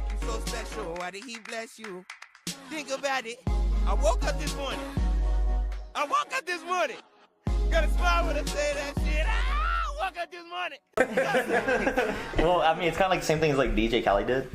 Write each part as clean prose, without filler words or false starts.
make you so special? Why did he bless you? Think about it. I woke up this morning. Got a smile when I say that shit. I woke up this morning. Well, I mean, it's kind of like the same thing as like DJ Khaled did.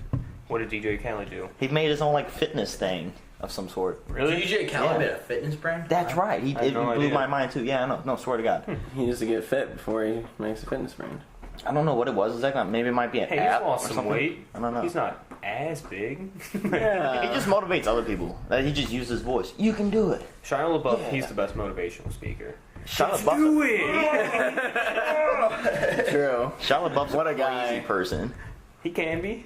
What did DJ Khaled do? He made his own like fitness thing of some sort. Really? DJ Khaled made a fitness brand? That's right. It blew my mind too. Yeah, I know. No, swear to God. He needs to get fit before he makes a fitness brand. I don't know what it was exactly. Maybe it might be an Hey, app he's lost or some something. weight. I don't know. He's not as big. Yeah. He just motivates other people. He just uses his voice. You can do it. Shia LaBeouf, he's the best motivational speaker. Shia LaBeouf. it! True. Shia LaBeouf's What a a guy. crazy person. He can be.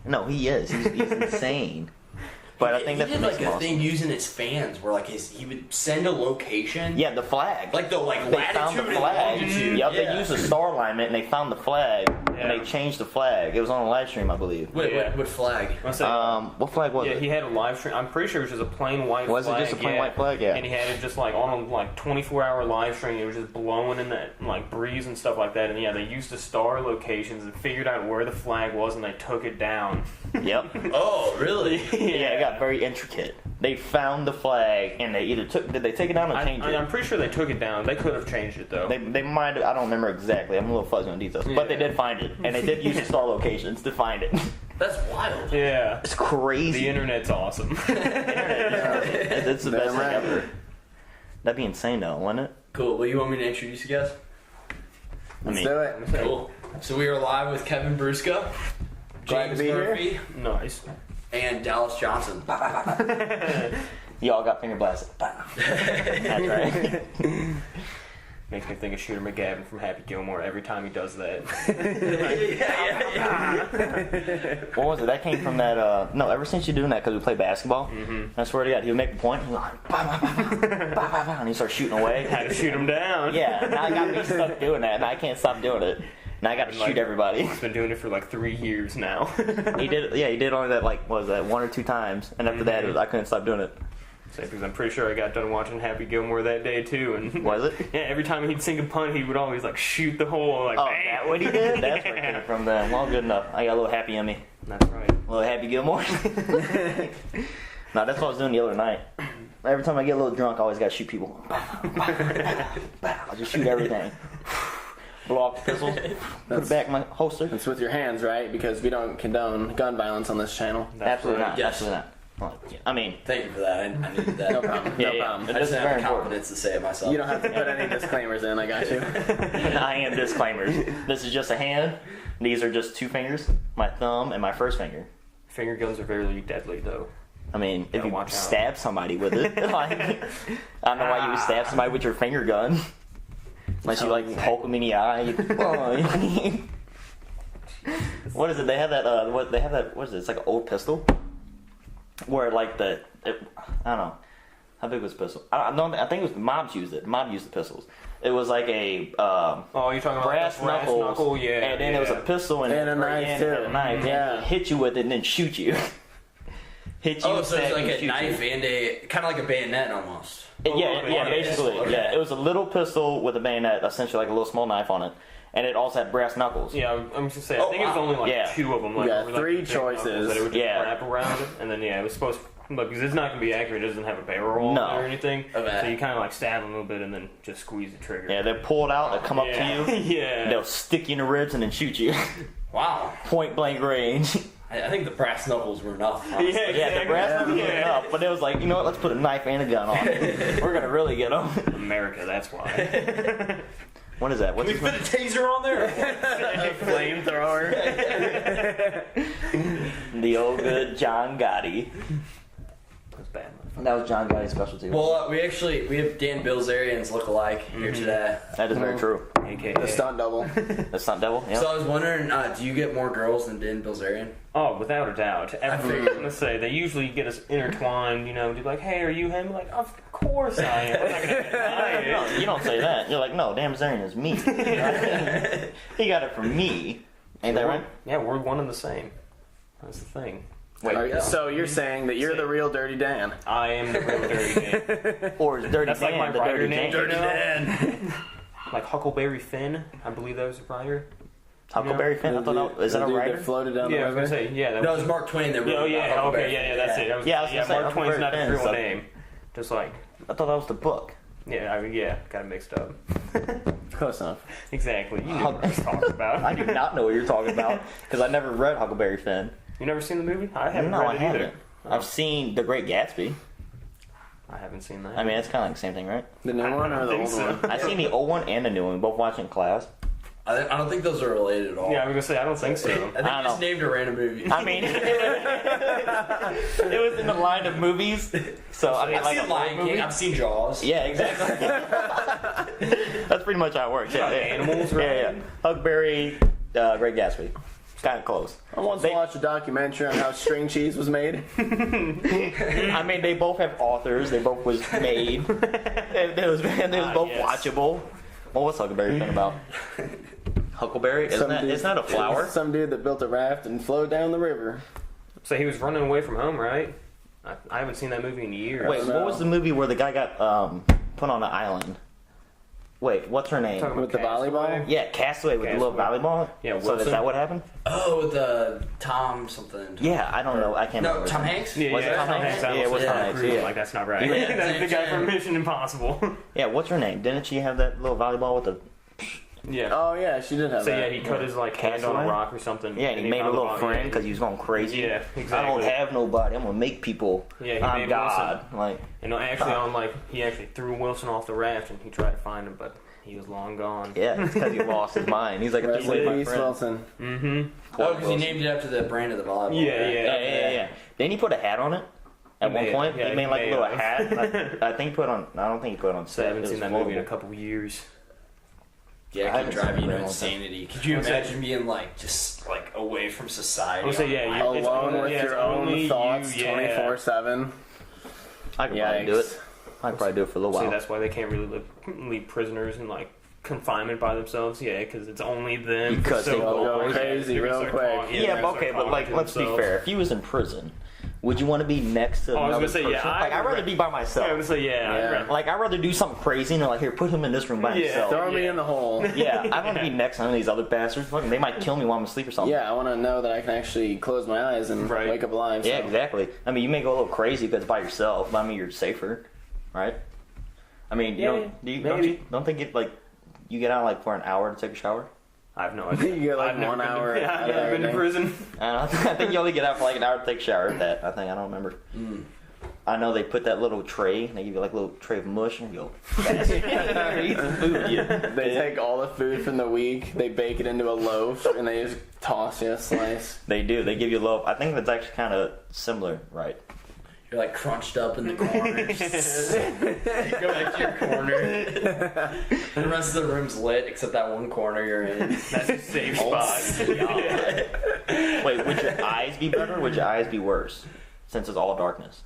No, he is. He's insane. But I think he that's did what like makes him a awesome. thing using his fans where like he would send a location. Yeah, the flag. Like the they latitude found the and flag. longitude. Yep, Yeah. they used a star alignment and they found the flag and they changed the flag. It was on a live stream, I believe. Wait, Yeah. what flag? What flag was Yeah, it? he had a live stream. I'm pretty sure it was just a plain white flag. Was it just a plain white flag? Yeah. And he had it just like on a like 24-hour live stream. It was just blowing in that like breeze and stuff like that. And yeah, they used the star locations and figured out where the flag was and they took it down. Yep. Oh, really? Yeah, it got very intricate. They found the flag and they either did they take it down or change it? I'm pretty sure they took it down. They could have changed it though. They might have, I don't remember exactly. I'm a little fuzzy on details. But they did find it. And they did use the star locations to find it. That's wild. Yeah. It's crazy. The internet's awesome. It's the best thing ever. That'd be insane though, wouldn't it? Cool. Well, you want me to introduce you guys? Let's do it. Cool. So we are live with Kevin Brusca, Glad to James be here. Murphy, Nice. and Dallas Johnson. Y'all got finger blasted. That's right. Makes me think of Shooter McGavin from Happy Gilmore every time he does that. What was it? That came from that, no, ever since you're doing that, because we play basketball, I swear to God, he would make a point, and he'd like, bah, bah, bah, bah, bah, bah, bah, and he'd start shooting away. Had to shoot him down. Yeah, now I got me stuck doing that, and I can't stop doing it. Now I got to shoot everybody. He's been doing it for like 3 years now. He did only that, like, what was that, 1 or 2 times, and after that, I couldn't stop doing it. Because I'm pretty sure I got done watching Happy Gilmore that day too. And Was it? Yeah, every time he'd sing a pun, he would always like shoot the hole. Like, Oh, bam. that what he did? That's where it came from then. Well, good enough. I got a little happy in me. That's right. A little Happy Gilmore. No, that's what I was doing the other night. Every time I get a little drunk, I always got to shoot people. I just shoot everything. Blow off the pistol, put it back in my holster. It's with your hands, right? Because we don't condone gun violence on this channel. Absolutely not. Yes. Absolutely not. Well, I mean, Thank you for that. I needed that. No problem. Yeah, No yeah. problem. I This just is have very the important. confidence to say it myself. You don't have to put any disclaimers in. I got you. I am disclaimers. This is just a hand. These are just 2 fingers, my thumb and my first finger. Finger guns are very deadly though. I mean, if Gotta you watch out. stab somebody with it, like, I don't know why you would stab somebody with your finger gun. Unless you like poke them in the eye. What is it? They have that. What they have that? What is it? It's like an old pistol. Where like I don't know. How big was the pistol? I think it was the mobs used it. The mob used the pistols. It was like a Oh, you're talking about brass like the knuckles, knuckle, yeah. and then it was a pistol and And a knife, too. a knife. Yeah. And hit you with it and then shoot you. Hit you. Oh, so stab it's you, like a shoot knife you. and a kind of like a bayonet almost. Yeah, basically. Okay. Yeah, it was a little pistol with a bayonet, essentially like a little small knife on it, and it also had brass knuckles. Yeah, I'm just saying. I think it was only like 2 of them. Like, Yeah, over, like, 3 the big knuckles choices. that it would just Yeah. wrap around it, and then it was supposed. Look, because it's not going to be accurate. It doesn't have a barrel No. on it or anything. Okay. So you kind of like stab them a little bit and then just squeeze the trigger. Yeah, they'll pull it out, they'll come up Yeah. to you, Yeah. they'll stick you in the ribs and then shoot you. Wow. Point blank range. I think the brass knuckles were enough. Honestly. Yeah, Yeah, the brass knuckles were Yeah. enough, but it was like, you know what, let's put a knife and a gun on it. We're gonna really get them. America, that's why. What is that? What's Can we his fit a taser on there? Flamethrower. The old good John Gotti. That's bad. That was John Gotti's specialty. Well, we have Dan Bilzerian's look-alike here today. That is very true. AKA. The stunt double. The stunt devil. Yeah. So I was wondering, do you get more girls than Dan Bilzerian? Oh, without a doubt. figured. Let's say they usually get us intertwined. You know, be like, "Hey, are you him?" Like, of course I am. I'm not gonna deny it. No, you don't say that. You're like, no, Dan Bilzerean is me. He got it from me. Ain't that right? Yeah, we're one and the same. That's the thing. Wait, so you're saying that you're the real Dirty Dan? I am the real Dirty Dan. Or is Dirty That's Dan like my the writer Dirty name. Dan? You know? Like Huckleberry Finn, I believe that was the writer. Huckleberry Finn. I thought that is that a dude writer? that floated down Yeah, I the was gonna river? say, yeah. That No, it was, was Mark Twain that oh, wrote yeah, Huckleberry okay, Finn. that's it. Yeah, I was gonna say Mark Twain's not Huckleberry his real Finn's name. Just like, I thought that was the book. yeah, got it mixed up. Close enough. Exactly. You knew what I was talking about. I do not know what you're talking about because I never read Huckleberry Finn. You never seen the movie? I haven't No, read I it haven't. either. I've seen The Great Gatsby. I haven't seen that. I mean, it's kind of like the same thing, right? The new one or the think old so. one? I've seen the old one and the new one. Both watched in class. I don't think those are related at all. yeah, I was gonna say I don't think so. I think I don't you just know. named a random movie. I mean, it was in the line of movies. So I mean, I've seen Lion King. I've seen Jaws. Yeah, exactly. That's pretty much how it works. Yeah, Animals, yeah, right? yeah. Huckleberry, Great Gatsby. Kind of close. I once watched a documentary on how string cheese was made. I mean, they both have authors. They both was made. It was both yes. watchable. What was Huckleberry Finn about? Huckleberry? Isn't that a flower? Some dude that built a raft and flowed down the river. So he was running away from home, right? I haven't seen that movie in years. Wait, what was the movie where the guy got put on an island? Wait, what's her name? Talking about With the volleyball? Castaway? Yeah, Castaway with the little Castaway. volleyball. Yeah, So is Wilson. that what happened? Oh, with Tom something. Yeah, I don't know. I can't No, remember. Tom Hanks? Yeah, Was it yeah, Tom Tom Hanks? Hanks. Yeah, it was Yeah, Tom Hanks, Cruise, yeah. Like that's not right. Yeah. That's the guy from Mission Impossible. Yeah, what's her name? Didn't she have that little volleyball with the? yeah. Oh yeah, she did have So that. yeah, he cut his like hand on Castaway? a rock or something. Yeah, and he made a found the little body. friend because he was going crazy. Yeah, I exactly. don't have nobody. I'm gonna make people. Yeah, he I'm made God. Like, And actually, he actually threw Wilson off the raft and he tried to find him, but he was long gone. yeah, it's because he lost his mind. He's like, I Rest just in my peace, friend. Wilson. Mm-hmm. Oh, because he named it after the brand of the volleyball. Yeah, right? yeah. Didn't he put a hat on it? At He one may point, have, yeah, he made he like a may little have. hat. I think he put on. I don't think he put on. So I haven't It seen was that movie in a floatable. couple years. Yeah, I it can haven't drive seen you it in to a long time. insanity. Could you imagine being like just like away from society? I would say, yeah, on- It's Alone only- with yeah, your it's own only thoughts, you, yeah. 24/7. I could probably do it. I could probably do it for a little See, while. that's why they can't really leave prisoners in like confinement by themselves. Yeah, because it's only them. for Because so they go long. crazy They're gonna real start quick. talking- Yeah, they're but gonna okay, start but like, talking to let's be themselves. fair. If you was in prison, would you want to be next to Oh, I was another gonna say, yeah, person? I Like, I'd would rather be by myself. Yeah, I would say, yeah. I'd Yeah. rather- Like, I'd rather do something crazy and they're like, here, put him in this room by Yeah. himself. Throw me Yeah. in the hole. Yeah, I don't want to be next to some of these other bastards. Fucking, they might kill me while I'm asleep or something. Yeah, I want to know that I can actually close my eyes and Right. wake up alive. Yeah, so. exactly. I mean, you may go a little crazy because it's by yourself, but I mean, you're safer, right? I mean, Yeah, don't think it like you get out like for an hour to take a shower? I have no idea. You get, like, I've never 1 been to- hour Yeah, out I've of never been to everything. prison. I think you only get out for like an hour to take a shower. That I think I don't remember. I know they put that little tray. They give you like a little tray of mush and you go. Eat some food. Yeah. They take all the food from the week, they bake it into a loaf, and they just toss you a slice. They do. They give you a loaf. I think that's actually kind of similar, right? You're like crunched up in the corner. You go back to your corner. And the rest of the room's lit except that one corner you're in. That's a safe spot. Wait, would your eyes be better or would your eyes be worse? Since it's all darkness.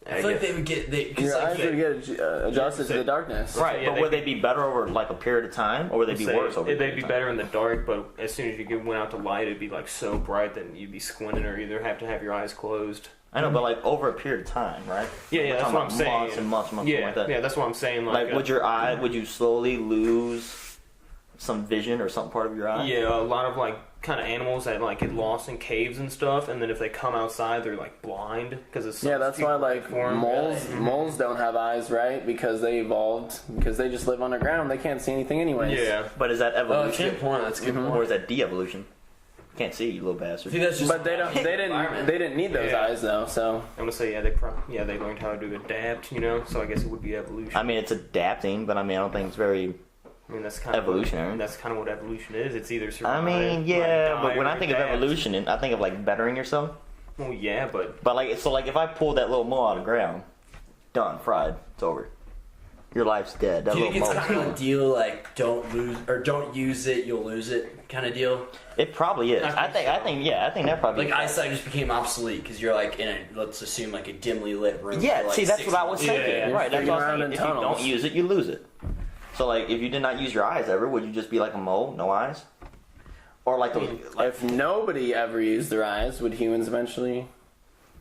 I feel like they would get because Your like eyes would get adjusted to the darkness. Right, Yeah, but would they be better over like a period of time, or would they be worse over? a They'd period be of time? better in the dark, but as soon as you went out to light, it'd be like so bright that you'd be squinting or either have to have your eyes closed. I know, but like over a period of time, right? Yeah, We're that's talking what I'm about saying. Months and months, Yeah, like that. yeah, that's what I'm saying. Like, would you slowly lose some vision or some part of your eye? Yeah, a lot of like kind of animals that like get lost in caves and stuff, and then if they come outside, they're like blind because it's Yeah, that's why like moles don't have eyes, right? Because they evolved because they just live underground. They can't see anything anyways. Yeah, But is that Oh, that's a evolution, good point. That's a good or point. is that de-evolution? Can't see, you little bastard. I think that's just But they didn't need those Yeah. eyes though. So I'm gonna say they learned how to adapt, you know. So I guess it would be evolution. I mean, it's adapting, but I mean, I don't think it's very. I mean, that's kind Evolutionary. of that's kind of what evolution is. It's either survive. I mean, like, yeah, die, but when or I think of adapt. evolution, I think of like bettering yourself. well, yeah, but But like, so like, if I pull that little mole out of the ground, done, fried, it's over. Your life's dead. That Do you little think it's mole. kind of a deal like don't lose or don't use it, you'll lose it kind of deal? It probably is. I think that probably. Like eyesight just became obsolete because you're like in a let's assume like a dimly lit room. Yeah, for like see, that's 6 what I was months. thinking. Yeah, Right, that's what I was around thinking. in If you tunnels. don't use it, you lose it. So like, if you did not use your eyes ever, would you just be like a mole, no eyes? Or like, if nobody ever used their eyes, would humans eventually?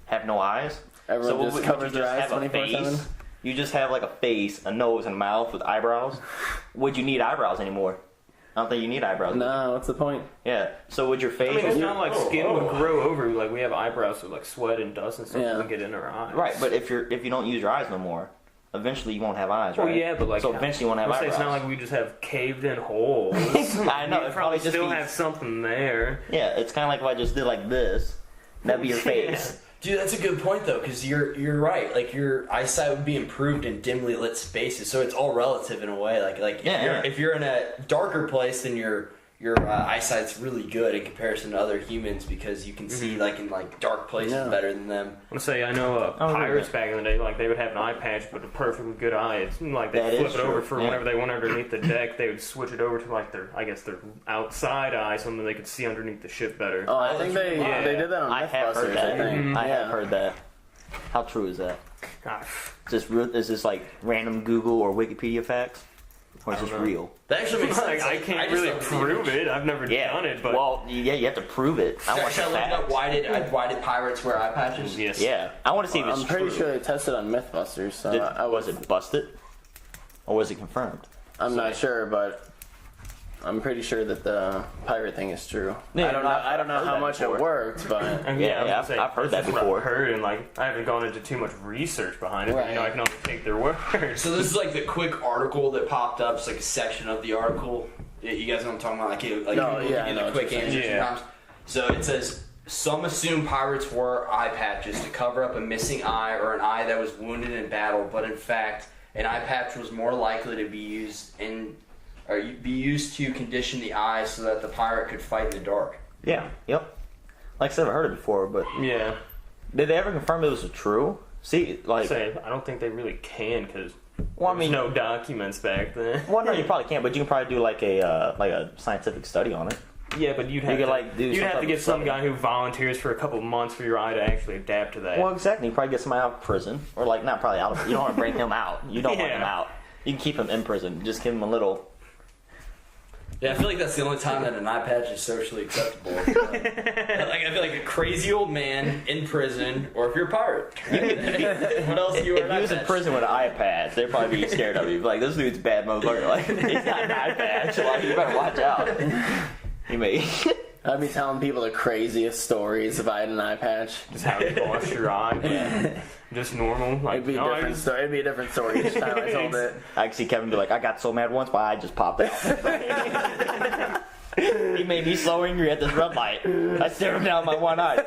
have no eyes? Everyone So just would covers you their just eyes have a 24/7. face? You just have like a face, a nose, and a mouth with eyebrows. Would you need eyebrows anymore? I don't think you need eyebrows. No, what's the point? Yeah. So would your face? I mean, it's not like skin would grow over. Like we have eyebrows with like sweat and dust and stuff Yeah. that would get in our eyes. Right, but if you don't use your eyes no more, eventually you won't have eyes, right? Well, yeah, but like so eventually you won't have let's say eyebrows. it's not like we just have caved-in holes. I know. You It probably just still be, have something there. Yeah, it's kind of like if I just did like this. That'd be your face. Dude, that's a good point though, because you're right. Like your eyesight would be improved in dimly lit spaces, so it's all relative in a way. Like if you're in a darker place, then your eyesight's really good in comparison to other humans because you can see like in like dark places better than them. Let's say I know pirates back in the day, like they would have an eye patch, but a perfectly good eye. It's like they flip it over for whenever they went underneath the deck. They would switch it over to like their outside eye, so that they could see underneath the ship better. Oh, I think they did that on I have heard Mythbusters, that. I think. I have heard that. How true is that? Is this like random Google or Wikipedia facts? Or is this real? That actually makes sense. I can't really prove it. I've never done it, but well, yeah, you have to prove it. I want Should I the look facts. up why did pirates wear eye patches? yes. Yeah, I want to see if it's I'm pretty true. sure they tested on Mythbusters, so Was it busted, or was it confirmed? I'm not sure, but I'm pretty sure that the pirate thing is true. Yeah, I don't know heard how that much before. it worked, but Yeah, I've heard that before. I heard, and like I haven't gone into too much research behind it. But, I can only take their word. So this is like the quick article that popped up. It's like a section of the article. You guys know what I'm talking about? Like the quick answers sometimes. So it says, some assume pirates wore eye patches to cover up a missing eye or an eye that was wounded in battle, but in fact, an eye patch was more likely to be used to condition the eye so that the pirate could fight in the dark. Yeah. Yep. Like I said, I've heard it before, but Yeah. did they ever confirm it was true? See, like, I don't think they really can because well, I there's mean, no documents back then. well, no, you probably can't, but you can probably do like a scientific study on it. Yeah, but you'd have to get some guy who volunteers for a couple months for your eye to actually adapt to that. Well, exactly. You probably get somebody out of prison, or like not probably out of. You don't want to bring him out. You don't want him out. You can keep him in prison. Just give him a little. Yeah, I feel like that's the only time that an eye patch is socially acceptable. I feel like a crazy old man in prison, or if you're a pirate. What else do you wear? If he was in prison with an eye patch, they'd probably be scared of you. Like, this dude's a bad motherfucker. Like, he's got an eye patch. Like, you better watch out. You may. I'd be telling people the craziest stories if I had an eye patch. Just how you lost your eye. Just normal. Like, It'd be a different story. It'd be a different story each time I told it. I can see Kevin be like, I got so mad once, my eye just popped out. He made me so angry at this red light. I stared him down with my one eye.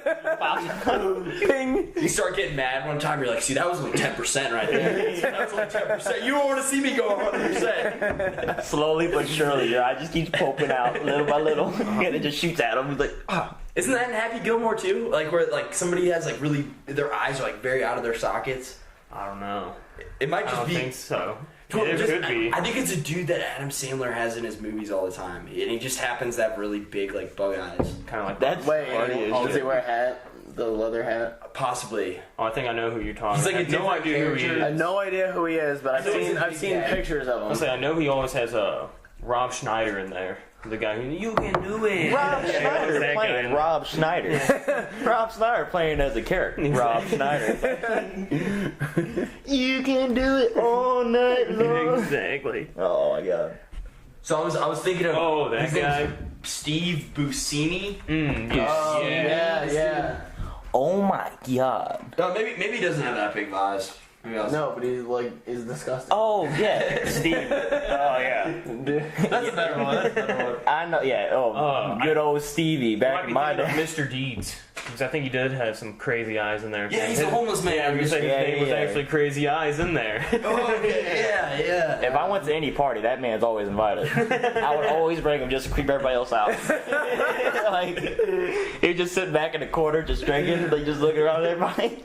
Ping! You start getting mad one time, you're like, see, that was only 10% right there. See, that was only 10%. You don't want to see me go 100%. Slowly but surely, your eye just keeps poking out little by little. And it just shoots at him. He's like, ah. Isn't that in Happy Gilmore too? Like where like somebody has like really, their eyes are like very out of their sockets. I don't know. It might I just don't be. think so. Well, It could be. I think it's a dude that Adam Sandler has in his movies all the time, and he just happens to have really big like bug eyes. Kind of like That's Wait, funny as does he shit. wear a hat? The leather hat? Possibly. Oh, I think I know who you're talking He's like about. a I have no different idea who he character. I have is. no idea who he is, but I've seen pictures of I'll him. say I know he always has Rob Schneider in there. The guy who, you can do it. Rob Schneider That guy playing in- Rob Schneider. Rob Schneider playing as a character. Rob Schneider. You can do it all night long. Exactly. Oh my god. So I was thinking of That his name's guy. Steve Buscemi. Yes. Yeah. Oh my god. No, maybe he doesn't have that big of eyes. Maybe I was- No, but he's disgusting. Oh yeah, Steve. Oh yeah. That's a better one. I know. Yeah. Oh, good old Stevie back in my Might be day. thinking of Mr. Deeds. Because I think he did have some crazy eyes in there. Yeah, he's a homeless man. Yeah, his name was yeah. actually Crazy Eyes in there. Oh, yeah. If I went to any party, that man's always invited. I would always bring him just to creep everybody else out. Like, he'd just sit back in the corner, just drinking, like just looking around at everybody.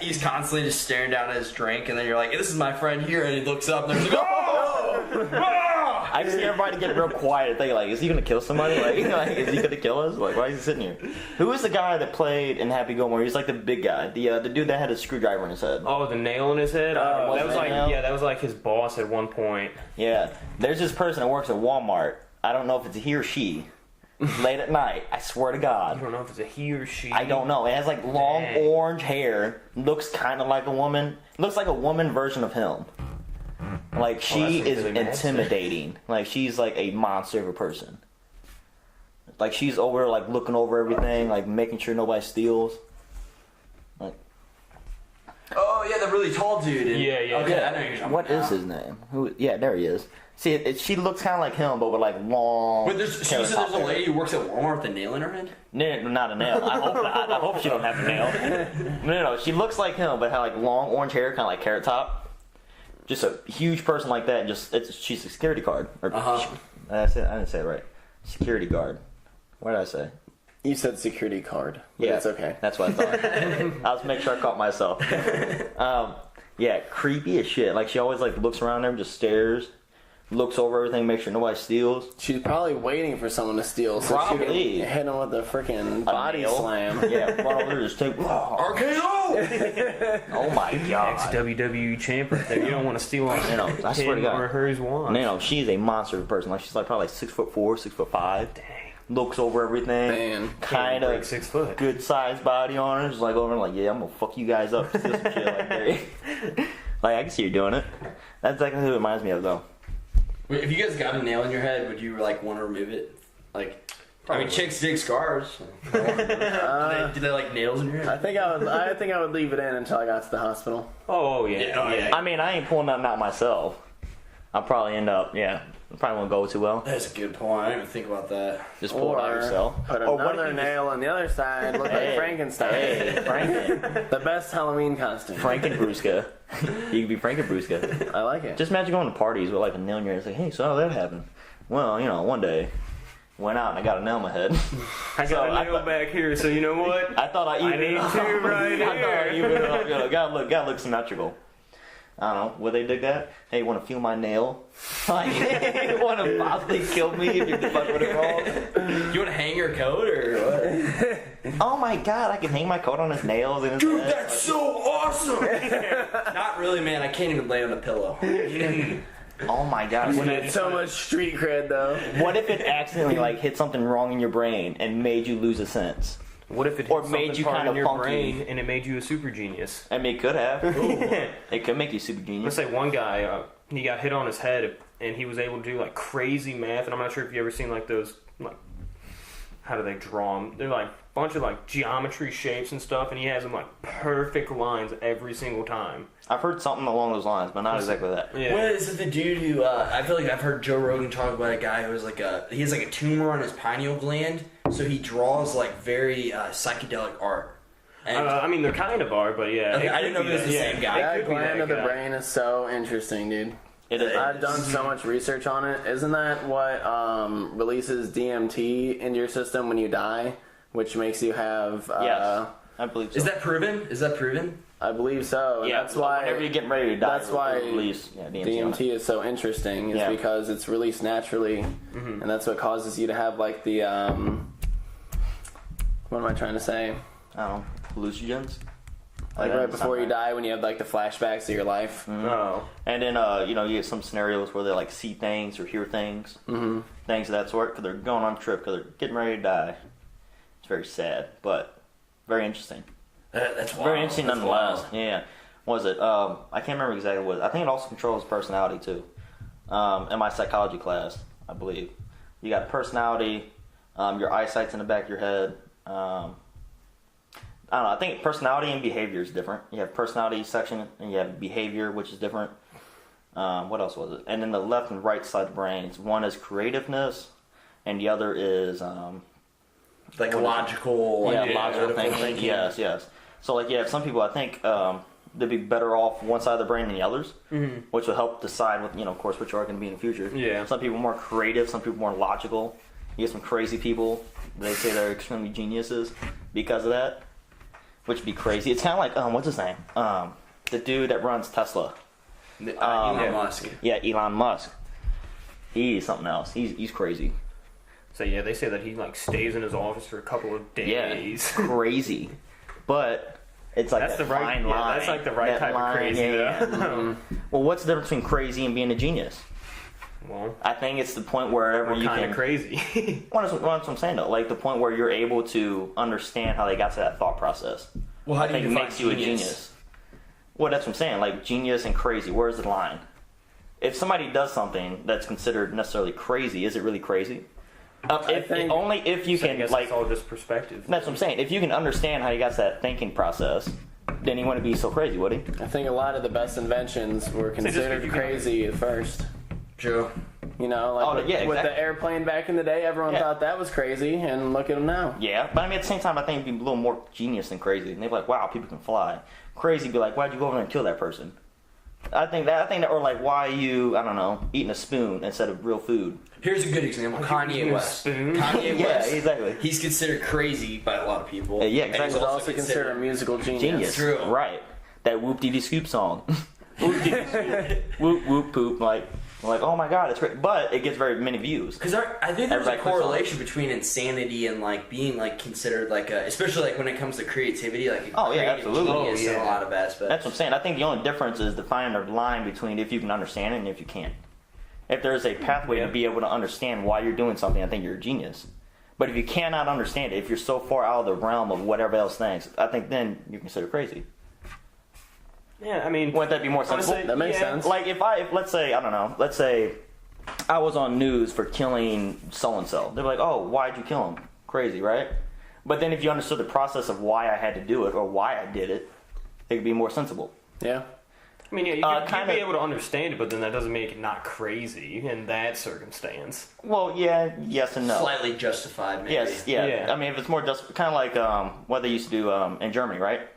He's constantly just staring down at his drink, and then you're like, "This is my friend here," and he looks up, and there's like, "Oh!" I see everybody get real quiet, thinking like, "Is he gonna kill somebody? Like, is he gonna kill us? Like, why is he sitting here?" Who was the guy that played in Happy Gilmore? He's like the big guy, the dude that had a screwdriver in his head. Oh, the nail in his head? Oh, that was like, nail? yeah, that was like his boss at one point. Yeah, there's this person that works at Walmart. I don't know if it's he or she. Late at night, I swear to I God. don't know if it's a he or she. I don't know. It has like long Dang. orange hair. Looks kind of like a woman. Looks like a woman version of him. Like, she is intimidating. Like, she's like a monster of a person. Like, she's over, like, looking over everything, like, making sure nobody steals. Like, oh, yeah, the really tall dude. Yeah. Okay, I know you're talking about. what is his name? Yeah, there he is. See, she looks kind of like him, but with, like, long... Wait, she said there's a lady who works at Walmart with a nail in her head? No, not a nail. I hope not. I hope she don't have a nail. No. She looks like him, but had, like, long orange hair, kind of like Carrot Top. Just a huge person like that, and she's a security guard. I didn't say it right. Security guard. What did I say? You said security card. Yeah, it's okay. That's what I thought. I was making sure I caught myself. Yeah, creepy as shit. Like, she always, like, looks around there and just stares. Looks over everything, makes sure nobody steals. She's probably waiting for someone to steal, so Probably. she can hit him with a freaking body slam. Yeah, run over there, just take... RKO! Oh my god. Ex-WWE champ right there. You don't want to steal on I swear to God. or hers watch. She's a monster of a person. Like, she's like probably like 6'4", 6'5". Dang. Looks over everything. Man. Kind of 6 foot. good sized body on her. Just like over and like, yeah, I'm gonna fuck you guys up. Steal some shit like that. Like, I can see you doing it. That's exactly who it reminds me of, though. Wait, if you guys got a nail in your head, would you like want to remove it? Like, probably. I mean, chicks dig scars. Do they like nails in your head? I think I would leave it in until I got to the hospital. Oh yeah. I mean, I ain't pulling nothing out myself. I'll probably end up, probably won't go too well. That's a good point. I didn't even think about that. Just pull it out yourself. Put another nail on the other side. Look like Frankenstein. Hey, Franken. The best Halloween costume. Frank and Brusca. You could be Frank and Brusca. I like it. Just imagine going to parties with like a nail in your head. It's like, hey, so how did that happen? Well, one day, went out and I got a nail in my head. I got a nail back here, so you know what? I thought I evened it up. Right here. I thought I evened it up. Gotta look symmetrical. I don't know. Would they dig that? Hey, you want to feel my nail? Like, you want to possibly kill me if you fuck with it wrong? You want to hang your coat or what? Oh my god, I can hang my coat on his nails and his Dude, head. that's so awesome! Not really, man. I can't even lay on a pillow. Oh my god. So much street cred, though. What if it accidentally like hit something wrong in your brain and made you lose a sense? What if it Or hit made you kind of your funky brain and it made you a super genius? I mean, it could have. It could make you super genius. Let's say one guy, he got hit on his head and he was able to do like crazy math. And I'm not sure if you ever seen like those, like, how do they draw them? They're like a bunch of like geometry shapes and stuff. And he has them like perfect lines every single time. I've heard something along those lines, but not exactly that. Yeah. What is it, the dude who, I feel like I've heard Joe Rogan talk about a guy who has he has like a tumor on his pineal gland, so he draws like very psychedelic art. And, I mean, they're kind of are, but yeah. Okay, I didn't know if it was the same guy. That gland of the brain is so interesting, dude. It is. I've done so much research on it. Isn't that what releases DMT into your system when you die, which makes you have... yes, I believe so. Is that proven? I believe so. Yeah, that's why whenever you're getting ready to die, that's why release DMT is so interesting. Is because it's released naturally, and that's what causes you to have like the what am I trying to say? I don't know, hallucinogens. Like right before you die, when you have like the flashbacks of your life. Oh. And then you get some scenarios where they like see things or hear things, things of that sort, because they're going on a trip, because they're getting ready to die. It's very sad, but very interesting. That's wild. Very interesting nonetheless. Yeah. What was it? I can't remember exactly what it was. I think it also controls personality too. In my psychology class, I believe. You got personality, your eyesight's in the back of your head. I don't know, I think personality and behavior is different. You have personality section and you have behavior, which is different. What else was it? And then the left and right side of the brains. One is creativeness and the other is like logical, logical thinking. Yes. So like some people I think they'd be better off one side of the brain than the others, which will help decide what of course what you are going to be in the future. Yeah. Some people are more creative, some people are more logical. You get some crazy people. They say they're extremely geniuses because of that, which would be crazy. It's kind of like what's his name? The dude that runs Tesla. Elon Musk. Yeah, Elon Musk. He's something else. He's crazy. So yeah, they say that he like stays in his office for a couple of days. Yeah, crazy. But it's like that's that the right fine line. That's like the right type of crazy. Yeah. Well, what's the difference between crazy and being a genius? Well, I think it's the point wherever you kind can. of crazy. That's what I'm saying though. Like the point where you're able to understand how they got to that thought process. Well, how I do think you it makes you a genius. Well, that's what I'm saying. Like genius and crazy. Where's the line? if somebody does something that's considered necessarily crazy, is it really crazy? Only if you can, like, it's all just perspective. That's what I'm saying. If you can understand how he got to that thinking process, then he wouldn't be so crazy, would he? I think a lot of the best inventions were considered crazy at first. True. You know, like with the airplane back in the day, everyone thought that was crazy, and look at them now. Yeah, but I mean, at the same time, I think it'd be a little more genius than crazy. And they'd be like, wow, people can fly. Crazy would be like, why'd you go over there and kill that person? I think that, or like, why are you, I don't know, eating a spoon instead of real food? Here's a good example. Kanye West. Kanye West. Yeah, exactly. He's considered crazy by a lot of people. Yeah, exactly. And he's also considered a musical genius. True. Right. That whoop-dee-dee-scoop song. Whoop, whoop, poop. Like, oh my god, it's great. But it gets very many views. Because I think there's a correlation between insanity and like being like considered like a, especially like when it comes to creativity, like a creative genius in a lot of aspects. That's what I'm saying. I think the only difference is defining the line between if you can understand it and if you can't. If there's a pathway to be able to understand why you're doing something, I think you're a genius. But if you cannot understand it, if you're so far out of the realm of whatever else thinks, I think then you're considered crazy. Yeah, I mean, wouldn't that be more sensible? That makes sense. Like if let's say, I don't know, let's say I was on news for killing so-and-so. They're like, oh, why'd you kill him? Crazy, right? But then if you understood the process of why I had to do it or why I did it, it could be more sensible. Yeah. I mean, yeah, you can be able to understand it, but then that doesn't make it not crazy in that circumstance. Well, yeah, yes and no. Slightly justified, maybe. Yes, yeah. I mean, if it's more just kind of like what they used to do in Germany, right?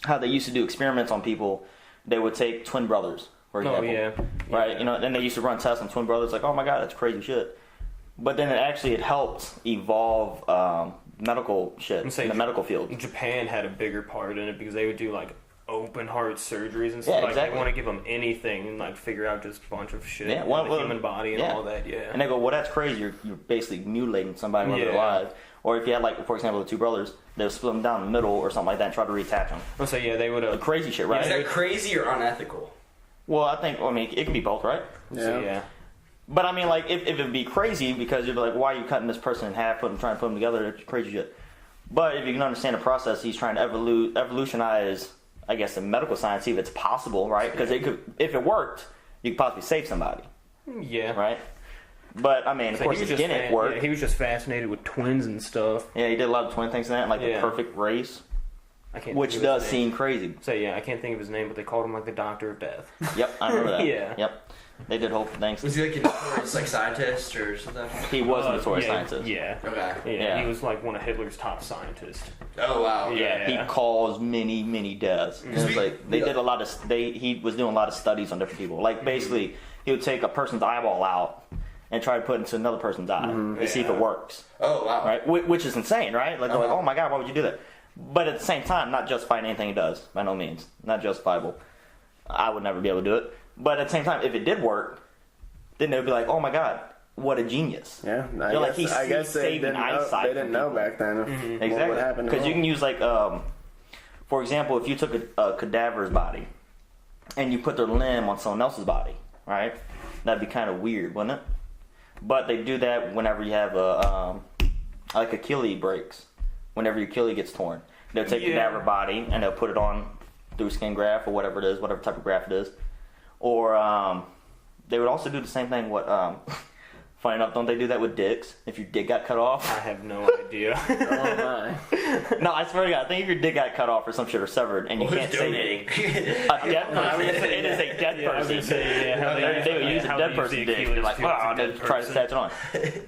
How they used to do experiments on people. They would take twin brothers, for example. Oh, yeah. Right? Yeah. You know, then they used to run tests on twin brothers, like, oh my god, that's crazy shit. But then it helped evolve medical shit in the medical field. Japan had a bigger part in it because they would do like open heart surgeries and stuff. Yeah, like exactly. they want to give them anything and like figure out just a bunch of shit in the human body and all that. Yeah. And they go, well, that's crazy. You're basically mutilating somebody while they're alive. Or if you had, like, for example, the two brothers, they would split them down the middle or something like that and try to reattach them. Oh, so yeah, they would have crazy shit, right? Is that crazy or unethical? Well, I mean, it can be both, right? Yeah. So, yeah. But I mean, like, if it'd be crazy because you'd be like, why are you cutting this person in half, trying to put them together? It's crazy shit. But if you can understand the process, he's trying to evolutionize, I guess, the medical science, see if it's possible, right? Because if it worked, you could possibly save somebody. Yeah. Right? But, I mean, of course, it didn't work. Yeah, he was just fascinated with twins and stuff. Yeah, he did a lot of twin things in that, like the perfect race. Which does seem crazy. So, yeah, I can't think of his name, but they called him, like, the Doctor of Death. Yep, I remember that. Yeah. Yep. They did whole things. Was he like a notorious like scientist or something? He was a notorious scientist. Yeah. Okay. Yeah, he was like one of Hitler's top scientists. Oh wow. Yeah. He caused many deaths. It was like they did a lot of. He was doing a lot of studies on different people. Like basically, he would take a person's eyeball out and try to put it into another person's eye to see if it works. Oh wow. Right, which is insane, right? Like, like, oh my god, why would you do that? But at the same time, not justifying anything he does, by no means. Not justifiable. I would never be able to do it. But at the same time, if it did work, then they would be like, oh my god, what a genius. Yeah, I guess they didn't know back then exactly. what would happen. Because you can use, like, for example, if you took a cadaver's body and you put their limb on someone else's body, right? That'd be kind of weird, wouldn't it? But they do that whenever you have like Achilles breaks. Whenever your Achilles gets torn, they'll take the cadaver body and they'll put it on through skin graft or whatever it is, whatever type of graft it is. Or they would also do the same thing. Funny enough, don't they do that with dicks? If your dick got cut off, I have no idea. Oh my! No, I swear to God, I think if your dick got cut off or some shit or severed, and you can't say it is a dead person. They would use a dead person's dick. They're like, wow, and then try to attach it on,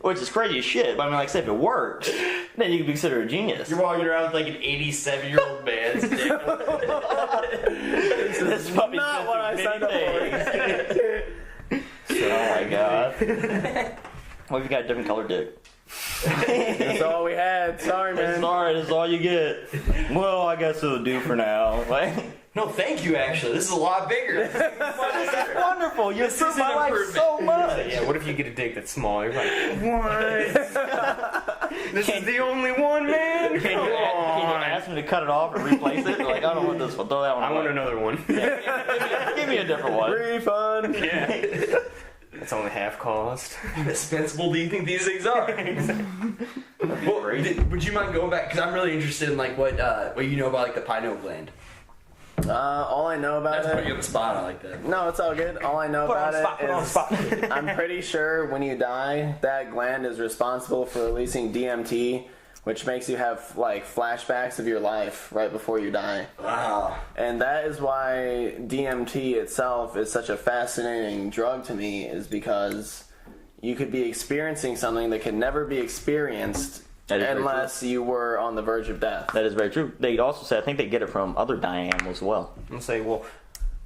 which is crazy as shit. But I mean, like, say if it works, then you can be considered a genius. You're walking around with like an 87-year-old man's dick. This is not what I signed up for. Oh my god. What if you got a different colored dick? That's all we had. Sorry, man. Sorry, that's all you get. Well, I guess it'll do for now. No, thank you, actually. This is a lot bigger. This is wonderful. You improved my life so much. Yeah, what if you get a dick that's small? You're like, what? This is the only one, man? Can you ask me to cut it off and replace it? Like, I don't want this one. Throw that one away. I want another one. Give me a different one. Refund. Yeah. It's only half cost. How dispensable do you think these things are? Well, would you mind going back? Because I'm really interested in like what you know about like the pineal gland. All I know about That's it... putting you on the spot, I like that. No, it's all good. All I know about it is I'm pretty sure when you die, that gland is responsible for releasing DMT, which makes you have, like, flashbacks of your life right before you die. Wow. And that is why DMT itself is such a fascinating drug to me, is because you could be experiencing something that could never be experienced unless you were on the verge of death. That is very true. They also say, I think they get it from other dying animals as well. And say, well,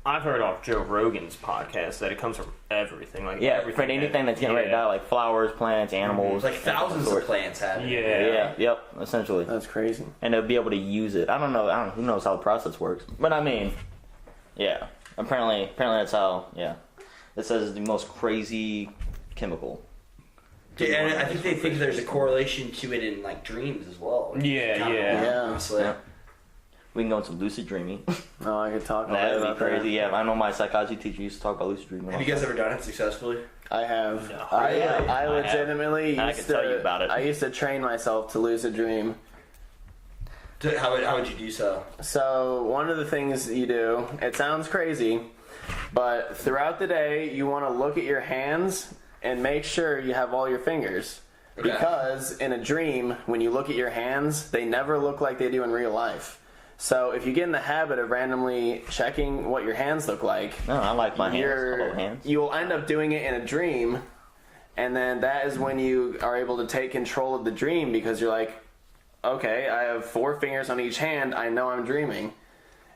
I've heard off Joe Rogan's podcast that it comes from everything. Like from anything that's getting ready to die, like flowers, plants, animals. Like thousands of plants have it. Yep, essentially. That's crazy. And they'll be able to use it. I don't know who knows how the process works. But I mean, yeah. Apparently that's how, it says it's the most crazy chemical. Yeah, and I think they think there's a correlation to it in, like, dreams as well. Yeah. Honestly. Yeah. We can go into lucid dreaming. Oh, I could talk about That would that. be crazy. Yeah, I know my psychology teacher used to talk about lucid dreaming. Have you guys ever done it successfully? I have. No. I legitimately I used can to. tell you about it. I used to train myself to lucid dream. How would you do so? So one of the things you do, it sounds crazy, but throughout the day you want to look at your hands and make sure you have all your fingers. Okay. Because in a dream, when you look at your hands, they never look like they do in real life. So if you get in the habit of randomly checking what your hands look like, No, I like my hands. Hello, hands. you will end up doing it in a dream, and then that is when you are able to take control of the dream, because you're like, okay, I have 4 fingers on each hand, I know I'm dreaming.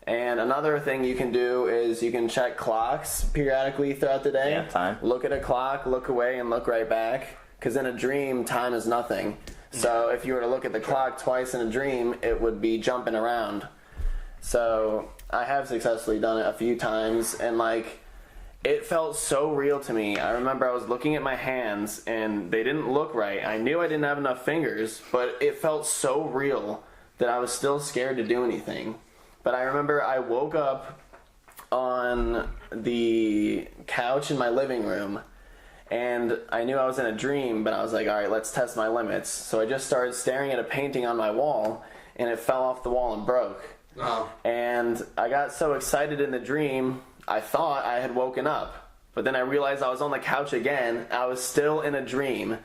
And another thing you can do is you can check clocks periodically throughout the day. Yeah, time. Look at a clock, look away, and look right back. Because in a dream, time is nothing. So if you were to look at the clock twice in a dream, it would be jumping around. So I have successfully done it a few times, and like, it felt so real to me. I remember I was looking at my hands, and they didn't look right. I knew I didn't have enough fingers, but it felt so real that I was still scared to do anything. But I remember I woke up on the couch in my living room, and I knew I was in a dream, but I was like, all right, let's test my limits. So I just started staring at a painting on my wall, and it fell off the wall and broke. Oh. And I got so excited in the dream, I thought I had woken up. But then I realized I was on the couch again. I was still in a dream.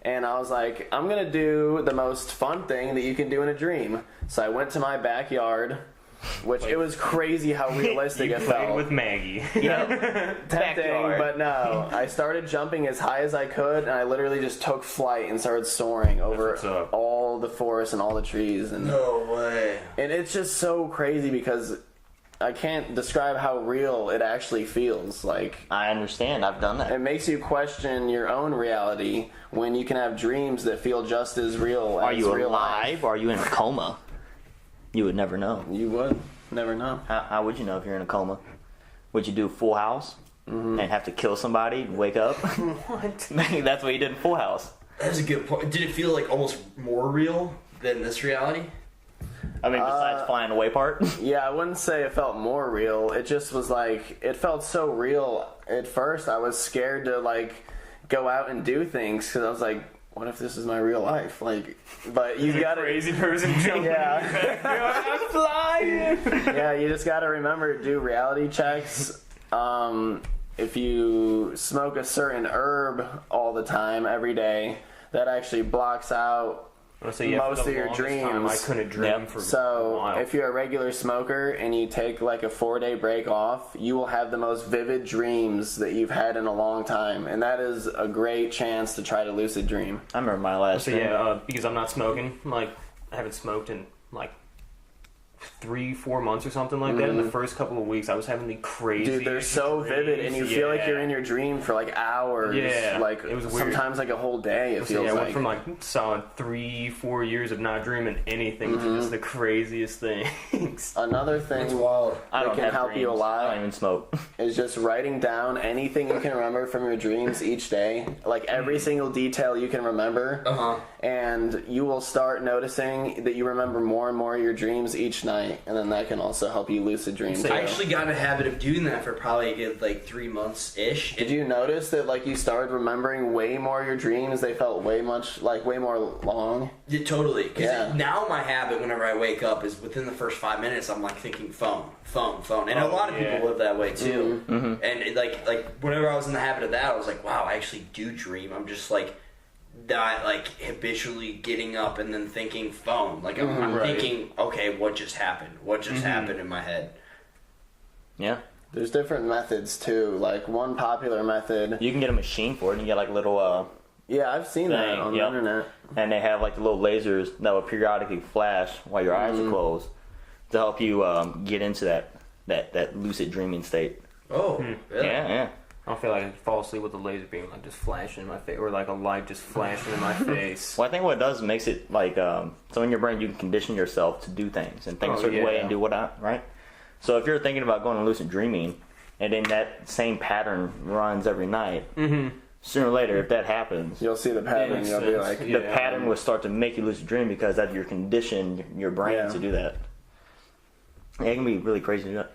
And I was like, I'm going to do the most fun thing that you can do in a dream. So I went to my backyard, which it was crazy how realistic it felt. You played with Maggie. Yep. Tempting, but no. I started jumping as high as I could, and I literally just took flight and started soaring over all the forest and all the trees. And no way. And it's just so crazy because I can't describe how real it actually feels. Like, I understand. I've done that. it makes you question your own reality when you can have dreams that feel just as real as real life. Are you alive or are you in a coma? You would never know. You would never know. How would you know if you're in a coma? Would you do Full House and have to kill somebody and wake up? What? That's what you did in Full House. That's a good point. Did it feel like almost more real than this reality? I mean, besides flying away part? Yeah, I wouldn't say it felt more real. It just was like, it felt so real. At first, I was scared to, like, go out and do things because I was like, what if this is my real life? Like, but you got to crazy person jumping. Yeah. I'm flying. Yeah, you just got to remember to do reality checks. If you smoke a certain herb all the time, every day, that actually blocks out most of your dreams. I couldn't dream for so a while. if you're a regular smoker and you take like a 4-day break off, you will have the most vivid dreams that you've had in a long time, and that is a great chance to try to lucid dream. I remember my last dream. Because I'm not smoking, like, I haven't smoked in like 3-4 months or something like that. In the first couple of weeks I was having the crazy, dude, they're so vivid, and you feel like you're in your dream for like hours. Like, it was weird. Sometimes like a whole day. It feels I like went from like solid 3-4 years of not dreaming anything to just the craziest things. Another thing That's wild. that can help you a I lot don't even smoke. is just writing down anything you can remember from your dreams each day, like every single detail you can remember, and you will start noticing that you remember more and more of your dreams each night. night, and then that can also help you lucid dream too. I actually got in a habit of doing that for probably a good, like 3 months ish. Did you notice that like you started remembering way more of your dreams? They felt way more long. Yeah, totally. Because now my habit whenever I wake up is within the first 5 minutes I'm like thinking phone, and a lot of people live that way too. Mm-hmm. And like whenever I was in the habit of that, I was like, wow, I actually do dream. I'm just like not like habitually getting up and then thinking phone. Like I'm thinking, okay, what just happened? What just happened in my head? Yeah. There's different methods too. Like one popular method. You can get a machine for it, and you get like little. Yeah, I've seen that on the internet. And they have like the little lasers that will periodically flash while your eyes are closed to help you get into that lucid dreaming state. Oh, really? Yeah. I don't feel like I can fall asleep with a laser beam like just flashing in my face, or like a light just flashing in my face. Well, I think what it does makes it like so in your brain you can condition yourself to do things and think a certain way and do whatnot, right? So if you're thinking about going to lucid dreaming, and then that same pattern runs every night, sooner or later, if that happens, you'll see the pattern. You'll be like, the pattern will start to make you lucid dream because that you're conditioned your brain to do that. Yeah, it can be really crazy to do that.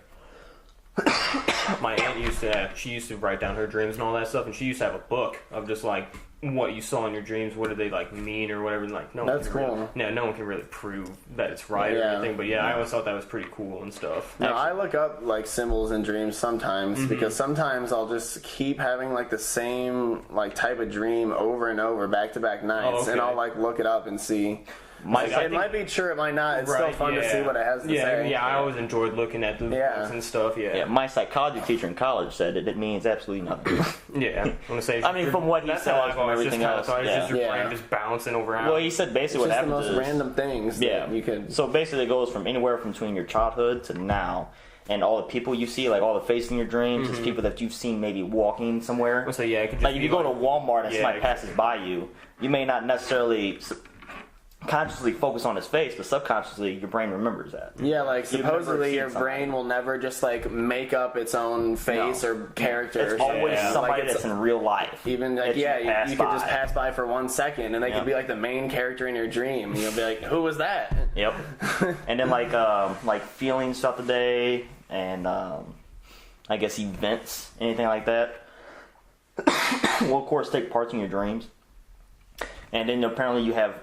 My aunt used to write down her dreams and all that stuff, and she used to have a book of just like what you saw in your dreams, what do they like mean or whatever. Like no one can really prove that it's right or anything. But I always thought that was pretty cool and stuff. No, I look up like symbols in dreams sometimes because sometimes I'll just keep having like the same like type of dream over and over back to back nights, and I'll like look it up and see. It might be true, it might not. It's still fun to see what it has to say. Yeah, I always enjoyed looking at the books and stuff. Yeah, my psychology teacher in college said that it means absolutely nothing. I'm gonna say. I mean, from what he said from everything else, it's just your brain just bouncing around. Well, he said basically what happens is the most random things. You could. So basically, it goes from anywhere from between your childhood to now. And all the people you see, like all the faces in your dreams, is people that you've seen maybe walking somewhere. So it could just like if you go to Walmart and somebody passes by you, you may not necessarily consciously focus on his face, but subconsciously your brain remembers that. Yeah, like supposedly your brain will never just like make up its own face or character. It's always somebody that's in real life. Even like you could just pass by for 1 second and they could be like the main character in your dream. You'll be like, who was that? Yep. And then like feelings throughout the day and I guess events, anything like that. Will of course take parts in your dreams. And then apparently you have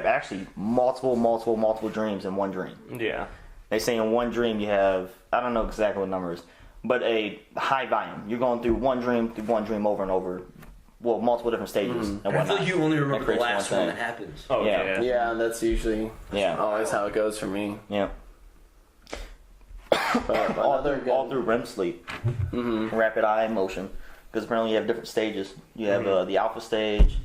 actually multiple dreams in one dream. Yeah. They say in one dream you have, I don't know exactly what numbers, but a high volume. You're going through one dream over and over. Well, multiple different stages. And I feel like you only remember the last one that happens. Oh, yeah. Yeah, that's usually always how it goes for me. Yeah. But all through REM sleep. Rapid eye motion. Because apparently you have different stages. You have the alpha stage,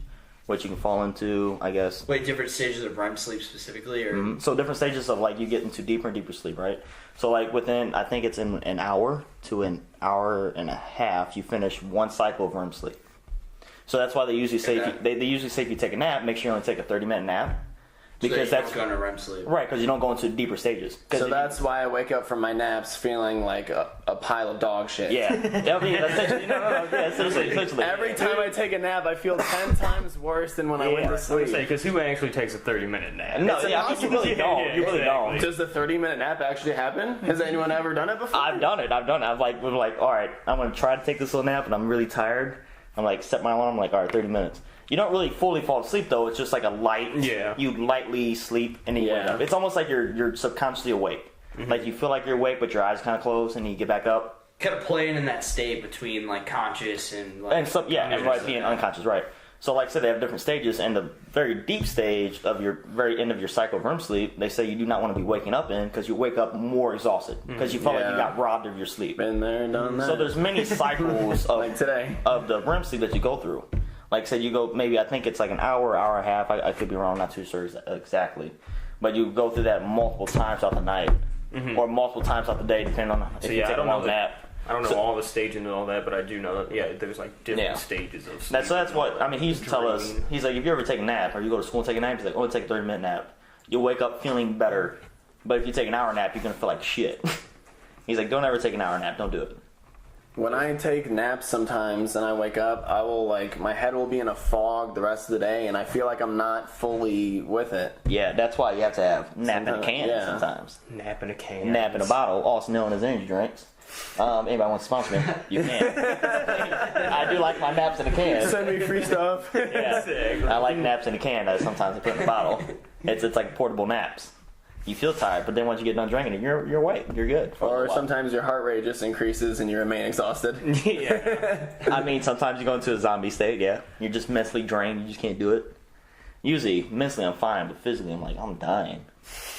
which you can fall into, I guess. Wait, different stages of REM sleep specifically? Or? So different stages of like you get into deeper and deeper sleep, right? So like within, I think it's in an hour to an hour and a half, you finish one cycle of REM sleep. So that's why they usually say if you take a nap, make sure you only take a 30-minute nap. Because that's going to REM sleep. Right, because you don't go into deeper stages. So that's why I wake up from my naps feeling like a pile of dog shit. Yeah. Essentially. Every time I take a nap, I feel 10 times worse than when I went to sleep. Because who actually takes a 30-minute nap? No, you really don't. You really don't. Does the 30-minute nap actually happen? Has anyone ever done it before? I've done it. I've like, all right, I'm going to try to take this little nap, and I'm really tired. I'm like, set my alarm, I'm like, all right, 30 minutes. You don't really fully fall asleep though. It's just like a light. Yeah. You lightly sleep and then you wake up. It's almost like you're subconsciously awake. Like you feel like you're awake, but your eyes kind of close, and you get back up. Kind of playing in that state between like conscious and like. And being unconscious, right? So like I said, they have different stages, and the very deep stage of your very end of your cycle of REM sleep, they say you do not want to be waking up in because you wake up more exhausted because you felt like you got robbed of your sleep. Been there, done that. So there's many cycles of like today of the REM sleep that you go through. Like I said, you go maybe I think it's like an hour and a half. I could be wrong, not too sure exactly, but you go through that multiple times throughout the night or multiple times throughout the day, depending on if you take a long nap. I don't know all the stages and all that, but I do know that there's like different stages of sleep. So that's what I mean. He used to tell us. He's like, if you ever take a nap or you go to school and take a nap, he's like, oh, take a 30-minute nap. You'll wake up feeling better, but if you take an hour nap, you're gonna feel like shit. He's like, don't ever take an hour nap. Don't do it. When I take naps sometimes and I wake up, I will my head will be in a fog the rest of the day, and I feel like I'm not fully with it. Yeah, that's why you have to have nap in a can sometimes. Nap in a can. Nap in a bottle, also known as energy drinks. Anybody wants to sponsor me? You can. I do like my naps in a can. Send me free stuff. Yeah, I like naps in a can that sometimes I put in a bottle. It's like portable naps. You feel tired, but then once you get done drinking it, you're awake. You're good. Or sometimes your heart rate just increases and you remain exhausted. Yeah. I mean, sometimes you go into a zombie state, yeah. You're just mentally drained. You just can't do it. Usually, mentally I'm fine, but physically I'm like, I'm dying.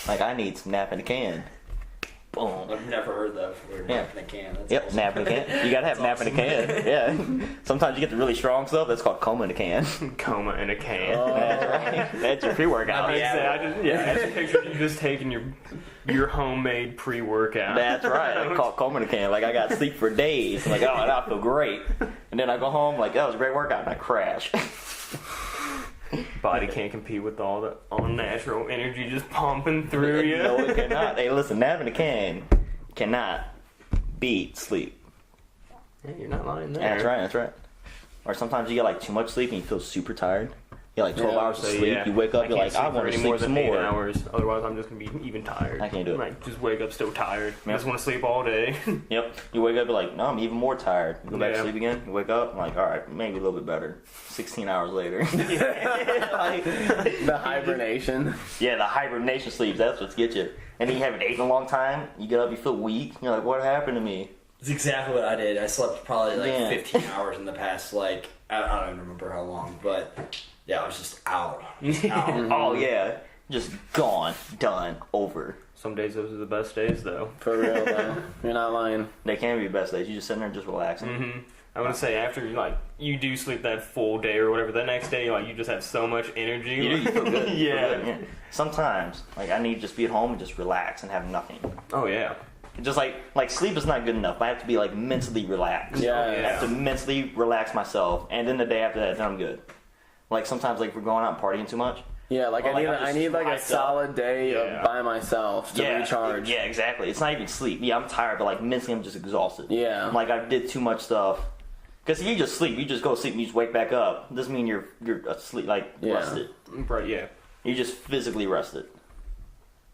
Like, I need some nap in a can. Boom. I've never heard that before. Nap in a can. That's awesome. Nap in a can. You gotta have nap awesome. In a can. Yeah. Sometimes you get the really strong stuff. That's called coma in a can. Coma in a can. Oh. That's right. That's your pre-workout. I just pictured you just taking your homemade pre-workout. That's right. I call it coma in a can. Like, I got sleep for days. I'm like, oh, and I feel great. And then I go home, like, that was a great workout, and I crash. Body can't compete with all the unnatural energy just pumping through you. No, it cannot. Hey, listen, nap in a can cannot beat sleep. Yeah, you're not lying there. That's right. Or sometimes you get like too much sleep and you feel super tired. You get like 12 hours of sleep. Yeah. You wake up, you're like, I want to sleep some more. 8 hours. Otherwise, I'm just gonna be even tired. I can't do it. Like, just wake up still tired. I just want to sleep all day. Yep. You wake up, you're like, no, I'm even more tired. You go back to sleep again. You wake up, I'm like, all right, maybe a little bit better. 16 hours later. Like, the hibernation. Yeah, the hibernation sleep. That's what gets you. And then you haven't eaten in a long time. You get up, you feel weak. You're like, what happened to me? It's exactly what I did. I slept probably 15 hours in the past, I don't even remember how long, but yeah, I was just out. Oh, yeah. Just gone, done, over. Some days those are the best days, though. For real, though. You're not lying. They can be the best days. You just sit there and just relaxing. Mm-hmm. I want to say after you do sleep that full day or whatever, the next day you just have so much energy. You feel good. Yeah. Sometimes I need to just be at home and just relax and have nothing. Oh yeah. Just like sleep is not good enough. I have to be mentally relaxed. Yeah. I have to mentally relax myself, and then the day after that, then I'm good. Like sometimes if we're going out and partying too much. Yeah, I need a solid day of by myself to recharge. Yeah, exactly. It's not even sleep. Yeah, I'm tired, but mentally I'm just exhausted. Yeah. I did too much stuff. Because if you just sleep, you just go sleep and you just wake back up. Doesn't mean you're asleep, rested. Right, yeah. You just physically rested.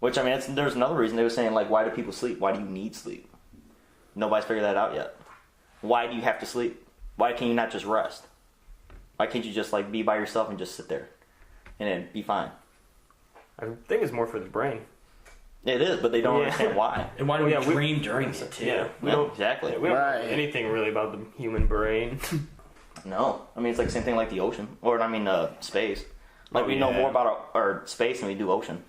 Which, there's another reason they were saying, why do people sleep? Why do you need sleep? Nobody's figured that out yet. Why do you have to sleep? Why can you not just rest? Why can't you just, be by yourself and just sit there? And then be fine? I think it's more for the brain. It is, but they don't understand why. And why do we dream during it, too? Yeah, we don't exactly. We don't know anything really about the human brain. No. It's like the same thing like the ocean. Or, space. We know more about our space than we do ocean.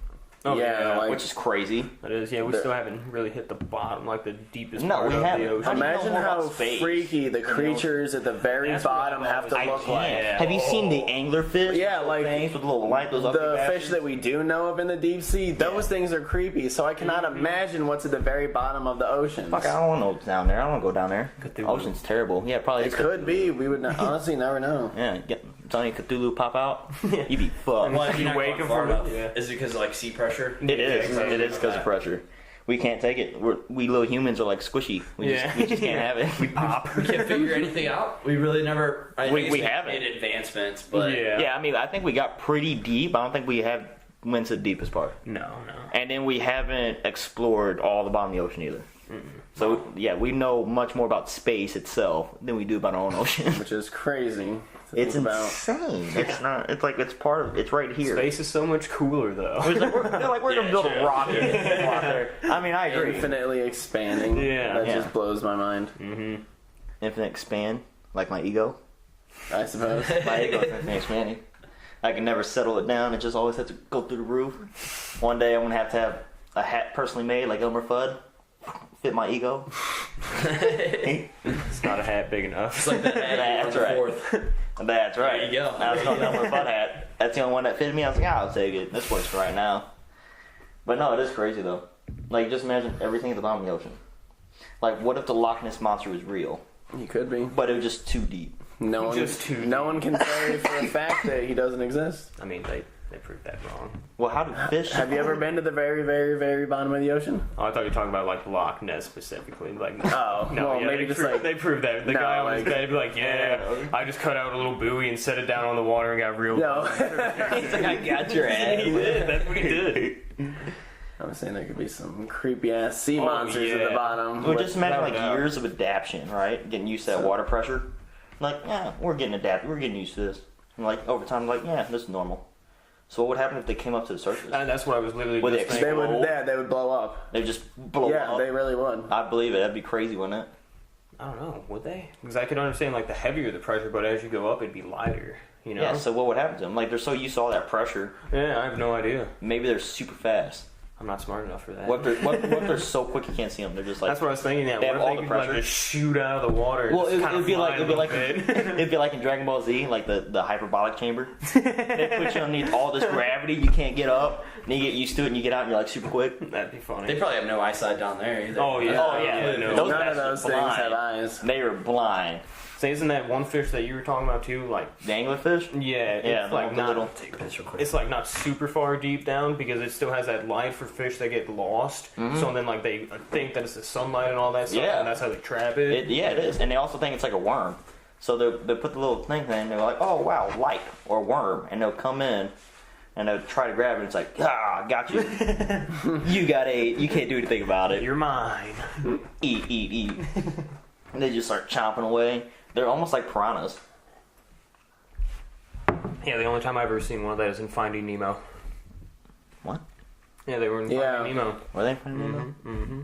Oh, yeah, which is crazy. It is, yeah. We still haven't really hit the bottom, the deepest part of the ocean. Imagine how freaky the creatures at the very bottom have to look like. Have you seen the anglerfish? Yeah, things with little light. The fish that we do know of in the deep sea. Those things are creepy. So I cannot imagine what's at the very bottom of the ocean. Fuck, I don't want to go down there. I don't want to go down there. Ocean's terrible. Yeah, probably. It could be. We would honestly never know. Yeah, Johnny Cthulhu pop out. You'd be fucked. Well, if you wake up from it, is it because of sea pressure? It is. It is because of pressure. We can't take it. We little humans are squishy. We just can't have it. We pop. We can't figure anything out. We really never. We haven't made advancements, but I think we got pretty deep. I don't think we went to the deepest part. No. And then we haven't explored all the bottom of the ocean either. Mm-mm. So we know much more about space itself than we do about our own ocean, which is crazy. It's insane. It's not. It's it's part of. It's right here. Space is so much cooler, though. We're gonna build a rocket. I agree. Infinitely expanding. Yeah, that just blows my mind. Mm-hmm. Infinite expand, like my ego. I suppose my ego is infinitely expanding. I can never settle it down. It just always has to go through the roof. One day I'm gonna have a hat personally made like Elmer Fudd. Fit my ego. It's not a hat big enough. It's like the hat. That's right. That's right. There you go. I was going to Elmer Fudd hat. That's the only one that fitted me. I was like, I'll take it. This works right now. But no, it is crazy though. Just imagine everything at the bottom of the ocean. What if the Loch Ness monster was real? He could be, but it was just too deep. No one can say for a fact that he doesn't exist. They proved that wrong. Well, how do fish... Have you ever been to the very, very, very bottom of the ocean? Oh, I thought you were talking about, like, Loch Ness specifically. Like, oh, no, well, yeah, maybe just they proved that. The guy on his bed would be like, yeah, I just cut out a little buoy and set it down on the water and got real... No. He's like, I got your ass. He did. That's what he did. I'm saying there could be some creepy-ass sea monsters at the bottom. Well, just imagine, like, years of adaptation, right? Getting used to that water pressure. Like, yeah, we're getting adapted. We're getting used to this. And, like, over time, like, yeah, this is normal. So what would happen if they came up to the surface? And that's what I was literally just thinking. They would blow up. They'd just blow up? Yeah, they really would. I believe it. That'd be crazy, wouldn't it? I don't know. Would they? Because I could understand, like, the heavier the pressure, but as you go up, it'd be lighter, you know? Yeah, so what would happen to them? Like, they're so used to all that pressure. Yeah, I have no idea. Maybe they're super fast. I'm not smart enough for that. What if they're so quick you can't see them? They're just like... That's what I was thinking. Yeah, they what have if all they the could, pressure. like, just shoot out of the water? Well, it'd be like in in Dragon Ball Z, like the hyperbolic chamber. They put you underneath all this gravity, you can't get up, and you get used to it, and you get out, and you're like super quick. That'd be funny. They probably have no eyesight down there either. Oh yeah, no. None of those things have eyes. They are blind. So isn't that one fish that you were talking about too, like The anglerfish? yeah, it's like not little. Take a picture quick. it's like not super far deep down because it still has that light for fish that get lost. So then like they think that it's the sunlight and all that stuff, Yeah. and that's how they trap it. Yeah, it is. And they also think it's like a worm. So they put the little thing in, and they're like, oh wow, light or worm, and they'll come in. And they'll try to grab it, and it's like, ah, got you. You got ate. You can't do anything about it. You're mine. Eat. And they just start chomping away. They're almost like piranhas. Yeah, the only time I've ever seen one of that is in Finding Nemo. What? Yeah, they were in Finding Nemo. Were they Finding Nemo? Mm-hmm.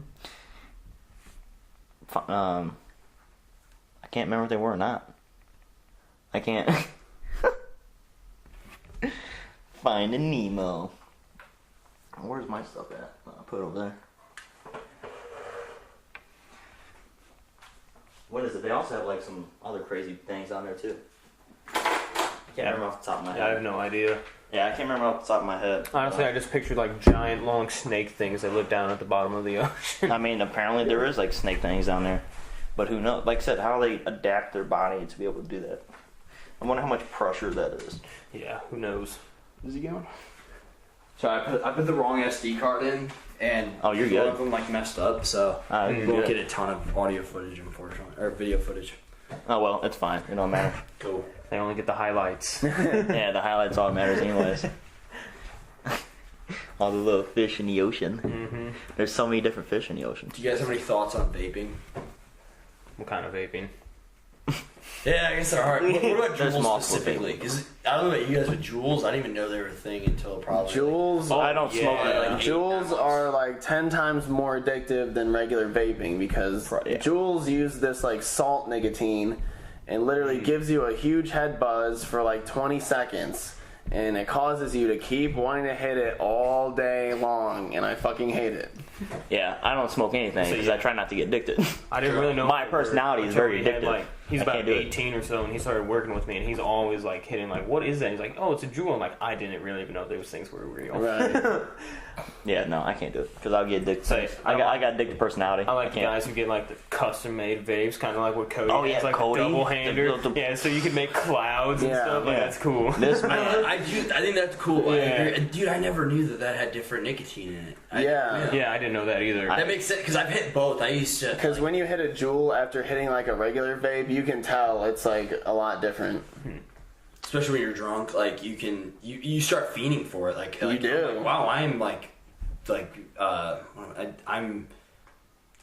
I can't remember if they were or not. I can't. Finding Nemo. Where's my stuff at? I'll put it over there. What is it? They also have like some other crazy things on there too. I can't remember off the top of my head. I have no idea. Yeah, I can't remember off the top of my head. Honestly, I just pictured like giant long snake things that live down at the bottom of the ocean. I mean, apparently there is like snake things down there. But who knows? Like I said, how they adapt their body to be able to do that. I wonder how much pressure that is. Yeah, who knows? Is he going? So I put the wrong SD card in, and oh, you're one good. of them like messed up, so we you're won't good. get a ton of audio footage, unfortunately, or video footage. Oh well, it's fine. It don't matter. Cool. They only get the highlights. Yeah, the highlights all that matters anyways. All the little fish in the ocean. Mm-hmm. There's so many different fish in the ocean. Do you guys have any thoughts on vaping? What kind of vaping? Yeah, I guess they're hard. What about There's Juuls multiple specifically? Because I don't know about you guys, but Juuls, I didn't even know they were a thing until probably. Juuls, I don't smoke yeah. it. Like, Juuls are like 10 times more addictive than regular vaping because Yeah. Juuls use this like salt nicotine and literally gives you a huge head buzz for like 20 seconds. And it causes you to keep wanting to hit it all day long, and I fucking hate it. Yeah, I don't smoke anything because I try not to get addicted. I didn't really know. My personality is very Until he had, addictive. like, he's I about can't do it. 18 or so, and he started working with me, and he's always like hitting like, "What is that?" He's like, "Oh, it's a Juul." I'm like, I didn't really even know those things were real. Right. Yeah, no, I can't do it because I'll get addicted. So, I got addicted personality. I like the can't. guys who get like the custom-made vapes, kind of like what Cody. Oh, yeah, has, like Cody. a double-hander. Yeah, so you can make clouds and Yeah, stuff. Like, yeah. that's cool. This man, I think that's cool. Yeah. Dude, I never knew that had different nicotine in it. Yeah. I didn't know that either. That makes sense because I've hit both. I used to. Because when you hit a Juul after hitting like a regular vape, you can tell it's like a lot different. Especially when you're drunk, like you start fiending for it. Like You do. I'm like, wow, I'm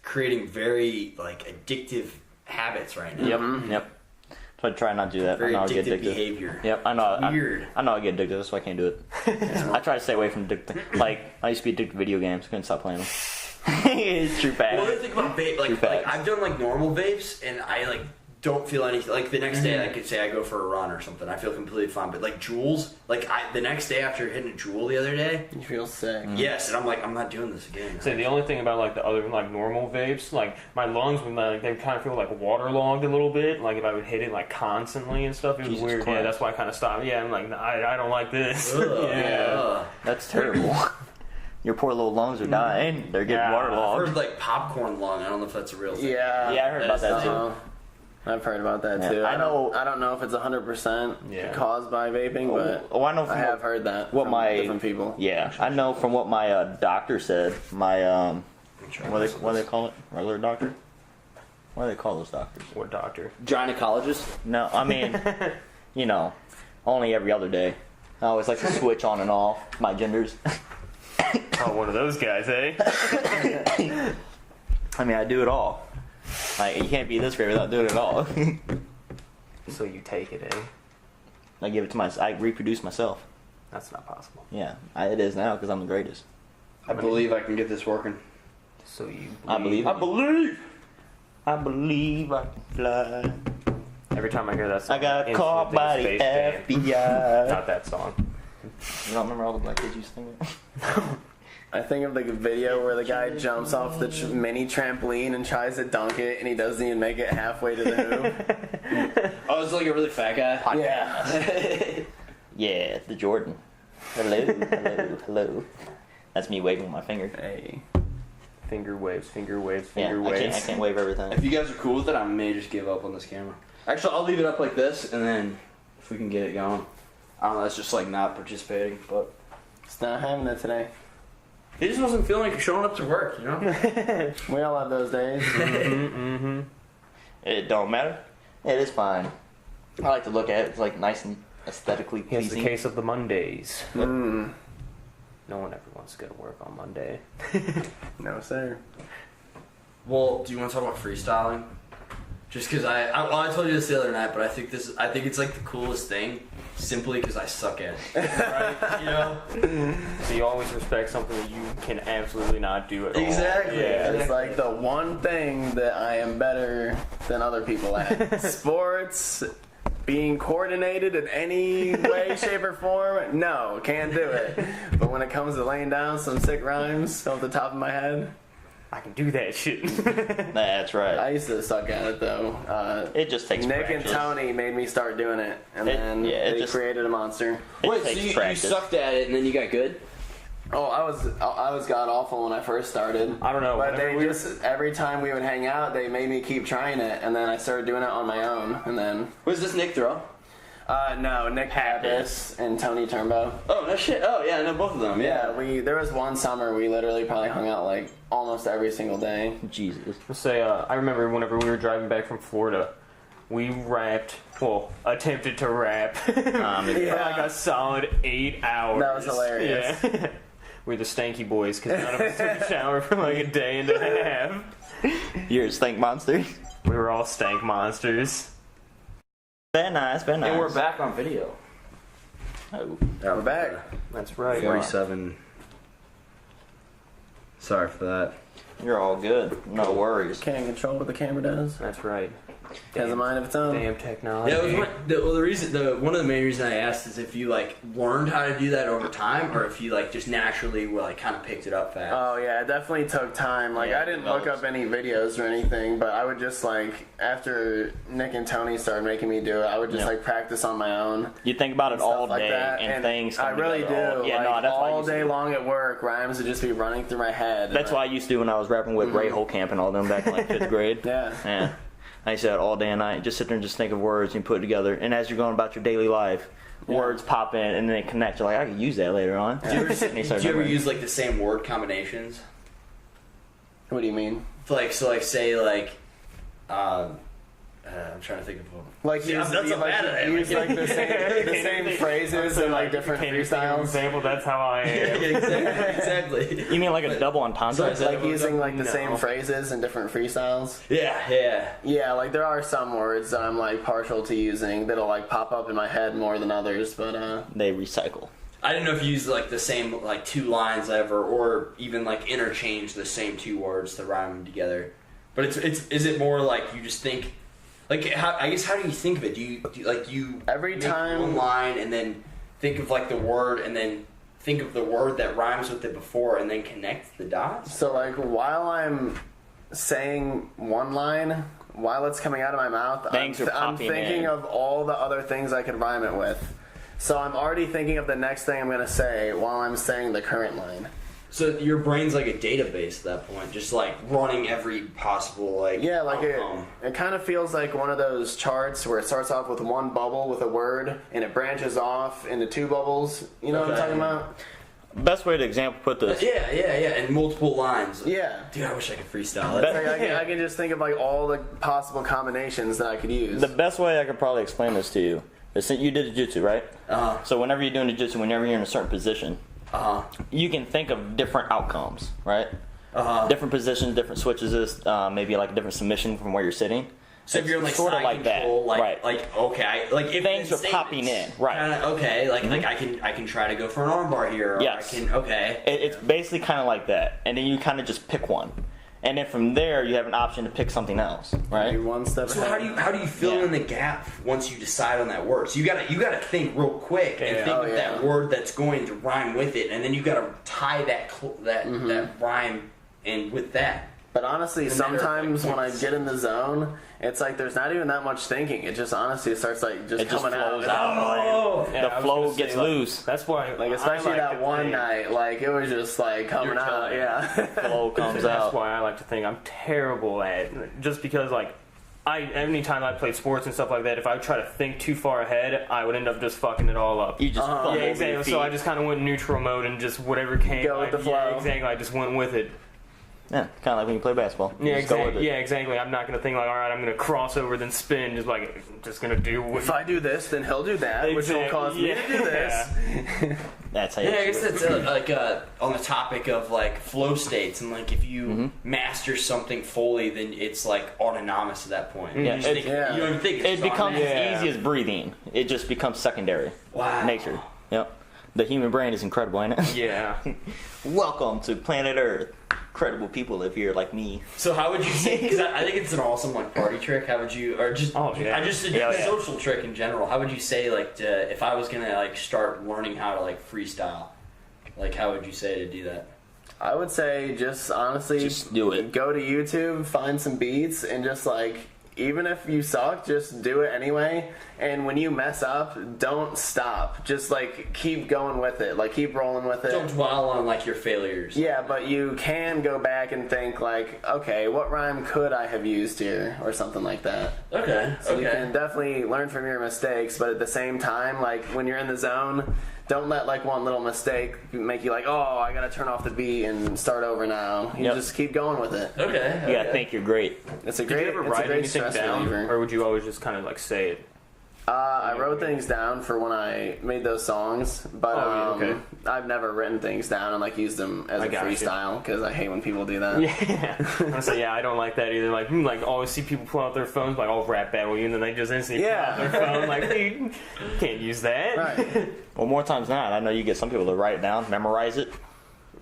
creating very like addictive habits right now. Yep. So I try not to do that. Very I know I'll get addictive addicted. behavior. Yep, I know. Weird. I know I get addicted, so I can't do it. I try to stay away from addicted. Like I used to be addicted to video games. Couldn't stop playing them. It's true Well, the bad. thing about vape, like I've done like normal vapes, and I like don't feel anything. Like the next day, I could say I go for a run or something. I feel completely fine. But like Juuls, like the next day after hitting a Juul the other day, You feel sick. yes, and I'm like, I'm not doing this again. So the only thing about like the other like normal vapes, like my lungs would like they kind of feel like waterlogged a little bit. Like if I would hit it like constantly and stuff, it was Jesus weird. Christ. Yeah, that's why I kind of stopped. Yeah, I'm like I don't like this. Ugh, Yeah. ugh. That's terrible. Your poor little lungs are dying. They're getting Yeah. I've waterlogged. heard like popcorn lung. I don't know if that's a real thing. Yeah. Yeah, I heard about that too. Uh-huh. I've heard about that too. I know. I don't know if it's 100% caused by vaping, but I know. I have heard that what from my different people. Yeah, I know from what my doctor said. My what do they call it? Regular doctor. What do they call those doctors? What doctor? Gynecologist? No, I mean, you know, only every other day. I always like to switch on and off my genders. Oh, one of those guys, eh? I mean, I do it all. Like, you can't be this great without doing it all. So you take it, eh? I give it to I reproduce myself. That's not possible. Yeah, it is now because I'm the greatest. I believe I can get this working. So you believe. I believe I can fly. Every time I hear that song, I got caught by the FBI. Not that song. You don't remember all the black kids used to sing it? I think of the video where the guy jumps off the mini trampoline and tries to dunk it, and he doesn't even make it halfway to the hoop. Oh, it's like a really fat guy? Yeah. Yeah, the Jordan. Hello. That's me waving my finger. Hey. Finger waves. I waves. can't wave everything. If you guys are cool with it, I may just give up on this camera. Actually, I'll leave it up like this, and then if we can get it going. I don't know, that's just like not participating, but... It's not having it today. He just wasn't feeling like showing up to work, you know? We all have those days. It don't matter. It is fine. I like to look at it. It's like nice and aesthetically Here's pleasing. the case of the Mondays. Mm. No one ever wants to go to work on Monday. No, sir. Well, do you want to talk about freestyling? Just because I told you this the other night, but I think it's like the coolest thing, simply because I suck at it. Right? You know? So you always respect something that you can absolutely not do at all. Exactly. Yeah. It's like the one thing that I am better than other people at. Sports, being coordinated in any way, shape, or form, no, can't do it. But when it comes to laying down some sick rhymes off the top of my head, I can do that shit. That's right. I used to suck at it though. It just takes Nick practice. and Tony made me start doing it, and then they created a monster. It so takes practice. you sucked at it and then you got good? Oh, I was god awful when I first started. I don't know. But every time we would hang out, they made me keep trying it, and then I started doing it on my own, and then. Was this Nick Throw? No, Nick Pappas and Tony Turnbow. Oh, no shit. Oh, yeah, I know both of them. Yeah, there was one summer we literally probably hung out like almost every single day. Jesus. Let's say, I remember whenever we were driving back from Florida, we attempted to rap for like a solid 8 hours. That was hilarious. Yeah. We're the stanky boys because none of us took a shower for like a day and a half. You're a stank monster. We were all stank monsters. Very nice. And we're back on video. Oh. We're back. That's right. 47. Sorry for that. You're all good. No worries. Can't control what the camera does. That's right. Has a mind of its own. Damn technology. Yeah, one of the main reasons I asked is if you like learned how to do that over time, or if you like just naturally were like kind of picked it up fast. Oh yeah, it definitely took time. Like I didn't look up any videos or anything, but I would just like after Nick and Tony started making me do it, I would just like practice on my own. You think about it all like day, that, and things. I really do. Yeah, like, that's all why day long at work, rhymes would just be running through my head. That's what I used to do when I was rapping with Ray Holcamp and all them back in like 5th grade. Yeah. I used to do that all day and night. Just sit there and just think of words and put it together. And as you're going about your daily life, words pop in and then they connect. You're like, I could use that later on. Did you ever use like the same word combinations? What do you mean? I'm trying to think of one. Like use like the same phrases and like different freestyles. Example. That's how I am. Exactly. You mean like a double entendre? Like using like the same phrases and different freestyles? Yeah. Yeah, like there are some words that I'm like partial to using that'll like pop up in my head more than others, but they recycle. I didn't know if you used like the same like 2 lines ever, or even like interchange the same 2 words to rhyme them together. But is it more like you just think? Like, how do you think of it? Do you every time one line and then think of like the word and then think of the word that rhymes with it before and then connect the dots? So like while I'm saying one line, while it's coming out of my mouth, I'm thinking of all the other things I could rhyme it with. So I'm already thinking of the next thing I'm going to say while I'm saying the current line. So your brain's like a database at that point, just like running every possible it kind of feels like one of those charts where it starts off with one bubble with a word and it branches off into 2 bubbles. You know what I'm talking about? Best way to put this. Yeah, and multiple lines. Yeah. Dude, I wish I could freestyle it. I can just think of like all the possible combinations that I could use. The best way I could probably explain this to you is you did jiu-jitsu, right? So whenever you're doing jiu-jitsu, whenever you're in a certain position, you can think of different outcomes, right? Different positions, different switches, maybe like a different submission from where you're sitting. So if you're like sort of like control, that, right? Like okay, like if things are popping in, right? Kinda, okay, like I can try to go for an armbar here. Or yes. It's basically kind of like that, and then you kind of just pick one, and then from there you have an option to pick something else, right? You're one step so ahead. how do you fill in the gap once you decide on that word? So you gotta think real quick and think of that word that's going to rhyme with it, and then you gotta tie that rhyme in with that. But honestly, sometimes when I get in the zone, it's like there's not even that much thinking. It just honestly starts like just coming flows out. The flow gets loose. That's why, like especially that one night, like it was just like coming out. Yeah, flow comes out. That's why I like to think I'm terrible at it. Just because like anytime I played sports and stuff like that, if I would try to think too far ahead, I would end up just fucking it all up. You just yeah, exactly. So I just kind of went neutral mode and just whatever came. Go with the flow. Yeah, exactly. I just went with it. Yeah, kind of like when you play basketball. Yeah, exactly. Yeah, exactly. I'm not gonna think like, all right, I'm gonna cross over then spin. Just gonna do. If I do this, then he'll do that, which will cause me to do this. That's how. You I guess that's like on the topic of like flow states, and like if you master something fully, then it's like autonomous at that point. Yeah, you don't even think it becomes as easy as breathing. It just becomes secondary. Wow. Nature. Yep. The human brain is incredible, ain't it? Yeah. Welcome to planet Earth. Incredible people live here like me. So how would you say, because I think it's an awesome like party trick, how would you, or just, a social trick in general, how would you say like if I was going to like start learning how to like freestyle, like how would you say to do that? I would say just honestly, just do it. Go to YouTube, find some beats, and just like, even if you suck, just do it anyway. And when you mess up, don't stop. Just like keep going with it. Like keep rolling with it. Don't dwell on like your failures. Yeah, but you can go back and think like, okay, what rhyme could I have used here, or something like that. Okay. So you can definitely learn from your mistakes, but at the same time, like when you're in the zone, don't let like one little mistake make you like, oh, I gotta turn off the beat and start over now. You just keep going with it. Okay. You gotta think you're great. It's a Did great. you ever it's write a great anything stress down, reliever. or would you always just kind of like say it? I wrote things down for when I made those songs, but I've never written things down and like used them as a freestyle because I hate when people do that. Yeah, I don't like that either. Like always see people pull out their phones like, "I'll rap battle you," and then they just instantly pull out their phone like, "Dude, you can't use that." Right. Well, more times than not, I know you get some people to write it down, memorize it.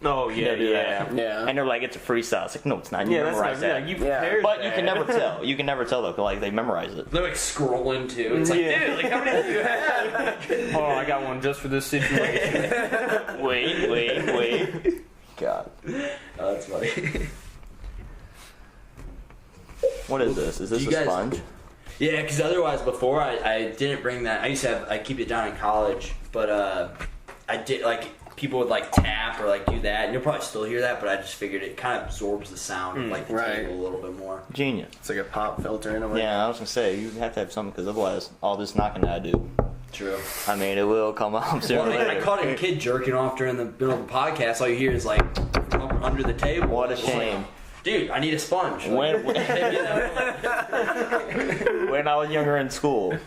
Oh yeah. And they're like, it's a freestyle. It's like, no, it's not. You memorize that. You prepared but you can never tell. You can never tell though, 'cause, like they memorize it. They're like scrolling too. It's like, dude, like how many do you have? Oh, I got one just for this situation. Wait. God. Oh, that's funny. What is this? Is this a sponge? Yeah, because otherwise before I didn't bring that. I keep it down in college, but I did like. People would like tap or like do that, and you'll probably still hear that, but I just figured it kind of absorbs the sound of like the table a little bit more. Genius. It's like a pop filter in a way. Yeah, I was gonna say you have to have something because otherwise all this knocking that I do. True. I mean, it will come up sooner or later. I caught a kid jerking off during the middle of the podcast. All you hear is like under the table. What a shame. Dude, I need a sponge. When I was younger in school,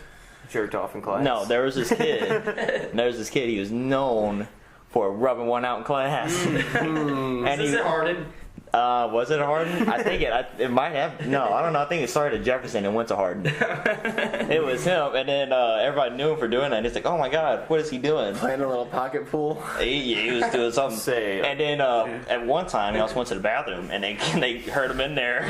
jerked off in class. No, there was this kid. He was known for rubbing one out in class. And is it Hardin? Was it Hardin? I think it might have. No, I don't know. I think it started at Jefferson and went to Hardin. It was him, and then everybody knew him for doing that. And it's like, oh my God, what is he doing? Playing a little pocket pool. He was doing something. And then at one time, he also went to the bathroom, and they heard him in there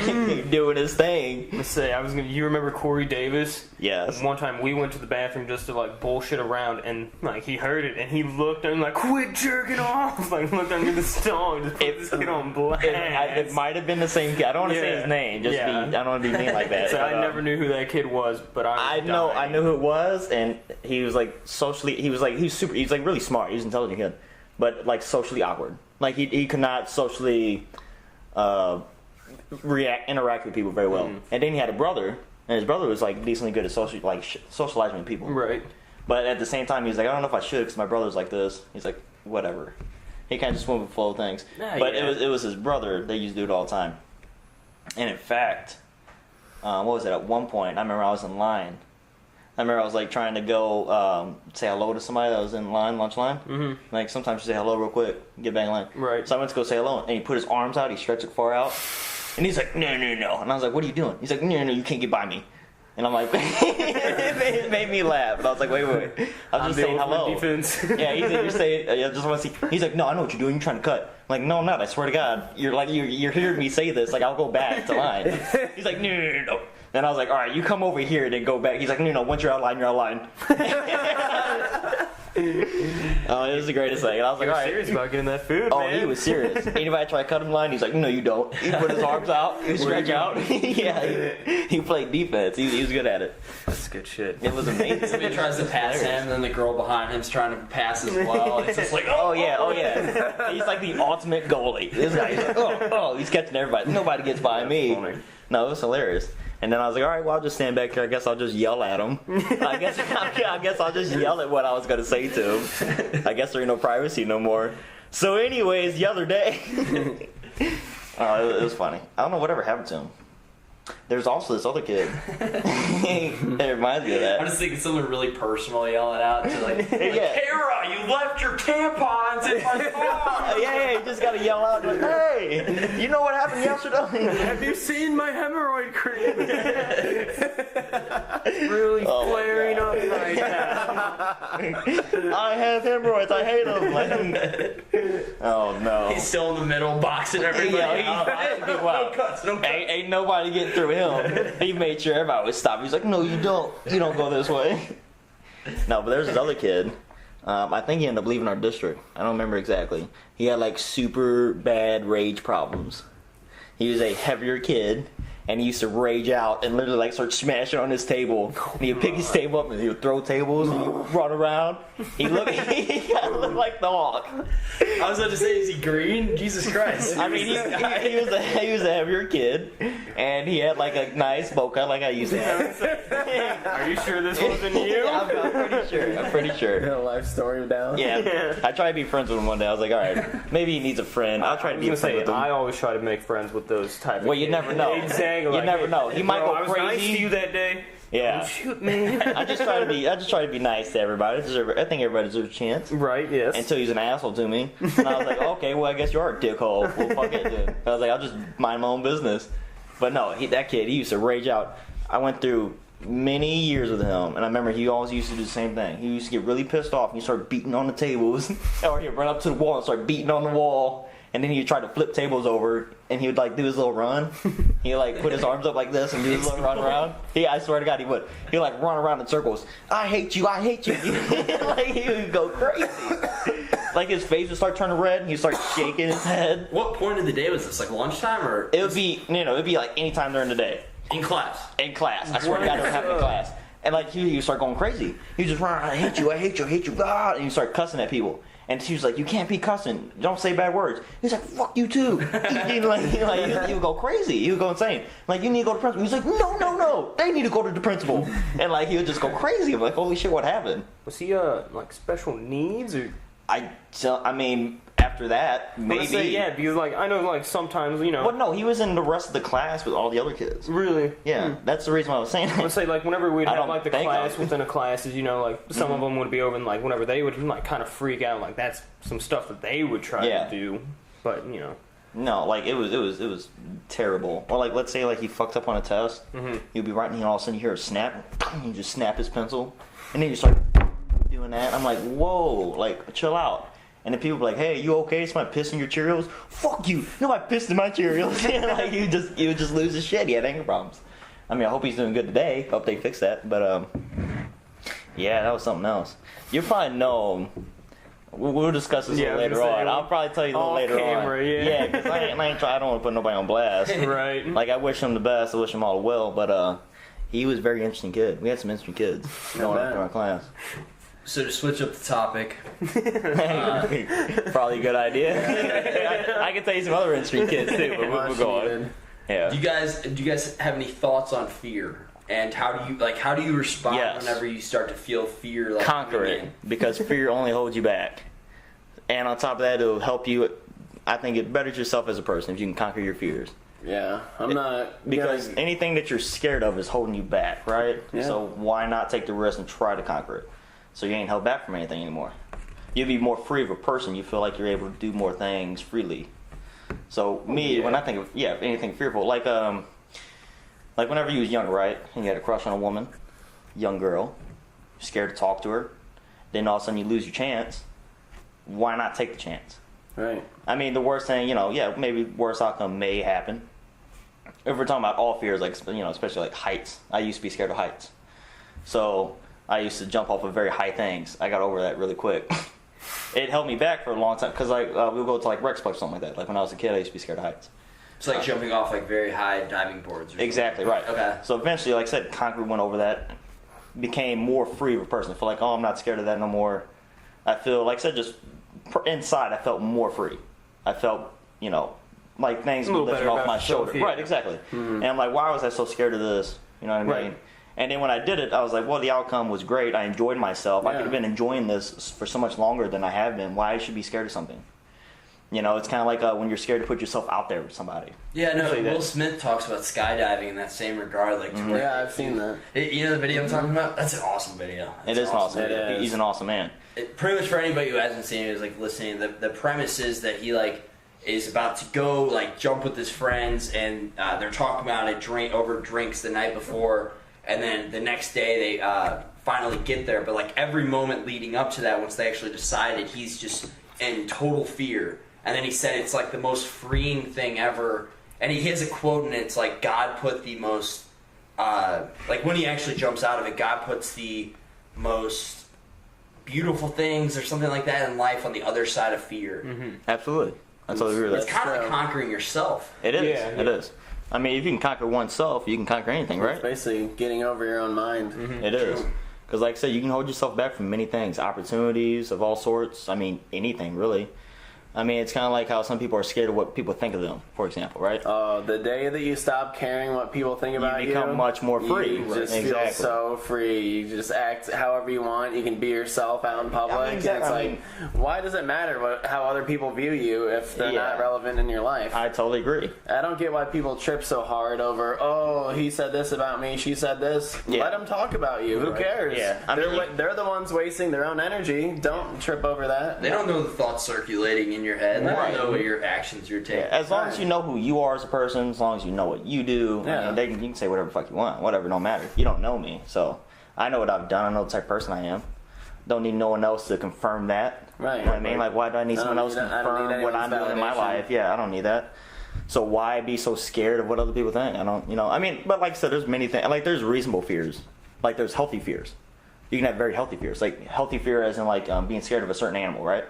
doing his thing. Let's say you remember Corey Davis? Yes. One time we went to the bathroom just to like bullshit around, and like he heard it, and he looked and like, quit jerking off! Like looked under the stall and just put this kid on blast. It might have been the same kid. I don't want to say his name. I don't want to be mean like that. So I never knew who that kid was, but I knew who it was, and he was like socially. He was like really smart. He was an intelligent kid. but like socially awkward. Like he could not socially interact with people very well. And then he had a brother, and his brother was like decently good at socializing with people. Right. But at the same time, he's like, I don't know if I should because my brother's like this. He's like, whatever. He kind of just went with the flow of things. But it was his brother that used to do it all the time. And in fact, what was it? At one point, I remember I was in line. I remember I was like trying to go say hello to somebody that was in line, lunch line. Mm-hmm. Like sometimes you say hello real quick, get back in line. Right. So I went to go say hello, and he put his arms out, he stretched it far out, and he's like, no. And I was like, what are you doing? He's like, no, you can't get by me. And I'm like, it made me laugh. And I was like, wait. I was just saying hello. Defense. Yeah, you're saying, I just want to see. He's like, no, I know what you're doing. You're trying to cut. I'm like, no, I'm not. I swear to God. You're hearing me say this. Like, I'll go back to line. He's like, no. Then I was like, all right, you come over here and then go back. He's like, no, once you're out of line, you're out of line. Oh, it was the greatest thing. And I was like, all right. Serious about getting that food, Oh, man. he was serious. Anybody try to cut him line, he's like, no, you don't. He put his arms out, he stretch out. Yeah, he played defense. He was good at it. That's good shit. It was amazing. Somebody tries to pass him, and then the girl behind him's trying to pass as well. It's just like, oh yeah. He's like the ultimate goalie. This guy, he's like, he's catching everybody. Nobody gets by me. Funny. No, it was hilarious. And then I was like, all right, well, I'll just stand back here. I guess I'll just yell at him. I guess I'll just yell at what I was going to say to him. I guess there ain't no privacy no more. So anyways, the other day, it was funny. I don't know whatever happened to him. There's also this other kid. It reminds me of that. I'm just thinking someone really personal yelling out to like, Yeah. Kara, you left your tampons in my car. Yeah, you just got to yell out like, hey, you know what happened yesterday? Have you seen my hemorrhoid cream? Really flaring up right now. I have hemorrhoids. I hate them. Oh no. He's still in the middle, boxing everybody out. No cuts. Ain't nobody getting through him. He made sure everybody would stop. He's like, no, you don't. You don't go this way. No, but there's this other kid. I think he ended up leaving our district. I don't remember exactly. He had like super bad rage problems. He was a heavier kid, and he used to rage out and literally like start smashing on his table. And he would pick his table up and he would throw tables and he would run around. He kind of looked like the Hawk. I was about to say, is he green? Jesus Christ. I mean, he was a heavier kid, and he had like a nice bow cut like I used to have. Are you sure this wasn't you? I'm pretty sure. A life story down. Yeah. I tried to be friends with him one day. I was like, all right, maybe he needs a friend. I'll try to be a friend with him. I always try to make friends with those type of Well, you kids. never know. Exactly. You never know. He might go I was crazy. nice to you that day. Yeah. Don't shoot me. I just try to be nice to everybody. I think everybody deserves a chance. Right, yes. Until he's an asshole to me. And I was like, okay, well, I guess you are a dickhole. Well, fuck it, dude. I was like, I'll just mind my own business. But no, that kid, he used to rage out. I went through many years with him, and I remember he always used to do the same thing. He used to get really pissed off, and he'd start beating on the tables. Or he'd run up to the wall and start beating on the wall. And then he'd try to flip tables over, and he would like do his little run. He'd like put his arms up like this and do his little run around. I swear to God, he would. He'd like run around in circles. I hate you. Like he would go crazy. Like his face would start turning red, and he'd start shaking his head. What point of the day was this? Like lunchtime or? It would be, it'd be like any time during the day. In class. In class. I swear to God, it would happen in class. And like he would start going crazy. He'd just run around, I hate you, God, and he'd start cussing at people. And she was like, you can't be cussing. Don't say bad words. He's like, fuck you too. He would go crazy. He would go insane. Like, you need to go to the principal. He's like, no. They need to go to the principal. And like, he would just go crazy. I'm like, holy shit, what happened? Was he like special needs or? I mean, after that, maybe. Yeah, because like I know like sometimes Well, no, he was in the rest of the class with all the other kids. Really? Yeah, that's the reason why I was saying that. I would say like whenever we'd have like the class so. within a class, is like some of them would be over and like whenever they would like kind of freak out, like that's some stuff that they would try to do, but No, like it was terrible. Or like let's say like he fucked up on a test, he'd be writing, and all of a sudden you hear a snap, you just snap his pencil, and then you start doing that. I'm like, whoa, like chill out. And then people be like, hey, you okay? Somebody pissed in your Cheerios? Fuck you! Nobody pissed in my Cheerios. Like he would just lose his shit. He had anger problems. I mean, I hope he's doing good today. Hope they fix that. But yeah, that was something else. You'll probably know him. We'll discuss this a little later on. I'll probably tell you a little later camera, on. Yeah, because I don't want to put nobody on blast. Right. Like, I wish him the best. I wish him all the well. But he was a very interesting kid. We had some interesting kids going through our class. So to switch up the topic, probably a good idea. I can tell you some other in-street kids too, but we'll go on. Yeah. Do you guys have any thoughts on fear? And how do you respond whenever you start to feel fear? Like, conquer it, because fear only holds you back. And on top of that, it'll help you. I think it betters yourself as a person if you can conquer your fears. Yeah, because anything that you're scared of is holding you back, right? Yeah. So why not take the risk and try to conquer it? So you ain't held back from anything anymore. You'll be more free of a person. You feel like you're able to do more things freely. So when I think of anything fearful, like whenever you was younger, right, and you had a crush on a woman, young girl, you're scared to talk to her, then all of a sudden you lose your chance. Why not take the chance? Right. I mean, the worst thing, maybe worst outcome may happen. If we're talking about all fears, like, especially like heights. I used to be scared of heights. So I used to jump off of very high things. I got over that really quick. It held me back for a long time, because we'll go to like Rexplex or something like that. Like when I was a kid, I used to be scared of heights. It's like jumping off like very high diving boards. Exactly, right. Okay. So eventually, like I said, conquered went over that, became more free of a person. I feel like, I'm not scared of that no more. I feel, like I said, just inside, I felt more free. I felt, like things were lifting off my shoulder. Right, exactly. Mm-hmm. And I'm like, why was I so scared of this? You know what I mean? Right. And then when I did it, I was like, well, the outcome was great. I enjoyed myself. Yeah. I could have been enjoying this for so much longer than I have been. Why I should be scared of something? It's kind of like when you're scared to put yourself out there with somebody. Yeah, no, Will Smith talks about skydiving in that same regard. Like, yeah, I've seen that. You know the video I'm talking about? That's an awesome video. It is awesome. He's an awesome man. Pretty much for anybody who hasn't seen it, is like listening. The premise is that he is about to go jump with his friends, and they're talking about it over drinks the night before, and then the next day they finally get there. But every moment leading up to that, once they actually decided, he's just in total fear. And then he said it's the most freeing thing ever. And he has a quote, and it's God put the most when he actually jumps out of it, God puts the most beautiful things or something like that in life on the other side of fear. Mm-hmm. Absolutely. I totally agree with that. It's kind of like conquering yourself. It is. Yeah. It is. I mean, if you can conquer oneself, you can conquer anything, right? It's basically getting over your own mind. Mm-hmm. It is. Because like I said, you can hold yourself back from many things. Opportunities of all sorts. I mean, anything, really. I mean, it's kind of like how some people are scared of what people think of them, for example, right? The day that you stop caring what people think about you, become much more free. You just feel so free. You just act however you want. You can be yourself out in public. It's why does it matter how other people view you if they're not relevant in your life? I totally agree. I don't get why people trip so hard over, he said this about me, she said this. Yeah. Let them talk about you. Who cares? Yeah. They're the ones wasting their own energy. Don't trip over that. They don't know the thoughts circulating in your head. Right. They don't know what your actions you're taking. Yeah, as long as you know who you are as a person, as long as you know what you do, I mean, you can say whatever the fuck you want. Whatever, don't matter. You don't know me, so I know what I've done. I know the type of person I am. Don't need no one else to confirm that. Right. You know what I mean? Why do I need someone else to confirm what I'm doing in my life? Yeah, I don't need that. So why be so scared of what other people think? I don't, I mean, but like I said, there's many things. There's reasonable fears. There's healthy fears. You can have very healthy fears. Healthy fear as in being scared of a certain animal, right?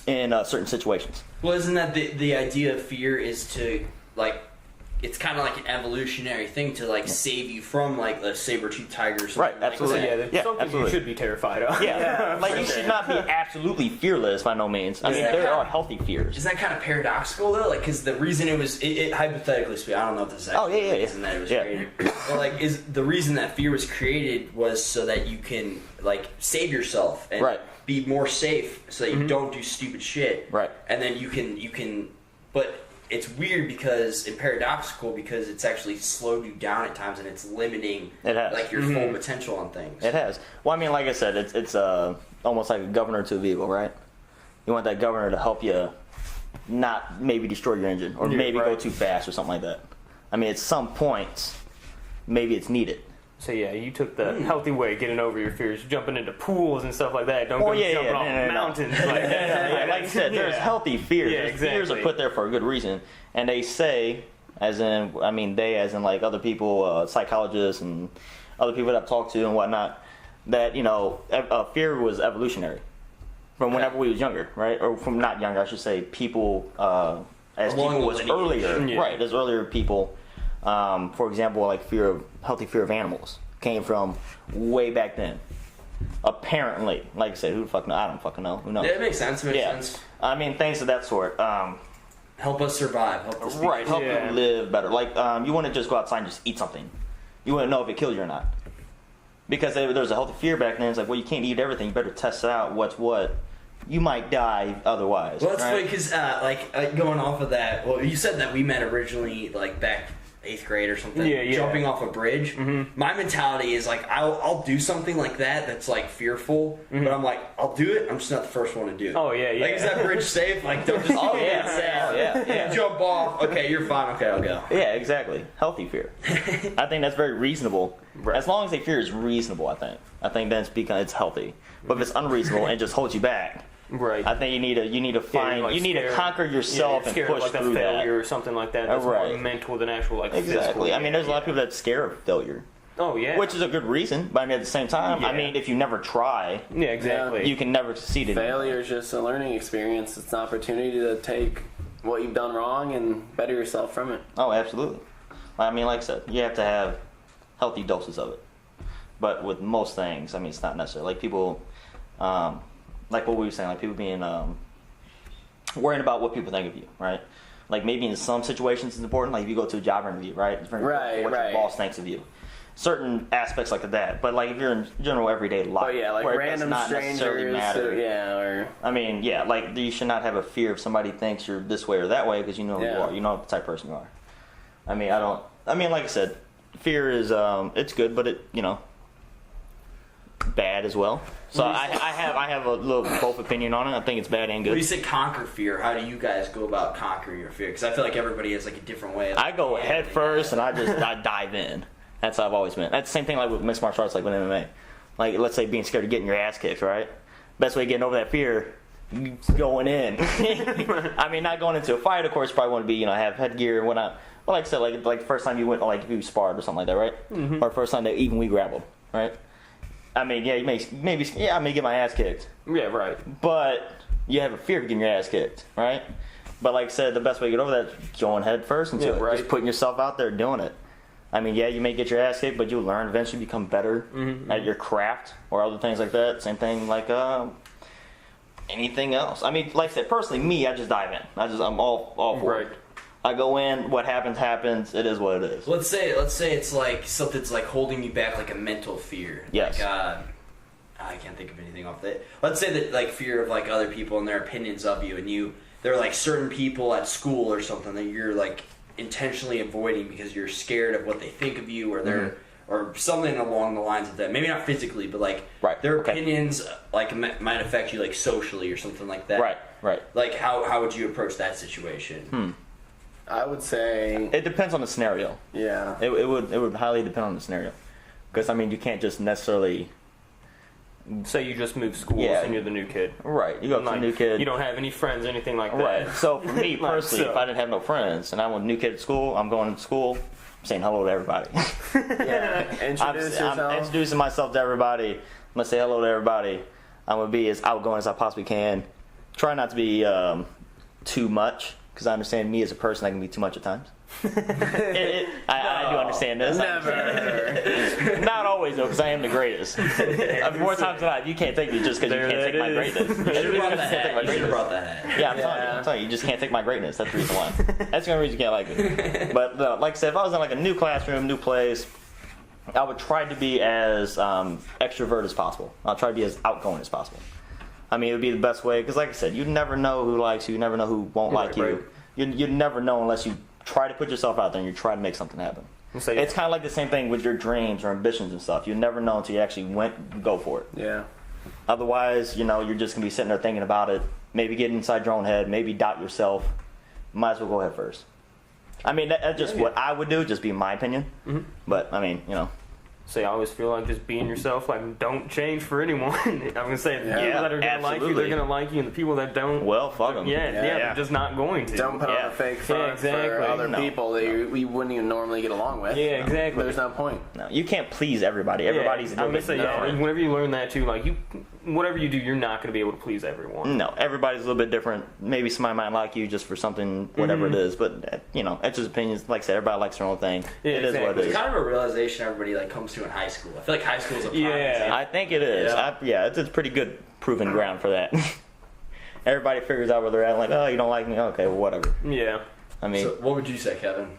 In certain situations. Well, isn't that the idea of fear is to it's kind of like an evolutionary thing to save you from a saber-toothed tiger or something. Right, absolutely. Something absolutely. You should be terrified of. Yeah, you should not be absolutely fearless by no means. I mean, there are healthy fears. Is that kind of paradoxical though? Because the reason it hypothetically speaking, I don't know if this is actually the reason that it was created. But is the reason that fear was created was so that you can save yourself and be more safe, so that you don't do stupid shit. Right. And then you can, but it's weird because it's actually slowed you down at times, and it's limiting your full potential on things. It has. Well, I mean, like I said, it's almost like a governor to a vehicle, right? You want that governor to help you not maybe destroy your engine or maybe go too fast or something like that. I mean, at some points, maybe it's needed. So you took the healthy way, getting over your fears, jumping into pools and stuff like that. Don't go jumping off mountains. Like I said, there's healthy fears. Yeah, exactly. Fears are put there for a good reason, and they say, as in other people, psychologists and other people that I've talked to and whatnot, that fear was evolutionary from whenever we was younger, right? Or from not younger, I should say. People as people was earlier, right? As earlier people. For example, healthy fear of animals came from way back then. Apparently, like I said, who the fuck knows? I don't fucking know. Who knows? Yeah, it makes sense. Makes sense. I mean, things of that sort. Help us survive. Help us help you live better. Like, you wouldn't just go outside and just eat something. You wouldn't know if it killed you or not. Because there was a healthy fear back then. It's like, well, you can't eat everything. You better test out what's what. You might die otherwise. Well, it's funny because, like, going off of that, well, you said that we met originally, like, back 8th grade or something, jumping off a bridge. Mm-hmm. My mentality is, like, I'll do something like that's, like, fearful, but I'm like, I'll do it, I'm just not the first one to do it. Oh, yeah. Like, is that bridge safe? Like, don't just get sad. Yeah. Jump off. Okay, you're fine. Okay, I'll go. Yeah, exactly. Healthy fear. I think that's very reasonable. Right. As long as the fear is reasonable, I think then it's healthy. But if it's unreasonable and just holds you back, right. I think you need to conquer yourself and push like through failure that. or something like that. That's more mental than actual like exactly. Physical. I mean, there's a lot of people that scare of failure. Oh yeah. Which is a good reason, but I mean at the same time, I mean if you never try, exactly, you can never succeed in it. Failure is just a learning experience. It's an opportunity to take what you've done wrong and better yourself from it. Oh, absolutely. I mean, like I said, you have to have healthy doses of it. But with most things, I mean, it's not necessary. Like people, like what we were saying, like people being worrying about what people think of you, right? Like maybe in some situations it's important. Like if you go to a job interview, right? It's very important what your boss thinks of you. Certain aspects like that. But like if you're in general everyday life, like where random it does not strangers, necessarily matter. or I mean, like you should not have a fear if somebody thinks you're this way or that way because you know who you are. You know the type of person you are. I mean, like I said, fear is it's good, but it bad as well. So I have a little both opinion on it. I think it's bad and good. When you say conquer fear, how do you guys go about conquering your fear? Because I feel like everybody has like a different way. I go head first and I dive in. That's how I've always been. That's the same thing like with mixed martial arts, like with MMA. Like let's say being scared of getting your ass kicked, right? Best way of getting over that fear, going in. I mean, not going into a fight, of course. You probably want to be, have headgear and whatnot. Well, like I said, like the first time you went, like if you sparred or something like that, right? Mm-hmm. Or first time that even we grappled, right? I mean, yeah, I may get my ass kicked. Yeah, right. But you have a fear of getting your ass kicked, right? But like I said, the best way to get over that is going head first into it. Right. Just putting yourself out there doing it. I mean, yeah, you may get your ass kicked, but you'll learn eventually become better at your craft or other things like that. Same thing like anything else. I mean, like I said, personally, me, I just dive in. I'm all for it. I go in, what happens, it is what it is. Let's say it's like something's like holding you back, like a mental fear. Yes. Like, I can't think of anything off that. Let's say that like fear of like other people and their opinions of you, and there are like certain people at school or something that you're like intentionally avoiding because you're scared of what they think of you or or something along the lines of that. Maybe not physically, but like their opinions like might affect you like socially or something like that. Right. Like how would you approach that situation? I would say it depends on the scenario. Yeah, it would highly depend on the scenario, because I mean you can't just necessarily say you just moved schools and you're the new kid. Right, you go to the new kid. You don't have any friends, anything like that. Right. So for me personally, if I didn't have no friends and I'm a new kid at school, I'm going to school, I'm saying hello to everybody. Introduce yourself. I'm introducing myself to everybody. I'm gonna say hello to everybody. I'm gonna be as outgoing as I possibly can. Try not to be too much. Because I understand me as a person, I can be too much at times. I do understand this. Never. Not always, though, because I am the greatest. More times than not, you can't take me just because you can't take my greatness. You should have brought that hat. Yeah, I'm telling you, you just can't take my greatness. That's the reason why. That's the only reason you can't like me. But like I said, if I was in like a new classroom, new place, I would try to be as extrovert as possible. I'll try to be as outgoing as possible. I mean, it would be the best way, because like I said, you never know who likes you, you never know who won't like you. Right. You never know unless you try to put yourself out there and you try to make something happen. It's kind of like the same thing with your dreams or ambitions and stuff. You never know until you actually go for it. Yeah. Otherwise, you're just going to be sitting there thinking about it, maybe get inside your own head, maybe doubt yourself. Might as well go ahead first. I mean, that's just what I would do, just be my opinion. Mm-hmm. But, I mean, I always feel like just being yourself, like, don't change for anyone. I'm going to say, the people that are going to like you, they're going to like you, and the people that don't, well, fuck them. They're just not going to. Don't put on a fake front for other people that we wouldn't even normally get along with. Yeah, exactly. There's no point. No, you can't please everybody. Everybody's a little bit different. Whenever you learn that, too, like, whatever you do, you're not going to be able to please everyone. No, everybody's a little bit different. Maybe somebody might like you just for something, whatever it is, but, it's just opinions. Like I said, everybody likes their own thing. Yeah, it is what it is. It's kind of a realization everybody, like, comes to in high school. I feel like high school is a prime example. I think it is. It's pretty good proving ground for that. Everybody figures out where they're at. Like, oh, you don't like me? Okay, well, whatever. Yeah. I mean, so what would you say, Kevin?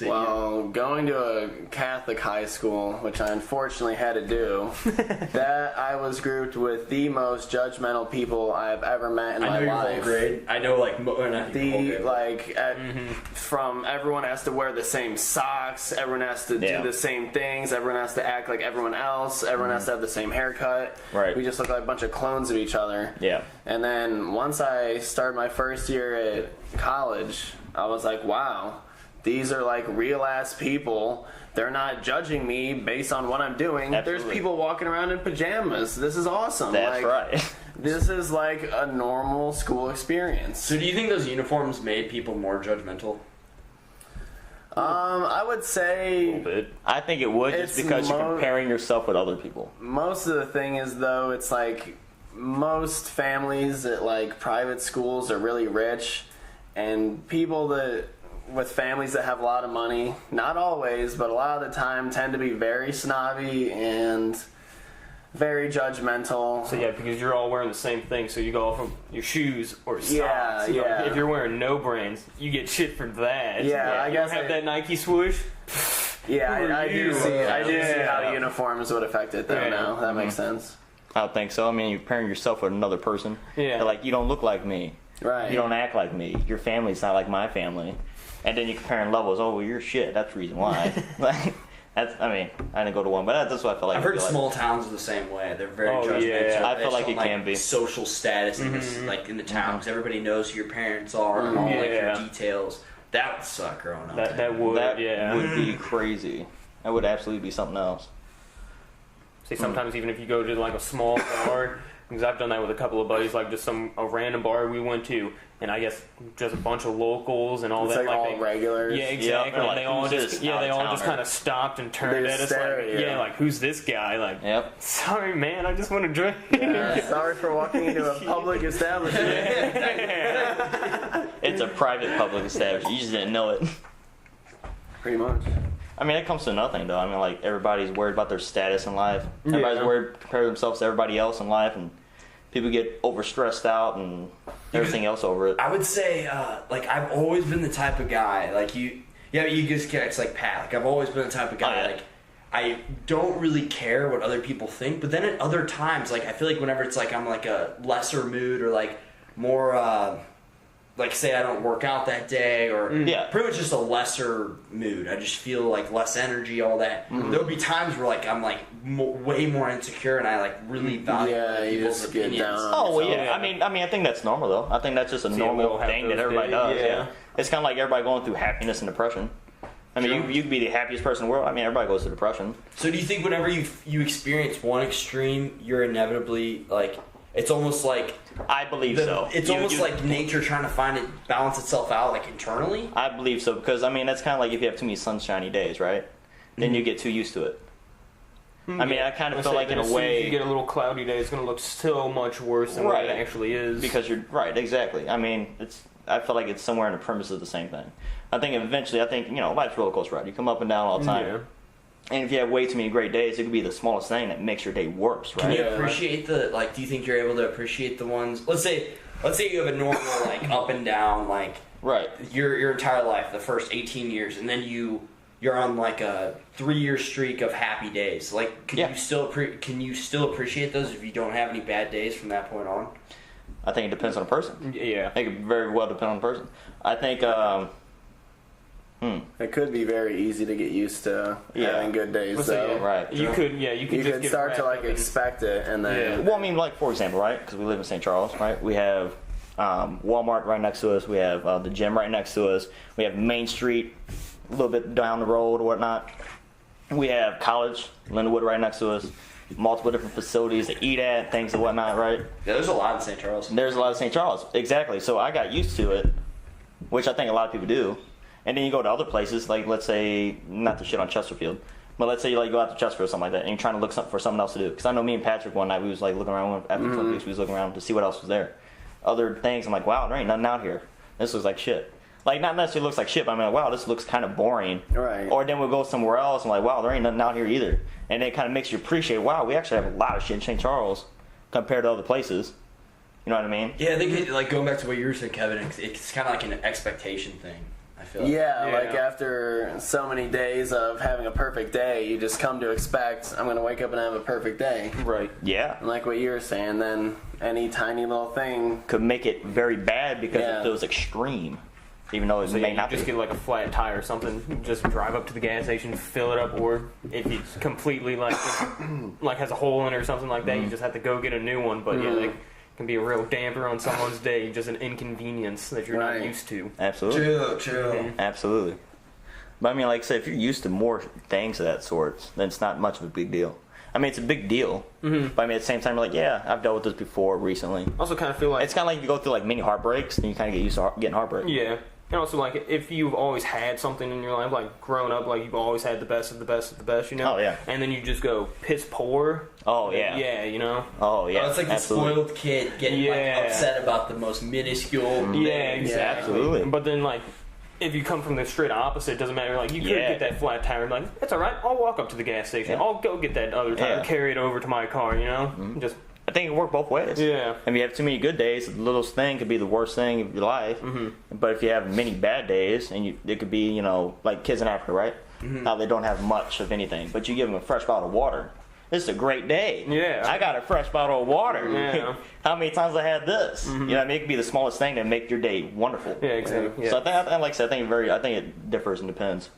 Well, going to a Catholic high school, which I unfortunately had to do, that I was grouped with the most judgmental people I've ever met in my life. Whole grade. I know, like, from everyone has to wear the same socks, everyone has to do the same things, everyone has to act like everyone else, everyone has to have the same haircut. Right. We just look like a bunch of clones of each other. Yeah. And then once I started my first year at college, I was like, wow. These are like real ass people. They're not judging me based on what I'm doing. Absolutely. There's people walking around in pajamas. This is awesome. That's right. This is like a normal school experience. So do you think those uniforms made people more judgmental? I would say... A little bit. I think it would, just because you're comparing yourself with other people. Most of the thing is, though, it's like most families at like private schools are really rich, and people that... with families that have a lot of money, not always, but a lot of the time tend to be very snobby and very judgmental. So yeah, because you're all wearing the same thing, so you go off of your shoes or socks. Yeah, You know, yeah. if you're wearing no brands, you get shit for that. Yeah, I you guess don't have that Nike swoosh. Yeah, I do see Yeah. how uniforms would affect it, though, Yeah. now. That makes sense. I don't think so. I mean, you're comparing yourself with another person. Yeah. They're like, you don't look like me. Right. You don't act like me. Your family's not like my family. And then you're comparing levels. Oh, well, you're shit. That's the reason why. Like, that's. I mean, I didn't go to one, but that's what I feel like. I've heard small towns are the same way. They're very judgmental. Yeah. I feel like it can be. Social status in this, like in the town, because everybody knows who your parents are and all like your details. That would suck growing up. That would be crazy. That would absolutely be something else. See, sometimes even if you go to like a small bar, because I've done that with a couple of buddies, like just a random bar we went to, and I guess just a bunch of locals and all It's that. like all regulars. Yeah, exactly. Yep. And Like, they all just kind of stopped and turned They at us stare like, at you. like, who's this guy? Like, Yep. sorry, man, I just want to drink. Sorry for walking into a public establishment. It's a private public establishment. You just didn't know it. Pretty much. I mean, it comes to nothing, though. I mean, like, everybody's worried about their status in life. Everybody's worried to compare themselves to everybody else in life, and people get overstressed out and everything else over it. I would say, like, I've always been the type of guy, like, you just get, it's like Pat. Like, I've always been the type of guy, like, I don't really care what other people think, but then at other times, like, I feel like whenever it's like I'm like a lesser mood or like more, like say I don't work out that day or pretty much just a lesser mood. I just feel like less energy, all that. There'll be times where like I'm like way more insecure and I like really value other people's opinions. Oh well, yeah. I mean, I think that's normal though. I think that's just a normal thing that everybody does. Yeah. It's kind of like everybody going through happiness and depression. I mean, you could be the happiest person in the world. I mean, everybody goes through depression. So do you think whenever you experience one extreme, you're inevitably like, it's almost like... I believe so. It's almost like nature trying to balance itself out like internally? I believe so, because I mean, that's kind of like if you have too many sunshiny days, right? Then you get too used to it. I mean, I kind of feel like in a way... If you get a little cloudy day, it's going to look so much worse than what it actually is. Because you're... Right, exactly. I mean, I feel like it's somewhere in the premise of the same thing. I think eventually, life's a roller coaster ride. You come up and down all the time. Yeah. And if you have way too many great days, it could be the smallest thing that makes your day worse, right? Can you appreciate do you think you're able to appreciate the ones... Let's say you have a normal, like, up and down, like... Right. Your entire life, the first 18 years, and then you're on, like, a 3-year streak of happy days. Like, can you still appreciate those if you don't have any bad days from that point on? I think it depends on the person. Yeah. I think it very well depend on the person. I think... It could be very easy to get used to having good days, though. Right. You could just start to like expect it, and then. Yeah. Well, I mean, like for example, right? Because we live in St. Charles, right? We have Walmart right next to us. We have the gym right next to us. We have Main Street a little bit down the road or whatnot. We have college, Lindenwood right next to us. Multiple different facilities to eat at, things and whatnot, right? Yeah, there's a lot in St. Charles. There's a lot of St. Charles, exactly. So I got used to it, which I think a lot of people do. And then you go to other places, like let's say, not to shit on Chesterfield, but let's say you like go out to Chesterfield or something like that, and you're trying to look for something else to do. Because I know me and Patrick one night we was like looking around after Twin Peaks, we was looking around to see what else was there. Other things, I'm like, wow, there ain't nothing out here. This looks like shit. Like, not necessarily looks like shit, but I'm like, wow, this looks kind of boring. Right. Or then we'll go somewhere else and like, wow, there ain't nothing out here either. And it kind of makes you appreciate, wow, we actually have a lot of shit in St. Charles compared to other places. You know what I mean? Yeah, I think like going back to what you were saying, Kevin, it's kind of like an expectation thing. I feel like. Yeah, like after so many days of having a perfect day, you just come to expect I'm going to wake up and have a perfect day. Right. Yeah. And like what you were saying, then any tiny little thing could make it very bad because it feels extreme. Even though it may not just get like a flat tire or something, just drive up to the gas station, fill it up, or if it's completely like has a hole in it or something like that, you just have to go get a new one. But yeah, they can be a real damper on someone's day, just an inconvenience that you're not used to. Absolutely. True. Absolutely. But I mean, like I said, if you're used to more things of that sort, then it's not much of a big deal. I mean, it's a big deal, but I mean, at the same time, like, yeah, I've dealt with this before recently. Also, kind of feel like it's kind of like you go through like mini heartbreaks, and you kind of get used to getting heartbreak. Yeah. And also, like, if you've always had something in your life, like, growing up, like, you've always had the best of the best of the best, you know? Oh, yeah. And then you just go piss poor. Oh, yeah. Yeah, you know? Oh, yeah. Oh, it's like the spoiled kid getting like upset about the most minuscule Yeah, exactly. Absolutely. But then, like, if you come from the straight opposite, it doesn't matter. Like, you could get that flat tire, like, it's alright, I'll walk up to the gas station. I'll go get that other tire, carry it over to my car, you know? Just... I think it works both ways. Yeah. If you have too many good days, the littlest thing could be the worst thing of your life. But if you have many bad days, and it could be, you know, like kids in Africa, right? How they don't have much of anything, but you give them a fresh bottle of water. This is a great day. Yeah. I got a fresh bottle of water. Yeah. How many times I had this? You know what I mean? It could be the smallest thing to make your day wonderful. Yeah, exactly. Yeah. So I think, like I said, I think it differs and depends.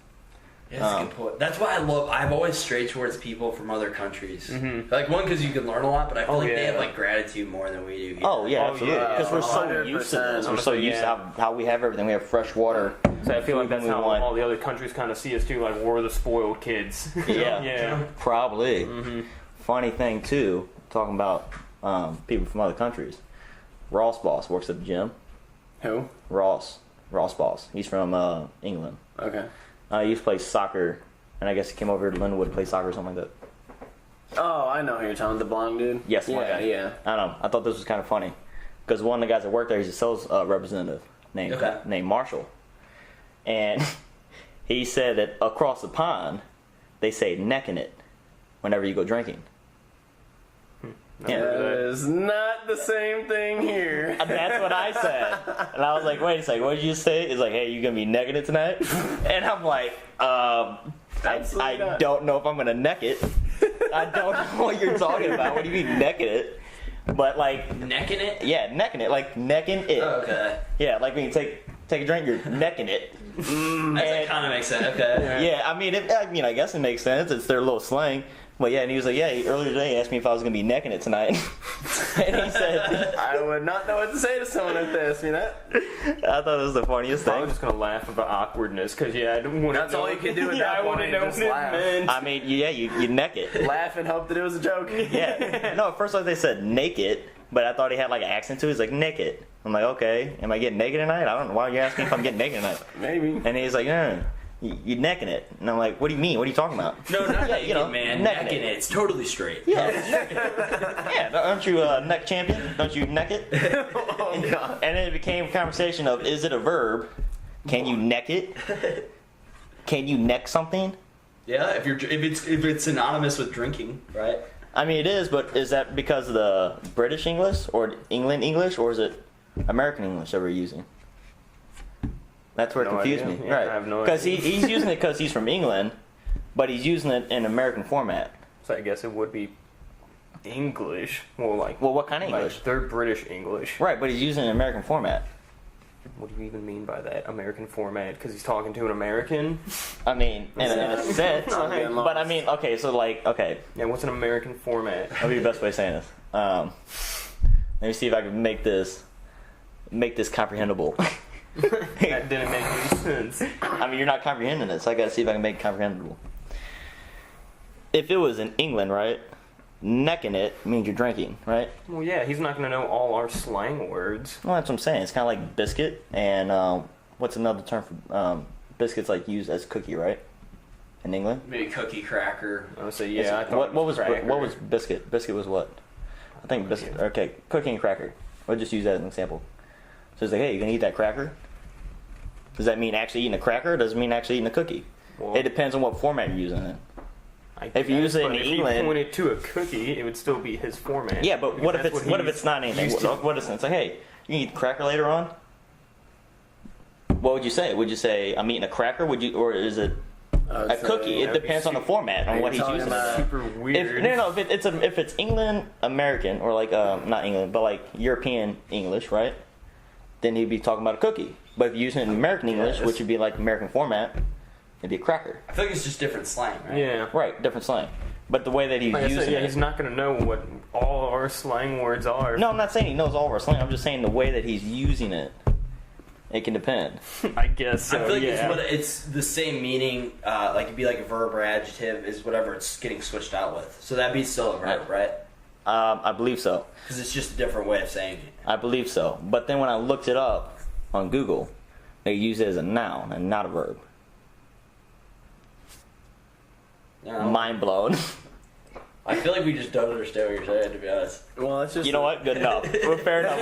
Yeah, that's a good point. That's why I've always strayed towards people from other countries. Like, one, because you can learn a lot, but I feel like they have, like, gratitude more than we do here. Oh, yeah, absolutely. Because we're so used to this. We're so used to how we have everything. We have fresh water. So I feel like that's how all the other countries kind of see us, too. Like, we're the spoiled kids. Yeah. Probably. Funny thing, too, talking about people from other countries. Ross Boss works at the gym. Who? Ross Boss. He's from England. Okay. He used to play soccer, and I guess he came over to Lindenwood to play soccer or something like that. Oh, I know who you're talking, the blonde dude. Yes, one guy. Yeah. I don't know. I thought this was kind of funny because one of the guys that worked there, he's a sales representative named Marshall, and he said that across the pond they say necking it whenever you go drinking. Yeah. That is not the same thing here. That's what I said. And I was like, wait a second, what did you say? It's like, hey, you going to be necking it tonight? And I'm like, I don't know if I'm going to neck it. I don't know what you're talking about. What do you mean necking it? But like... Necking it? Yeah, necking it. Like necking it. Oh, okay. Yeah, like when you take a drink, you're necking it. That kind of makes sense. Okay. Yeah, I mean, I guess it makes sense. It's their little slang. But yeah, and he was like, earlier today he asked me if I was going to be necking it tonight. And he said... I would not know what to say to someone if they asked me that. I thought it was the funniest thing. I was just going to laugh about awkwardness, because, I don't want to That's all you can do at that point, just laugh. I mean, you neck it. Laugh and hope that it was a joke. Yeah. No, at first like they said naked, but I thought he had like an accent to it. He's like, naked. I'm like, okay, am I getting naked tonight? I don't know. Why are you asking if I'm getting naked tonight? Maybe. And he's like, you're necking it. And I'm like, what do you mean? What are you talking about? No, not naked, man. Necking it. It's totally straight. Yeah. Yeah, aren't you a neck champion? Don't you neck it? Oh, God. And then it became a conversation of, is it a verb? Can you neck it? Can you neck something? Yeah, if it's synonymous with drinking, right? I mean, it is, but is that because of the British English or England English, or is it American English that we're using? That's where it confused me. Yeah, right. I have no Because idea. he's using it because he's from England, but he's using it in American format. So I guess it would be English. Well, what kind of English? Like, they're British English. Right, but he's using it in American format. What do you even mean by that? American format? Because he's talking to an American? I mean, in a sense. But I mean, okay, so okay. Yeah, what's an American format? That'll be the best way of saying this. Let me see if I can make this comprehensible. That didn't make any sense. I mean, you're not comprehending it, so I gotta see if I can make it comprehensible. If it was in England, right, necking it means you're drinking, right? Well, yeah, he's not going to know all our slang words. Well, that's what I'm saying. It's kind of like biscuit, and what's another term for biscuits, like used as cookie, right? In England? Maybe cookie cracker. I would say, yeah. I thought what was biscuit? Biscuit was what? I think biscuit. Okay, cookie and cracker. We'll just use that as an example. So it's like, hey, you gonna eat that cracker? Does that mean actually eating a cracker, or does it mean actually eating a cookie? Well, it depends on what format you're using it. If you use it in England, if you pointed to a cookie, it would still be his format. Yeah, but what if it's not anything? What if it's like, hey, you can eat the cracker later on? What would you say? Would you say I'm eating a cracker? Or is it a cookie? It depends on the format, on what he's using. Super weird. If it's England American, or like not England, but like European English, right? Then he'd be talking about a cookie. But if you're using it in American English, which would be like American format, it'd be a cracker. I feel like it's just different slang, right? Yeah. Right, different slang. But the way that he's using it... he's not going to know what all our slang words are. No, I'm not saying he knows all of our slang. I'm just saying the way that he's using it. It can depend. I guess so, I feel like it's the same meaning, like it'd be like a verb or adjective is whatever it's getting switched out with. So that'd be still a verb, right? I believe so. Because it's just a different way of saying it. I believe so. But then when I looked it up on Google, they use it as a noun and not a verb. No. Mind blown. I feel like we just don't understand what you're saying, to be honest. Well, it's just... You know what? Good enough. We're fair enough.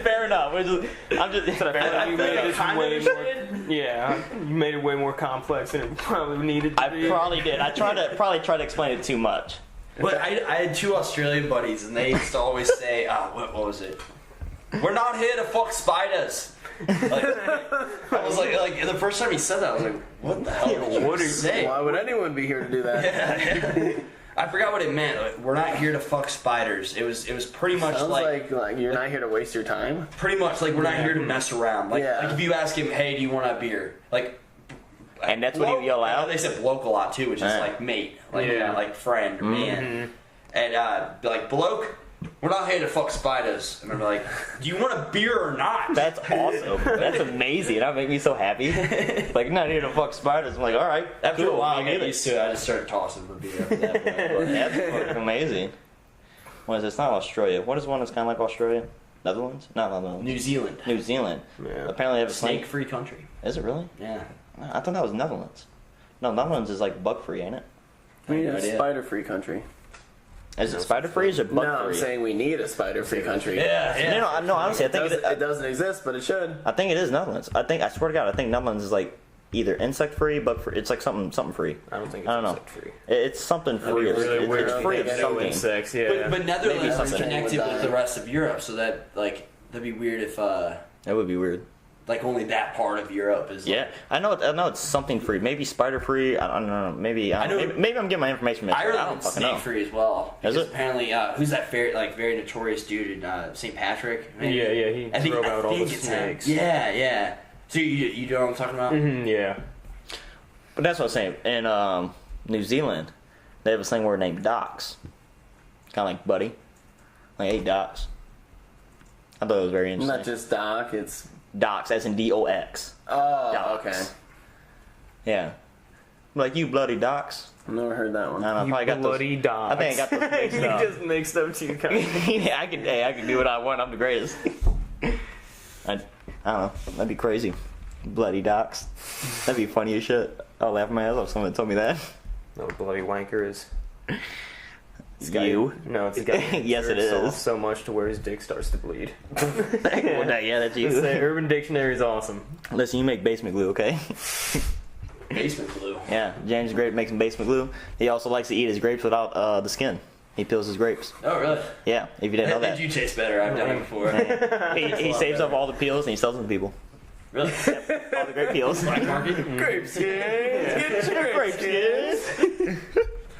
Fair enough. I'm just... Fair enough. You made it way more... Yeah, you made it way more complex than it probably needed to be. I probably did. I probably tried to explain it too much. But I had 2 Australian buddies, and they used to always say, what was it? We're not here to fuck spiders. Like, I was like the first time he said that, I was like, what the hell what are you saying? Why would anyone be here to do that? Yeah. I forgot what it meant. Like, we're not here to fuck spiders. It was pretty much Sounds like you're not here to waste your time. Pretty much like we're not here to mess around. Like if you ask him, hey, do you want a beer? Like, and that's what he yell out. They said bloke a lot too, which is like mate, like like friend or man. And be like, bloke, we're not here to fuck spiders. And I'm like, do you want a beer or not? That's awesome. That's amazing. That makes me so happy. Like, not here to fuck spiders. I'm like, all right. After a while, I get used to it. I just started tossing the beer after that point. That's fucking amazing. What is it? It's not Australia. What is one that's kind of like Australia? Netherlands? Not Netherlands. New Zealand. New Zealand. Yeah. Apparently they have a snake-free country. Is it really? Yeah. I thought that was Netherlands. No, Netherlands is like bug-free, ain't it? We need a spider-free country. Is it spider-free or is it bug-free? No, I'm saying we need a spider-free country. Yeah. No, honestly, I think it doesn't exist, but it should. I think it is Netherlands. I swear to God, I think Netherlands is like either insect-free, bug-free. It's like something free. I don't think it's insect-free. It's something free. It's free of something. Insects, yeah. But Netherlands is connected with the rest of Europe, so that that'd be weird if that would be weird. Like only that part of Europe is. Yeah, I know it's something free. Maybe spider free. I don't know. Maybe I'm getting my information mixed. I don't fucking know. Snake free as well. Is it? Apparently, who's that very notorious dude in St. Patrick? Maybe? Yeah. He drove out all the snakes. Yeah. So you know what I'm talking about? Mm-hmm, yeah. But that's what I'm saying. In New Zealand, they have a slang word named docs. Kind of like buddy, like hey docs. I thought it was very interesting. Not just doc, it's docs, as in DOX. Oh, docs. okay. Yeah. Like, you bloody docs. I've never heard that one. I don't know, You bloody docs. I think I got those mixed You up. just mixed up two kinds. Yeah, I can do what I want. I'm the greatest. I don't know. That'd be crazy. Bloody docs. That'd be funny as shit. I'll laugh my ass off if someone told me that. No, bloody wanker is... You? No, it's the guy. Yes, it is. So much to where his dick starts to bleed. Well, yeah, that's you. The Urban Dictionary is awesome. Listen, you make basement glue, okay? Basement glue. Yeah, James Grape makes some basement glue. He also likes to eat his grapes without the skin. He peels his grapes. Oh, really? Yeah, if you didn't know that. They do taste better. I've done it before. He saves up all the peels and he sells them to people. Really? Yep, all the grape peels. Black market? Grape skins! Get your Grape skins!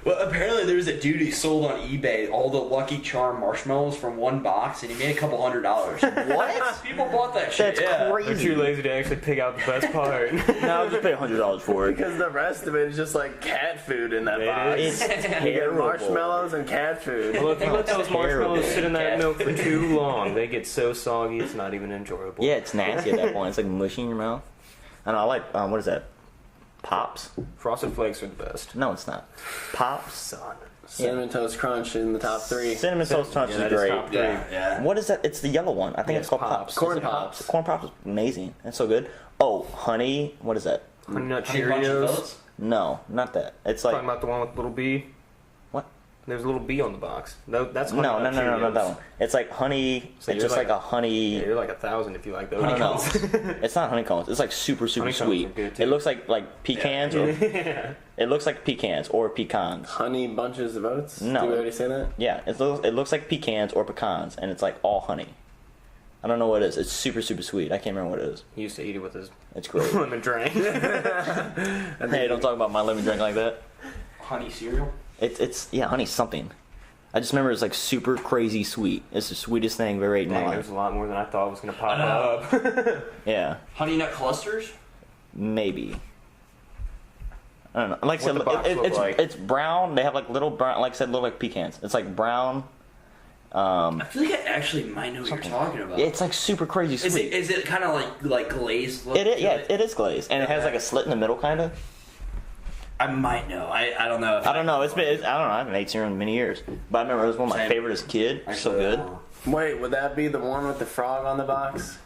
Well, apparently there was a dude who sold on eBay all the Lucky Charm marshmallows from one box, and he made $200. What? People bought that shit. That's crazy. They're too lazy to actually pick out the best part. No, I'll just pay $100 for it. Because the rest of it is just like cat food in that box. It's You get terrible. marshmallows and cat food. Well, if you let those marshmallows terrible. sit in that milk for too long, they get so soggy it's not even enjoyable. Yeah, it's nasty at that point. It's like mushy in your mouth. I don't know, I like, what is that? Pops? Frosted Flakes are the best. No, it's not. Pops? Son. Cinnamon Toast Crunch in the top 3. Cinnamon Toast Crunch Yeah, is that is great. top three. Yeah. What is that? It's the yellow one. I think Yeah, it's called it's Pops. Pops. Corn Pops. Corn Pops is amazing. That's so good. Oh, honey, what is that? Honey Nut Honey Bunch of Cheerios. Oats? No, not that. It's like, Talking about the one with Little B. what? There's a little bee on the box. That's honey no, Cheerios. that one. It's like honey. So it's just like a honey. Yeah, you're like 1,000 if you like those. No, it's not honeycombs. It's like super Honeycombs sweet. are good, too. It looks like pecans or it looks like pecans or pecans. Honey bunches of oats? No. Did we already say that? Yeah, it looks like pecans or pecans, and it's like all honey. I don't know what it is. It's super sweet. I can't remember what it is. He used to eat it with his It's great. lemon drink. Hey, don't talk about my lemon drink like that. Honey cereal? It's honey something. I just remember it's like super crazy sweet. It's the sweetest thing I've ever ate in my Dang, life. there's a lot more than I thought was going to pop up. Yeah, Honey nut clusters? maybe. I don't know. Like I What said, the box look like? it's brown. They have like little brown, like I said, look like pecans. It's like brown. I feel like I actually might know what you're talking about. It's like super crazy sweet. Is it kind of like glazed look? It is, to yeah, it is glazed, and it has like a slit in the middle, kind of. I might know. I don't know. I don't know. I don't know. I haven't ate cereal in many years, but I remember it was one of my Same. favorite as a kid. So good. Wait, would that be the one with the frog on the box?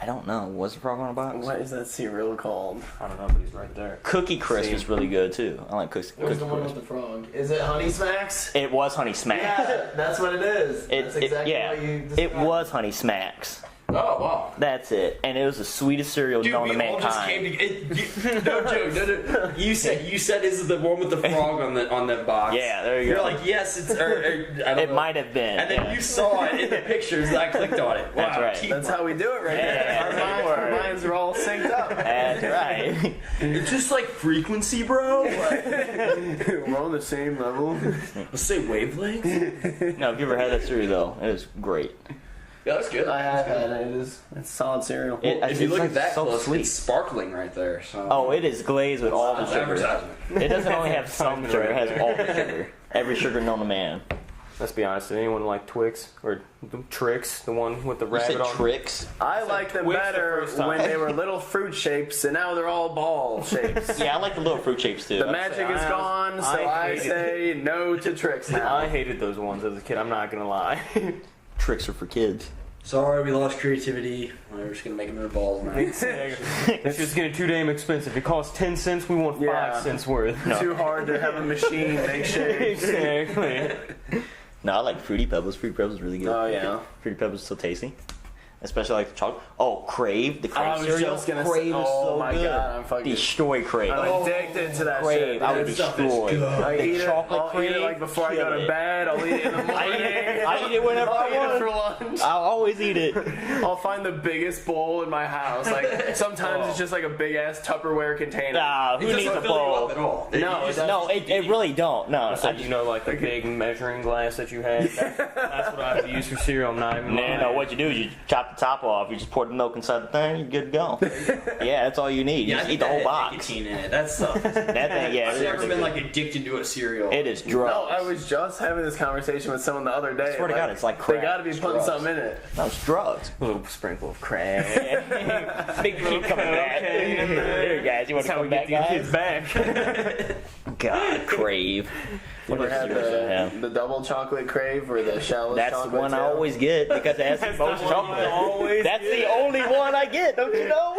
I don't know. Was the frog on a box? What is that cereal called? I don't know, but he's right there. Cookie Crisp is really good too. I like Cookie Crisp. the frog? Is it Honey Smacks? It was Honey Smacks. Yeah, that's what it is. That's exactly what you described. It was Honey Smacks. Oh wow. That's it, and it was the sweetest cereal Dude, known we to all just mankind. came to no joke. No. You said is it the one with the frog on that box? Yeah, there you You're go. like yes, it's. I don't It know. might have been. And then yeah. you saw it in the pictures, and I clicked on it. Wow, That's right. keep- That's how we do it right Yeah, there. Our minds are all synced up. That's right. It's just like frequency, bro. We're on the same level. Let's say wavelengths. No, if you ever had that cereal though, it is great. Yeah, that's good. I have had it. It's solid cereal. If you look at that so close, sweet. it's sparkling right there. So. Oh, it is glazed with all the That's sugar. advertisement. It doesn't only have some sugar; it has all the sugar. Every sugar known to man. Let's be honest, did anyone like Twix? Or the Trix, the one with the You rabbit said on? tricks. I liked them Twix the better first time. when they were little fruit shapes, and now they're all ball shapes. Yeah, I like the little fruit shapes too. The magic is gone, so I hated say no to tricks now. I hated those ones as a kid, I'm not going to lie. Tricks are for kids. Sorry, we lost creativity. We're just gonna make them into balls now. It's just getting too damn expensive. It costs 10 cents, we want 5 Yeah. cents worth. Too hard to have a machine make shapes. Exactly. No, I like Fruity Pebbles. Fruity Pebbles is really good. Oh yeah. Fruity Pebbles is so tasty. Especially like the chocolate. Oh, Crave. The Crave I was cereal. just gonna Crave say, is oh so my good. God, I'm fucking- Destroy Crave. I'm addicted to that Crave. shit. I would dude. destroy. I The eat it. chocolate I'll Crave. eat it like before I go kill to it. bed. I'll eat it in the morning. I eat it whenever I'll I eat it want. for lunch. I'll always eat it. I'll find the biggest bowl in my house. Like sometimes it's just like a big ass Tupperware container. Nah, who It needs doesn't a fill you up bowl? at all. No, it No, it really don't. No, So you know, like the big measuring glass that you had? That's what I would use for cereal. I'm not even lying. No, what you do is you chop the top off, you just pour the milk inside the thing, you're good to go. Yeah, that's all you need. You just eat the whole box. Nicotine in it. That stuff. That thing, yeah, I've never it's been like addicted to a cereal. it is No, drugs. I was just having this conversation with someone the other day. Swear to God, it's like they crack. gotta be It's putting drugs. something in it. No, it's drugs. A little sprinkle of crack. Big keep coming back. There, guys, you want That's to how come we back, get these guys? kids back. God, Crave. You ever had the double chocolate Crave or the shallow That's the chocolate? one I too? always get because it has the most chocolate. That's the only one I get, don't you know?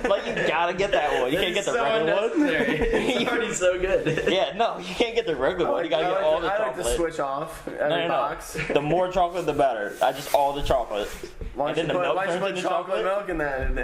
Like, you gotta get that one. You can't get the regular one. It's already so good. Yeah, no, you can't get the regular one. You gotta get all the I like to chocolate. switch off every No. box. The more chocolate, the better. I just all the chocolate. Why And don't then you the put, milk why don't you turns put into chocolate milk in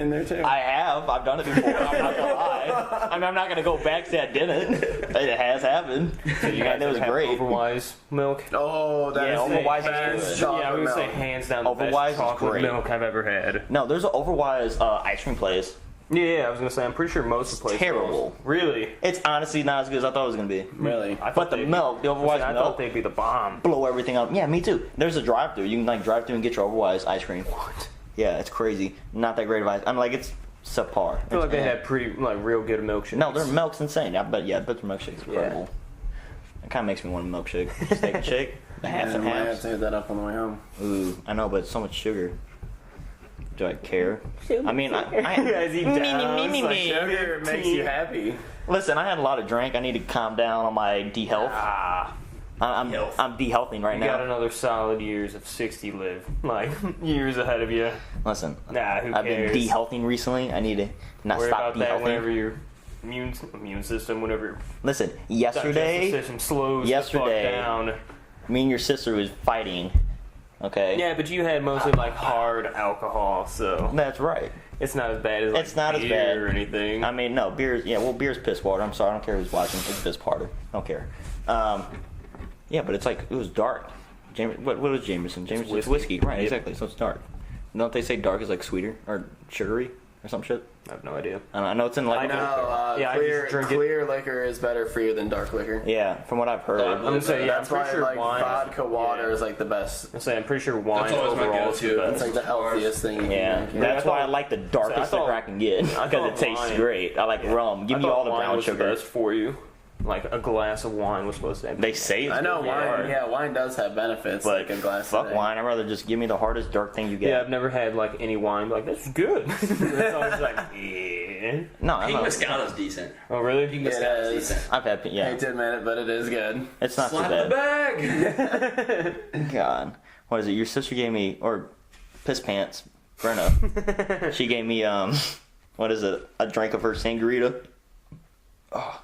there too? I've done it before. I'm not gonna lie. I mean, I'm not gonna go back to that. Didn't. It has happened. And it was great. Overwise milk. Oh, that's Yeah, the Overwise is best good. chocolate Yeah, I would milk. say hands down the Overwise best is chocolate great. milk I've ever had. No, there's an Overwise ice cream place. Yeah, I was gonna say I'm pretty sure most of the places. terrible. Really? It's honestly not as good as I thought it was gonna be. Really? I But thought the they'd milk, the be, Overwise I milk, thought they'd be the bomb. blow everything up. Yeah, me too. There's a drive-through. You can like drive through and get your Overwise ice cream. What? Yeah, it's crazy. Not that great of ice. I'm like it's subpar. I feel like they had pretty, like, real good milkshakes. No, their milk's insane. But their milkshake's incredible. It kind of makes me want a milkshake. Steak and shake. The half I and might have half. to hit that up on the way home. Ooh, I know, but it's so much sugar. Do I care? I mean, As he downs, me. like, Sugar makes you happy. Listen, I had a lot of drink. I need to calm down on my de-health. I'm de-healthing right You got now. another solid years of 60 live. Like, years ahead of you. Listen, Nah, who I've been cares? de-healthing recently. I need to not Worry stop about that whenever de-healthing. you're immune system, whenever. Listen, yesterday, system slows the fuck down. Me and your sister was fighting. Okay. Yeah, but you had mostly like hard alcohol, so that's right. It's not as bad as like it's not beer as bad or anything. I mean, no, beer's beer's piss water. I'm sorry, I don't care who's watching. It's piss water. I don't care. Yeah, but it's like it was dark. What was Jameson? Jameson's whiskey, right? Yep. Exactly. So it's dark. Don't they say dark is like sweeter or sugary or some shit? I have no idea. I know it's in like. I know. Clear liquor is better for you than dark liquor. Yeah, from what I've heard. I'm gonna say that's why sure like wine, vodka water is like the best. I'm pretty sure wine overall is the best. It's like the healthiest thing. You can drink. That's why I like the darkest liquor I can get because it tastes great. I like rum. Give me all the brown sugar. Best for you. Like a glass of wine was supposed to have. They say it's I know wine. Yeah, wine does have benefits. But like a glass. Fuck wine. I'd rather just give me the hardest dark thing you get. Yeah, I've never had like any wine. Like that's good. It's always like yeah. No, Pink Moscato's decent. Oh really? Pink Moscato's decent. I've had I hate to admit it, but it is good. It's not Slap so bad. the bag. God, what is it? Your sister gave me piss pants. Brenna. She gave me what is it? A drink of her sangria. Oh.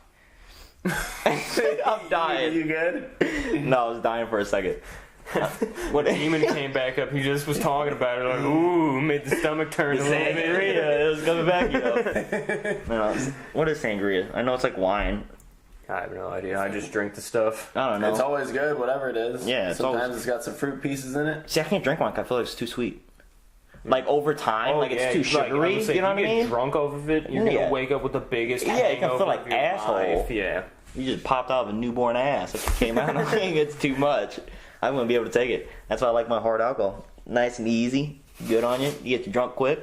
I'm dying. You good? No, I was dying for a second. When Demon came back up, he just was talking about it like, ooh, made the stomach turn a little bit. Sangria, it was coming back, you know. No, what is sangria? I know it's like wine. I have no idea. I just drink the stuff. I don't know. It's always good, whatever it is. Yeah, sometimes it's got some fruit pieces in it. See, I can't drink wine 'cause I feel like it's too sweet. Like over time, it's too sugary. Like, you know what I mean? Get drunk off of it, you're gonna wake up with the biggest hangover. You can feel like asshole. Life. Yeah, you just popped out of a newborn ass. If it came out, I think it's too much. I wouldn't be able to take it. That's why I like my hard alcohol. Nice and easy, good on you. You get you drunk quick.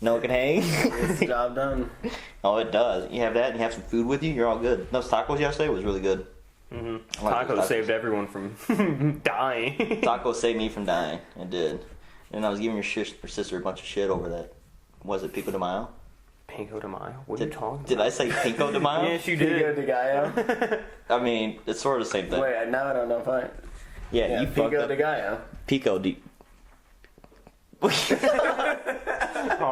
No one can hang. It's the job done. Oh, it does. You have that, and you have some food with you. You're all good. Those tacos yesterday was really good. Mm-hmm. Tacos saved everyone from dying. Tacos saved me from dying. It did. And I was giving your sister a bunch of shit over that. Was it Pico de Mayo? Pico de Mayo? What are you talking about? Did I say Pico de Mayo? Yes, you did. Pico de Gallo? I mean, it's sort of the same thing. Wait, now I don't know if I... Yeah, you Pico de Gallo. Pico de... All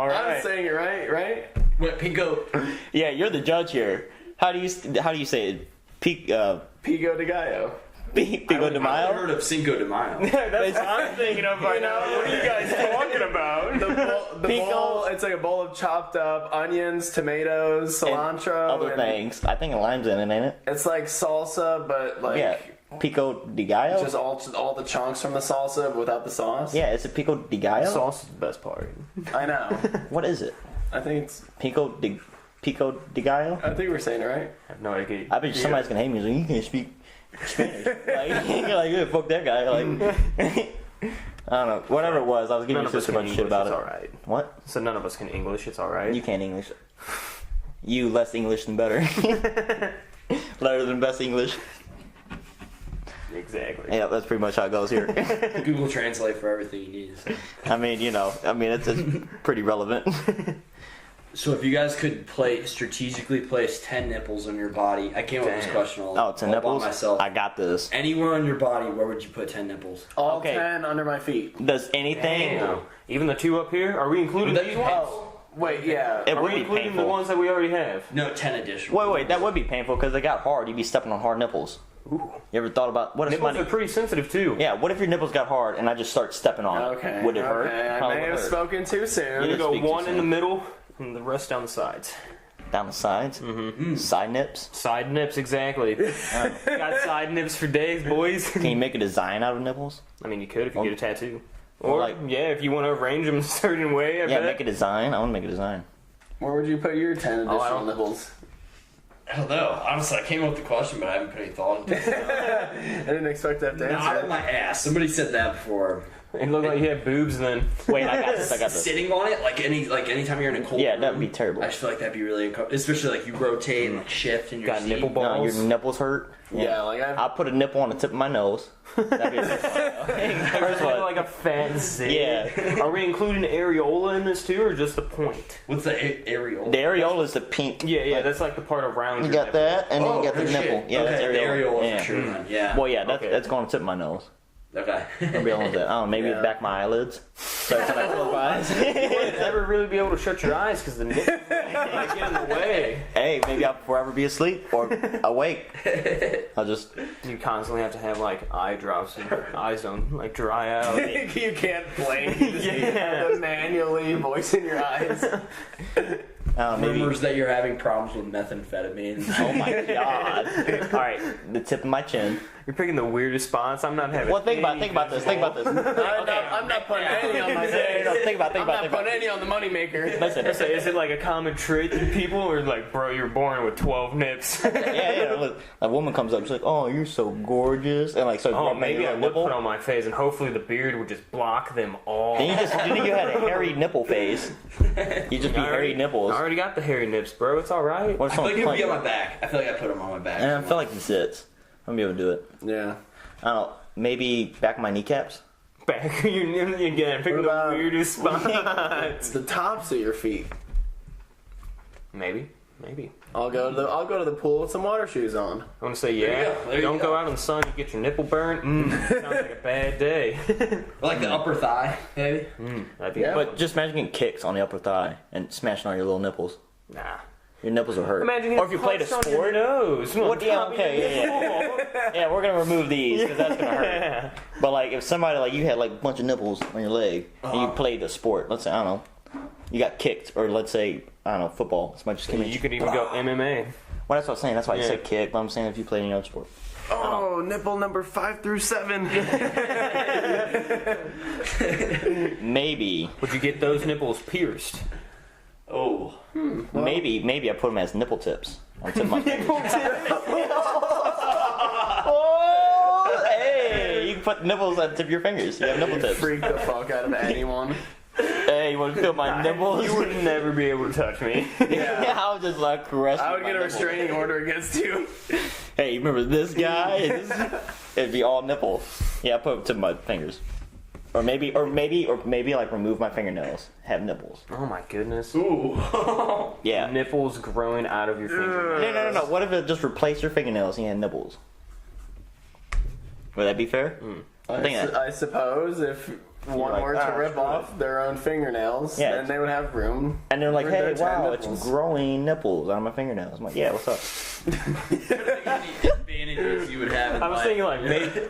right. I'm saying it right? What, Pico? Yeah, you're the judge here. How do you say it? Pico de Gallo. Pico de Mayo? I've heard of Cinco de Mayo. That's what I'm thinking of right now. What are you guys talking about? The bowl, it's like a bowl of chopped up onions, tomatoes, cilantro. And other things. I think a lime's in it, ain't it? It's like salsa, but like... Yeah. Pico de Gallo? Just all the chunks from the salsa, but without the sauce. Yeah, it's a Pico de Gallo? The sauce is the best part. I know. What is it? I think it's... Pico de Gallo? I think we're saying it right. I have no idea. I bet somebody's gonna hate me. Like, you can't speak Spanish. You're like, yeah, fuck that guy. Like, I don't know. Whatever it was, I was giving your sister a bunch of shit about it. It's alright. What? So none of us can English, it's alright. You can't English. You less English than better. Better than best English. Exactly. Yeah, that's pretty much how it goes here. Google Translate for everything you need. So. I mean, it's pretty relevant. So if you guys could strategically place 10 nipples on your body, I came up with this question all 10 nipples? by myself. I got this. Anywhere on your body, where would you put 10 nipples? All Okay. 10 under my feet. Does anything... Damn. Even the two up here? Are we including these ones? Oh, wait, yeah. It Are would we be including painful. the ones that we already have? No, 10 additional. Wait, that would be painful because they got hard. You'd be stepping on hard nipples. Ooh. You ever thought about... What if Nipples somebody... are pretty sensitive too. Yeah, what if your nipples got hard and I just start stepping on it? Okay. Would it hurt? I Probably may would have hurt. spoken too soon. You're You gonna speak go too one in soon. the middle and the rest down the sides. Down the sides? Mm-hmm. Side nips? Side nips, exactly. Got side nips for days, boys. Can you make a design out of nipples? I mean, you could if you get a tattoo. Or Or, like- if you want to arrange them a certain way, I Yeah, bet. make a design. I want to make a design. Where would you put your 10 additional I don't- nipples? I don't know. Honestly, I came up with the question, but I haven't put any thought into it. I didn't expect to have to Not answer on it. my ass. Somebody said that before. It looked like you had boobs then. Wait, I got this. Sitting on it, anytime you're in a cold Yeah, room, that'd be terrible. I just feel like that'd be really uncomfortable. Especially like you rotate and like shift in your Got seat. nipple No, balls. your nipples hurt. Yeah, like I'll put a nipple on the tip of my nose. That'd be First one, like a fat zit. Yeah. Are we including areola in this too, or just the point? What's the areola? The areola is the pink. Yeah, that's like the part around You your got nipple. that, and then you got the good nipple. shit. Yeah, okay, that's the areola. areola Yeah. for sure. Then. Yeah. Well, yeah, Okay. that's going to the tip of my nose. Okay. I'll be honest with that. I don't know, maybe Yeah. back my eyelids. So it's like close my eyes. You wouldn't ever really be able to shut your eyes because the nipple. Get in the way. Hey, maybe I'll forever be asleep or awake. I'll just... You constantly have to have, like, eye drops and your eyes don't, like, dry out. You can't blink. You just have to manually voicing your eyes. Rumors that you're having problems with methamphetamine. Oh my god. Alright, the tip of my chin. You're picking the weirdest spots. I'm not having. Well, think about this. I'm not putting any on my Think about I'm not putting any on the moneymaker. Listen, Is it like a common trait to people, or like, bro, you're born with 12 nips? yeah. Look, a woman comes up, she's like, "Oh, you're so gorgeous," and like, so maybe I would put on my face, and hopefully the beard would just block them all. Then you had a hairy nipple face. You just be hairy nipples. I already got the hairy nips, bro. It's all right. I feel like it would be on my back. I feel like I put them on my back. And I feel like this sits. I'm gonna be able to do it. Yeah. I don't know. Maybe back of my kneecaps. Back your nips again. Picking the weirdest spots. The tops of your feet. Maybe. I'll go to the pool with some water shoes on. I want to say There you Don't go. go out in the sun. You get your nipple burnt. Sounds like a bad day. Or like the upper thigh, maybe. That'd be. Yeah. But just imagine getting kicks on the upper thigh and smashing on your little nipples. Nah. Your nipples will hurt. Imagine or if you played a punched on your sport. nose. What? Yeah. Okay. Yeah. Yeah. We're gonna remove these because that's gonna hurt. But like, if somebody like you had like a bunch of nipples on your leg and you played a sport, let's say I don't know, you got kicked, or let's say I don't know, football. Somebody just came in. You could even go MMA. Well, that's what I'm saying. That's why you said kick. But I'm saying if you played any other sport. Oh, nipple number 5 through 7. Maybe. Would you get those nipples pierced? Oh. Maybe I put them as nipple tips. On tip of my fingers. Oh, hey, you can put nipples on the tip of your fingers. You have nipple tips. Freak the fuck out of anyone. Hey, you want to feel my nipples? You would never be able to touch me. Yeah, I would just like caress. I would get a restraining order against you. Hey, you remember this guy? It'd be all nipple. Yeah, I put it to my fingers. Or maybe like remove my fingernails. Have nipples. Oh my goodness. Ooh. Yeah. Nipples growing out of your fingernails. No. What if it just replaced your fingernails and you had nipples? Would that be fair? I suppose if one were to rip off their own fingernails, then they would have room. And they're like, for hey, their 10 wow, nipples. it's growing nipples out of my fingernails. I'm like, yeah, what's up? Advantages you would have in I was life. thinking like maybe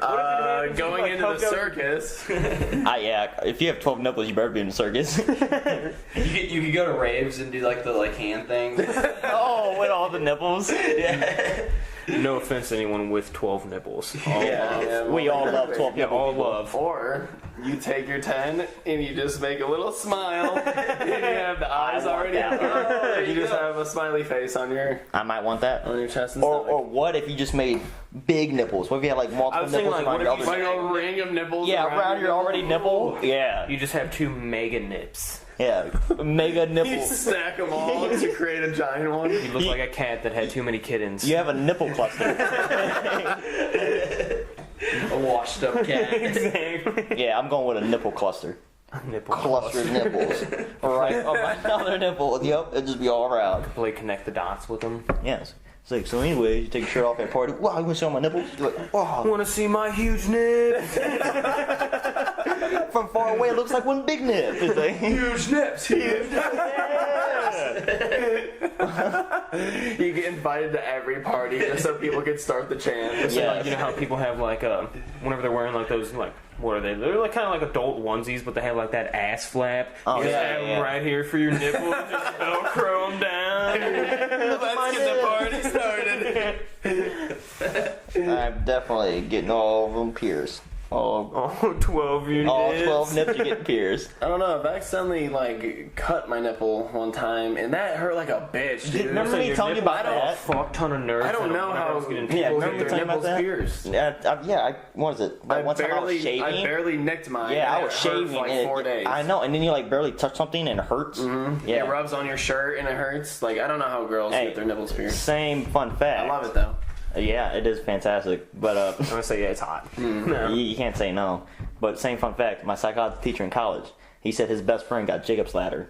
Going into the circus. Yeah, if you have 12 nipples, you better be in the circus. You could go to raves and do like the hand thing. Oh, with all the nipples? Yeah. no offense to anyone with 12 nipples. We all love 12 nipples. All love. Or you take your 10 and you just make a little smile and you have the eyes already up. You just have a smiley face on your I might want that. chest and Or stomach. what if you just made big nipples? What if you had like multiple nipples like, around what your if you other Like a ring of nipples around your already nipple? Yeah. You just have 2 mega nips. Yeah. Mega You nipple. stack them all to create a giant one. You look like a cat that had too many kittens. You have a nipple cluster. A washed up cat. Exactly. Yeah, I'm going with a nipple cluster. Nipple Clustered nipples. Right on my other nipple. Yep, it'd just be all around. Play connect the dots with them. Yes. It's like, so anyways, you take your shirt off at a party. Wow, you want to show my nipples? You're like, wow. Want to see my huge nips? From far away, it looks like one big nip. It's like, Huge nips. Huge You get invited to every party just so people can start the chant. So, Yeah. like, you know how people have like whenever they're wearing like those like what are they? They're like kind of like adult onesies, but they have like that ass flap. Oh, you just yeah, have them yeah. right here for your nipples. Just Velcro them down. Let's get the party started. I'm definitely getting all of them pierced. All 12 of your All nips. 12 nips are getting pierced. I don't know. I've accidentally cut my nipple one time, and that hurt like a bitch, dude. Remember me telling you about that? Fuck ton of nerves. I don't know how getting Yeah, people remember get their talking about nipples that? pierced. What was it? Like, one time I was shaving. I barely nicked mine. Yeah, and I was it hurt shaving. for like and 4 days. I know, and then you like barely touch something and it hurts. Mm-hmm. Yeah. It rubs on your shirt and it hurts. Like, I don't know how girls get their nipples pierced. Same fun fact. I love it though. Yeah, it is fantastic. But I'm gonna say it's hot. No. you can't say no. But same fun fact, my psychology teacher in college, he said his best friend got Jacob's ladder.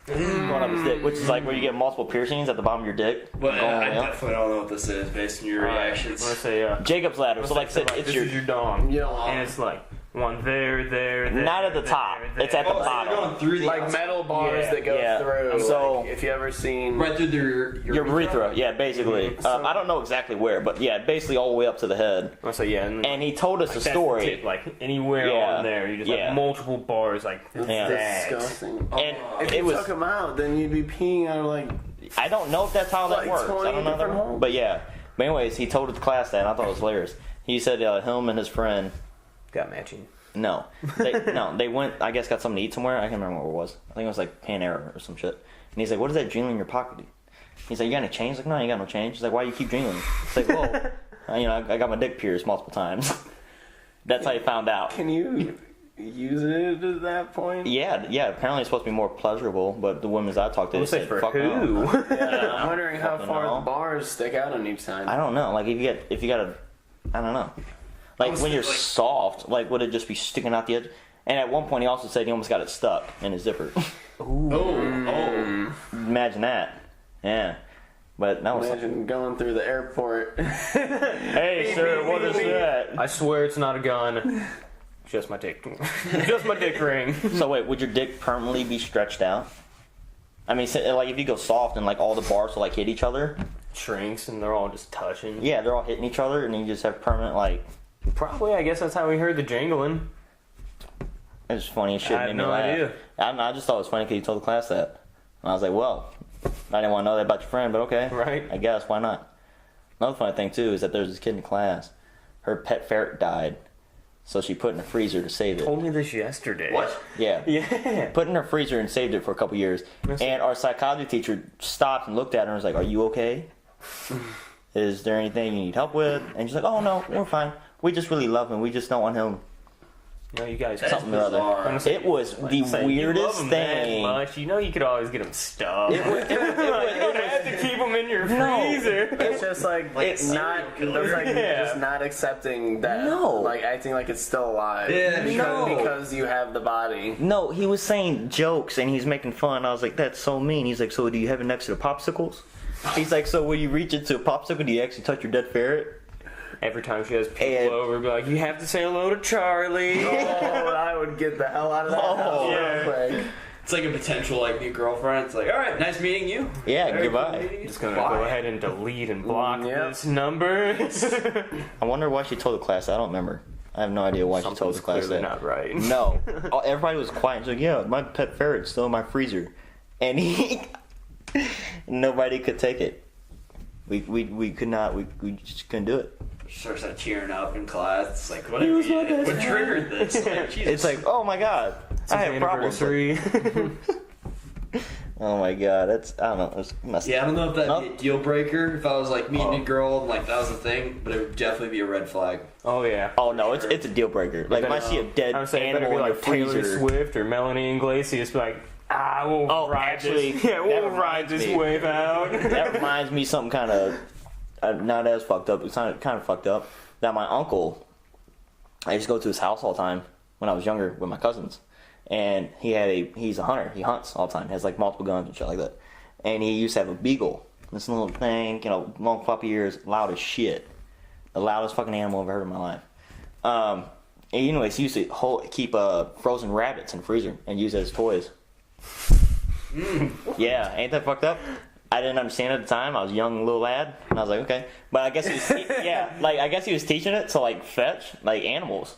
Going up his dick, which is like where you get multiple piercings at the bottom of your dick. Well, going I up. definitely don't know what this is based on your reactions. I'm gonna say Jacob's ladder. So like I said, it's this your is your dong, You don't want and it's like One there. Not at the top. It's at the bottom. Going through the like metal bars that go through. So if you ever seen right through your urethra, yeah, basically. I don't know exactly where, but yeah, basically all the way up to the head. So yeah, and he told us a story. Tip, like anywhere on there, you just have multiple bars like that. Disgusting. And if you took them out, then you'd be peeing out of like. I don't know if that's how that works. I don't know. But yeah. But anyways, he told the class that, and I thought it was hilarious. He said him and his friend got matching. No, they went. I guess got something to eat somewhere. I can't remember what it was. I think it was like Panera or some shit. And he's like, "What is that jingling in your pocket?" He's like, "You got any change?" Like, "No, I ain't got no change." He's like, "Why you keep jingling?" It's like, "Well, I got my dick pierced multiple times." That's how he found out. Can you use it at that point? Yeah. Apparently, it's supposed to be more pleasurable, but the women I talked to said, for "Fuck who?" no. I'm wondering how far the bars stick out on each side. I don't know. Like if you got a, I don't know. Like when you're soft, like would it just be sticking out the edge? And at one point he also said he almost got it stuck in his zipper. Oh. Imagine that. Yeah. But that was Imagine going through the airport. Hey sir, what is that? I swear it's not a gun. Just my dick. Just my dick ring. So wait, would your dick permanently be stretched out? I mean, like if you go soft and like all the bars will like hit each other, shrinks and they're all just touching. Yeah, they're all hitting each other, and then you just have permanent like. Probably, I guess that's how we heard the jingling. It was funny as shit. I had no idea. I just thought it was funny because you told the class that. And I was like, well, I didn't want to know that about your friend, but okay. Right. I guess, why not? Another funny thing, too, is that there's this kid in class. Her pet ferret died, so she put it in the freezer to save it. You told me this yesterday. What? Yeah. Yeah. Put it in her freezer and saved it for a couple years. And our psychology teacher stopped and looked at her and was like, are you okay? Is there anything you need help with? And she's like, oh, no, we're fine. We just really love him. We just don't want him. No, you guys. Something or other. It was the weirdest thing. That much. You know, you could always get him stuffed. You don't have to keep him in your freezer. It's just like it's not. It's like just not accepting that. No. Like acting like it's still alive. Yeah. Because you have the body. No, he was saying jokes and he's making fun. I was like, that's so mean. He's like, so do you have it next to the popsicles? He's like, so when you reach into a popsicle, do you actually touch your dead ferret? Every time she has people over, be like, you have to say hello to Charlie. Oh, I would get the hell out of that house real quick. It's like a potential like new girlfriend. It's like, all right, nice meeting you. Yeah, Very goodbye. cool meeting you. Just gonna go ahead and delete and block this number. I wonder why she told the class. I don't remember. I have no idea why she told the class that. Not right. No, everybody was quiet. She's like, yeah, my pet ferret's still in my freezer, and nobody could take it. We could not. We just couldn't do it. She starts like cheering up in class. It's like, what triggered this? Like, it's like, oh my god, I have problems. Oh my god, that's, I don't know. It's messed up. Yeah, I don't know if that'd be a deal breaker if I was like meeting a girl and like that was the thing, but it would definitely be a red flag. Oh yeah. Oh no, it's a deal breaker. Like if I see a dead animal in your freezer, Taylor Swift or Melanie Iglesias, like, we'll ride this. Yeah, we'll ride this wave out. That reminds me something kind of not as fucked up. It's kind of fucked up. That my uncle, I used to go to his house all the time when I was younger with my cousins, and he's a hunter. He hunts all the time. He has like multiple guns and shit like that. And he used to have a beagle. This little thing, long floppy ears, loud as shit. The loudest fucking animal I've ever heard in my life. And anyways, he used to keep frozen rabbits in the freezer and use it as toys. Yeah, ain't that fucked up? I didn't understand at the time. I was a young little lad, and I was like, okay. But I guess he was, I guess he was teaching it to like fetch like animals.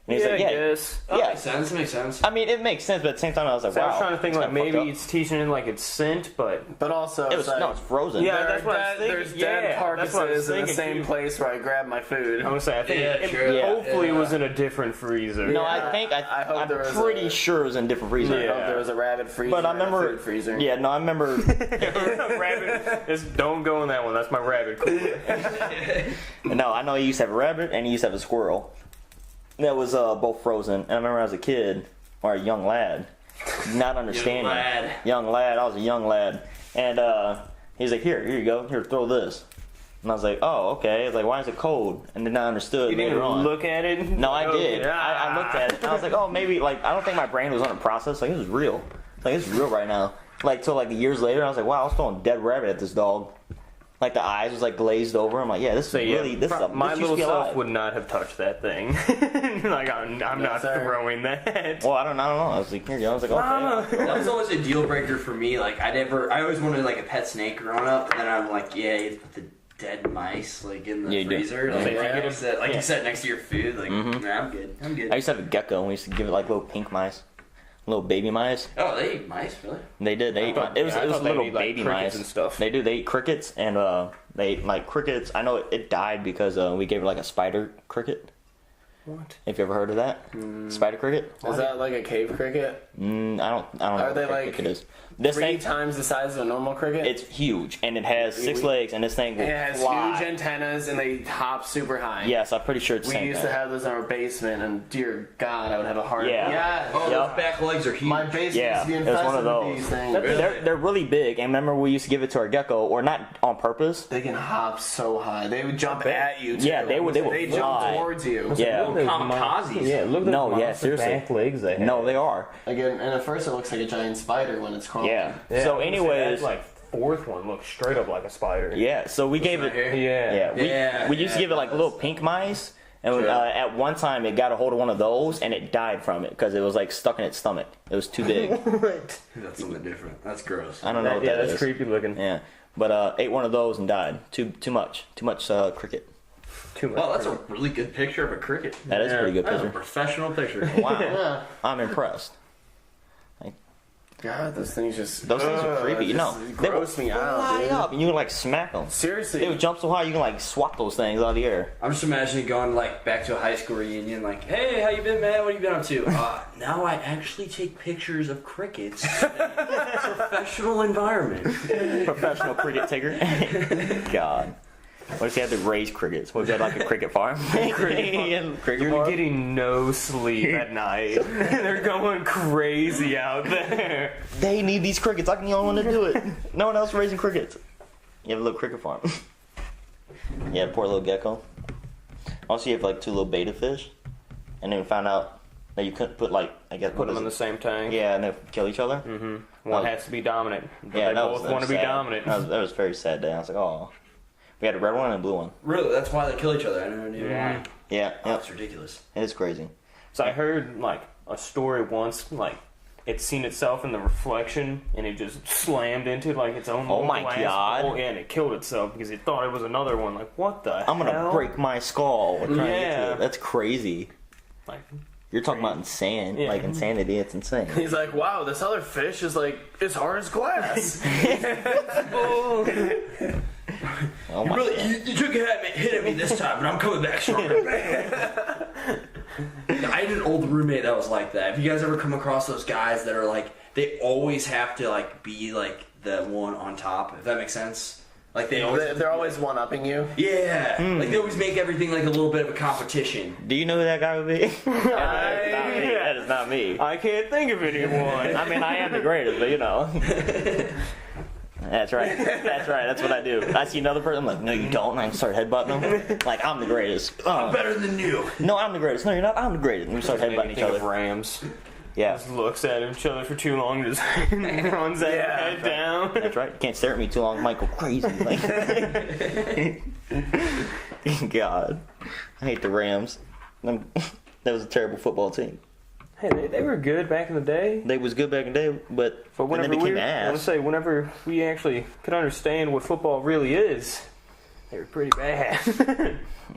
And he's like, I guess. That makes sense. I mean, it makes sense, but at the same time, I was like, so wow. I was trying to think like maybe it's teaching it like it's scent, but also it's frozen. Yeah, that's what I was thinking. There's dead carcasses in the same place where I grabbed my food. I'm gonna say I think hopefully it was in a was in a different freezer. No, I'm pretty sure it was in a different freezer. I hope there was a rabbit freezer. But I remember a food freezer. Yeah, no, I remember. Rabbit. Just don't go in that one. That's my rabbit cooler. No, I know he used to have a rabbit and he used to have a squirrel. That was both frozen. And I remember as a kid, or a young lad, not understanding. Young lad. I was a young lad. And he's like, here you go. Here, throw this. And I was like, oh, okay. I was like, why is it cold? And then I understood later on. Look at it? No, I did. I looked at it. And I was like, oh, maybe, like, I don't think my brain was on a process. Like, this is real. Like, this is real right now. Like, till, like, years later, I was like, wow, I was throwing dead rabbit at this dog. Like the eyes was like glazed over. I'm like, yeah, this is really this. My this little self alive. would not have touched that thing. Like I'm not throwing that. Well, I don't know. I was like, here you go. I was like, okay. That was always a deal breaker for me. Like I always wanted like a pet snake growing up, and then I'm like, yeah, you put the dead mice like in the freezer. Like, you said, next to your food. Like, nah, I'm good. I used to have a gecko, and we used to give it like little pink mice. Little baby mice. Oh, they eat mice, really? They did. They ate. It was little baby mice and stuff. They do. They eat crickets, and they ate like crickets. I know it died because we gave it like a spider cricket. What? Have you ever heard of that? Spider cricket? Is that like a cave cricket? I don't know. Are they like it is. This 3 thing, times the size of a normal cricket? it's huge, and it has 6 legs, and this thing will It has fly. huge antennas and they hop super high. Yes, I'm pretty sure it's the We same used thing. to have those in our basement, and dear God, I would have a heart. Yeah. Yeah. Oh, those back legs are huge. My basement Yeah, used to be it was one of infested with those. these things. They're really big, and remember we used to give it to our gecko, or not on purpose. They can hop so high. They would jump at you. Too. Yeah, they would They fly. jump towards you. Yeah. Kamikazes. Yeah, look at those No, yeah, monster seriously. back legs they have. No, they are. Again, and at first it looks like a giant spider when it's crawling. Yeah. Yeah, So, that anyways, like fourth one looks straight up like a spider. yeah. So we gave it. Yeah. We used to give it like little pink mice, and at one time it got a hold of one of those, and it died from it because it was like stuck in its stomach. It was too big. That's something different. That's gross. I don't know what that that's is. creepy looking. Yeah, but ate one of those and died. Too much cricket. Too much. Well, that's a really good picture of a cricket. That is a pretty good That's a picture. professional picture. Wow, Yeah. I'm impressed. God, those things just. Those things are creepy. You know, They they will gross me fly out, dude. up, and you can like smack them. Seriously. They would jump so high you can like swat those things out of the air. I'm just imagining going like back to a high school reunion, like, hey, how you been, man? What have you been up to? Now I actually take pictures of crickets in a professional environment. Professional cricket taker. God. What if you had to raise crickets? What if you had like a cricket farm? You're getting no sleep at night. They're going crazy out there. They need these crickets. I'm the only one to do it. No one else raising crickets. You have a little cricket farm. Yeah, poor little gecko. Also, you have like 2 little beta fish, and then we found out that you couldn't put like Put them in the same tank. Yeah, and they kill each other. One has to be dominant. But Yeah, they that both was want to be sad. dominant. That was a very sad day. I was like, oh. We had a red one and a blue one. Really? That's why they kill each other. I never knew why. Yeah, Oh, yeah. that's ridiculous. It is crazy. So I heard like a story once, like it seen itself in the reflection and it just slammed into like its own. Oh my glass God. bowl, and it killed itself because it thought it was another one. Like what the? I'm gonna hell? break my skull. Trying to get to Yeah. it. That's crazy. Like You're talking about insane, Yeah. like insanity. It's insane. He's like, wow, this other fish is like, it's hard as glass. Oh my God. You took a hit at me this time, but I'm coming back stronger. I had an old roommate that was like that. Have you guys ever come across those guys that are like, they always have to like be like the one on top, if that makes sense? Like they always They're always one-upping you. Yeah. Like they always make everything like a little bit of a competition. Do you know who that guy would be? That is not me. I can't think of anyone. I mean, I am the greatest, but you know. That's right. That's right. That's what I do. I see another person, I'm like, no, you don't. And I start headbutting them. Like, I'm the greatest. I'm better than you. No, I'm the greatest. No, you're not. I'm the greatest. And we start headbutting each Think of other. Rams. Yeah. Just looks at each other for too long, just runs that head down. That's right. You can't stare at me too long. I might go crazy. Like, God. I hate the Rams. That was a terrible football team. Hey, they were good back in the day. They was good back in the day, but then they Whenever became I want to ass. say, whenever we actually could understand what football really is, they were pretty bad.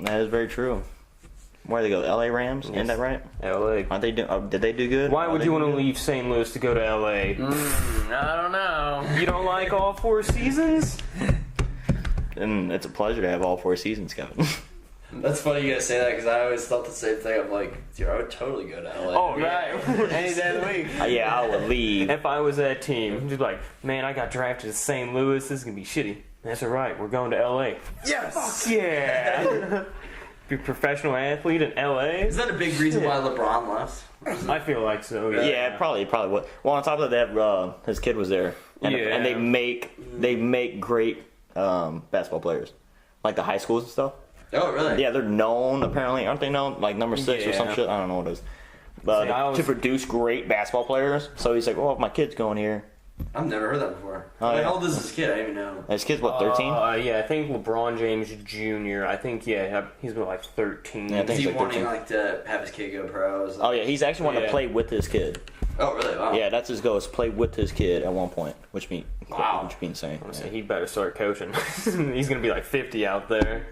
That is very true. Where they go? LA Rams? Isn't that right? LA. Aren't they did they do good? Why Are would they you want to good? leave St. Louis to go to LA? I don't know. You don't like all 4 seasons? And it's a pleasure to have all 4 seasons, Kevin. That's funny you guys say that because I always thought the same thing. I'm like, dude, I would totally go to LA. Oh, right. Any day of the week. Yeah, I would leave. If I was that team, just like, man, I got drafted to St. Louis. This is going to be shitty. That's all right. We're going to LA. Yes. Yeah. Be a professional athlete in LA? Is that a big reason why LeBron left? I feel like so, yeah. Yeah, probably would. Well, on top of that, his kid was there, and, Yeah. and they make great basketball players, like the high schools and stuff. Oh, really? Yeah, they're known apparently, aren't they known? Like number 6 or some Yeah. shit. I don't know what it is. But See, I was- to produce great basketball players. So he's like, well, if my kid's going here, I've never heard that before. Oh, How old is this kid? I didn't even know. This kid's what, 13? Yeah, I think LeBron James Jr. I think he's like 13. Yeah, I think Is he he's like 13. wanting to have his kid go pro? Oh yeah, he's actually wanting to play with his kid. Oh really? Wow. Yeah, that's his goal, is play with his kid at one point, which be insane. So he better start coaching. He's gonna be like 50 out there.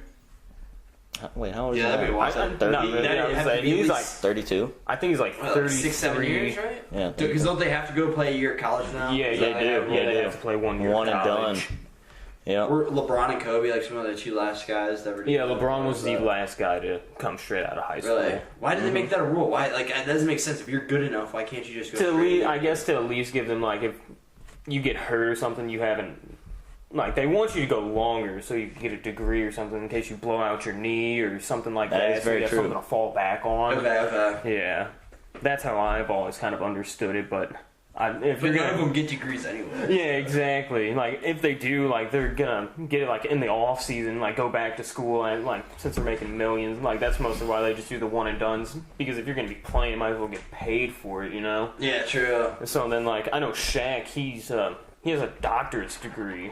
Wait, how old is he? that'd be wild. He's like 32. I think he's like 33. 6-7 years, right? Yeah. Because don't they have to go play a year at college now? Yeah, they do. They have to play 1 year. One and college. done. Yeah. Were LeBron and Kobe like some of the two last guys that were? Yeah, LeBron was the last guy to come straight out of high school. Really? Why did they make that a rule? Why? Like, that doesn't make sense. If you're good enough, why can't you just go? To at least give them like if you get hurt or something, you haven't. Like, they want you to go longer so you can get a degree or something in case you blow out your knee or something like that. That is very you have true. something to fall back on. Okay. Yeah. That's how I've always kind of understood it, but But none of them get degrees anyway. Yeah, exactly. Like, if they do, like, they're gonna get it, like, in the off season, like, go back to school, and, like, since they're making millions, like, that's mostly why they just do the one and dones, because if you're gonna be playing, you might as well get paid for it, you know? Yeah, true. So then, like, I know Shaq, he has a doctorate's degree.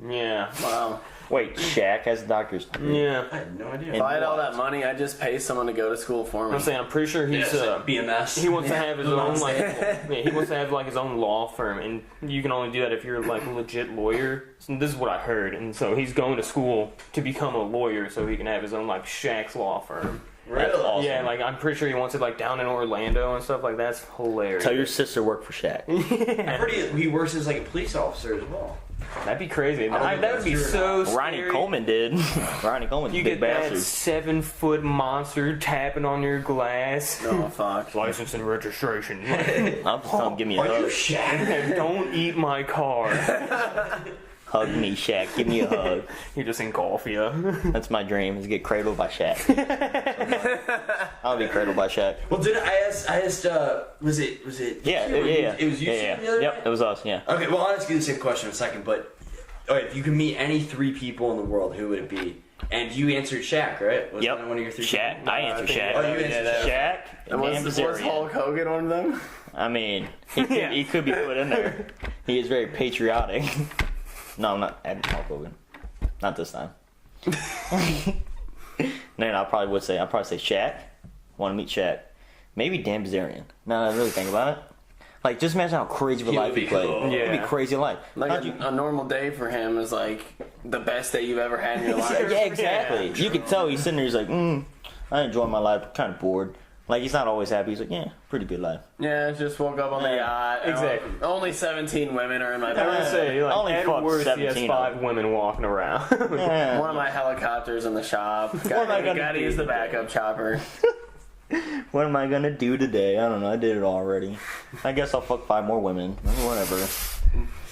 Yeah. Wow. Wait, Shaq has a doctor's degree? Yeah. I had no idea. If I had all that money, I'd just pay someone to go to school for me. I'm saying, I'm pretty sure he's, like BMS. he wants to have his own, like, he wants to have, like, his own law firm, and you can only do that if you're, like, a legit lawyer. So this is what I heard, and so he's going to school to become a lawyer so he can have his own, like, Shaq's law firm. Really? That's awesome. Yeah, like, I'm pretty sure he wants it, like, down in Orlando and stuff like that. That's hilarious. Tell your sister work for Shaq. I heard he works as, like, a police officer as well. That'd be crazy. don't know if That would be that's true so or scary. Ronnie Coleman did. Ronnie Coleman's You a big get that bastard. 7-foot monster tapping on your glass. Oh, fuck. License and registration. I'm just telling him, give me a Are you hug. Shaq? Don't eat my car. Hug me, Shaq. Give me a hug. He just engulf you. That's my dream, is to get cradled by Shaq. I'll be cradled by Shaq. Well, did I asked, was it? Yeah, you? yeah. It was you yeah, the other Yep, night? it was us, yeah. Okay, well, I'll ask you the same question in a second, but if you could meet any 3 people in the world, who would it be? And you answered Shaq, right? Was that one of your 3 Shaq. people? I answered Shaq. Oh, you answered Shaq and Dan Was Bilzerean. Hulk Hogan one of them? I mean, he could be put in there. He is very patriotic. No, I'm not adding Hulk Hogan. Not this time. No, I'd probably say Shaq. Want to meet Shaq. Maybe Dan Bilzerean. Now that I really think about it. Like, just imagine how crazy of a life he played. cool. It'd be crazy life. Like a normal day for him is like the best day you've ever had in your life. Yeah, exactly. You can tell he's sitting there, he's like, I enjoy my life, kind of bored. Like, he's not always happy. He's like, yeah, pretty good life. Yeah, just woke up on the yacht. Exactly. Only 17 women are in my I would bed. say, like, Only at fucked worst, he has 17 5 of them. women walking around. Yeah. One of my helicopters in the shop. am I gonna Gotta do use the today? backup chopper. What am I gonna do today? I don't know. I did it already. I guess I'll fuck 5 more women. Whatever.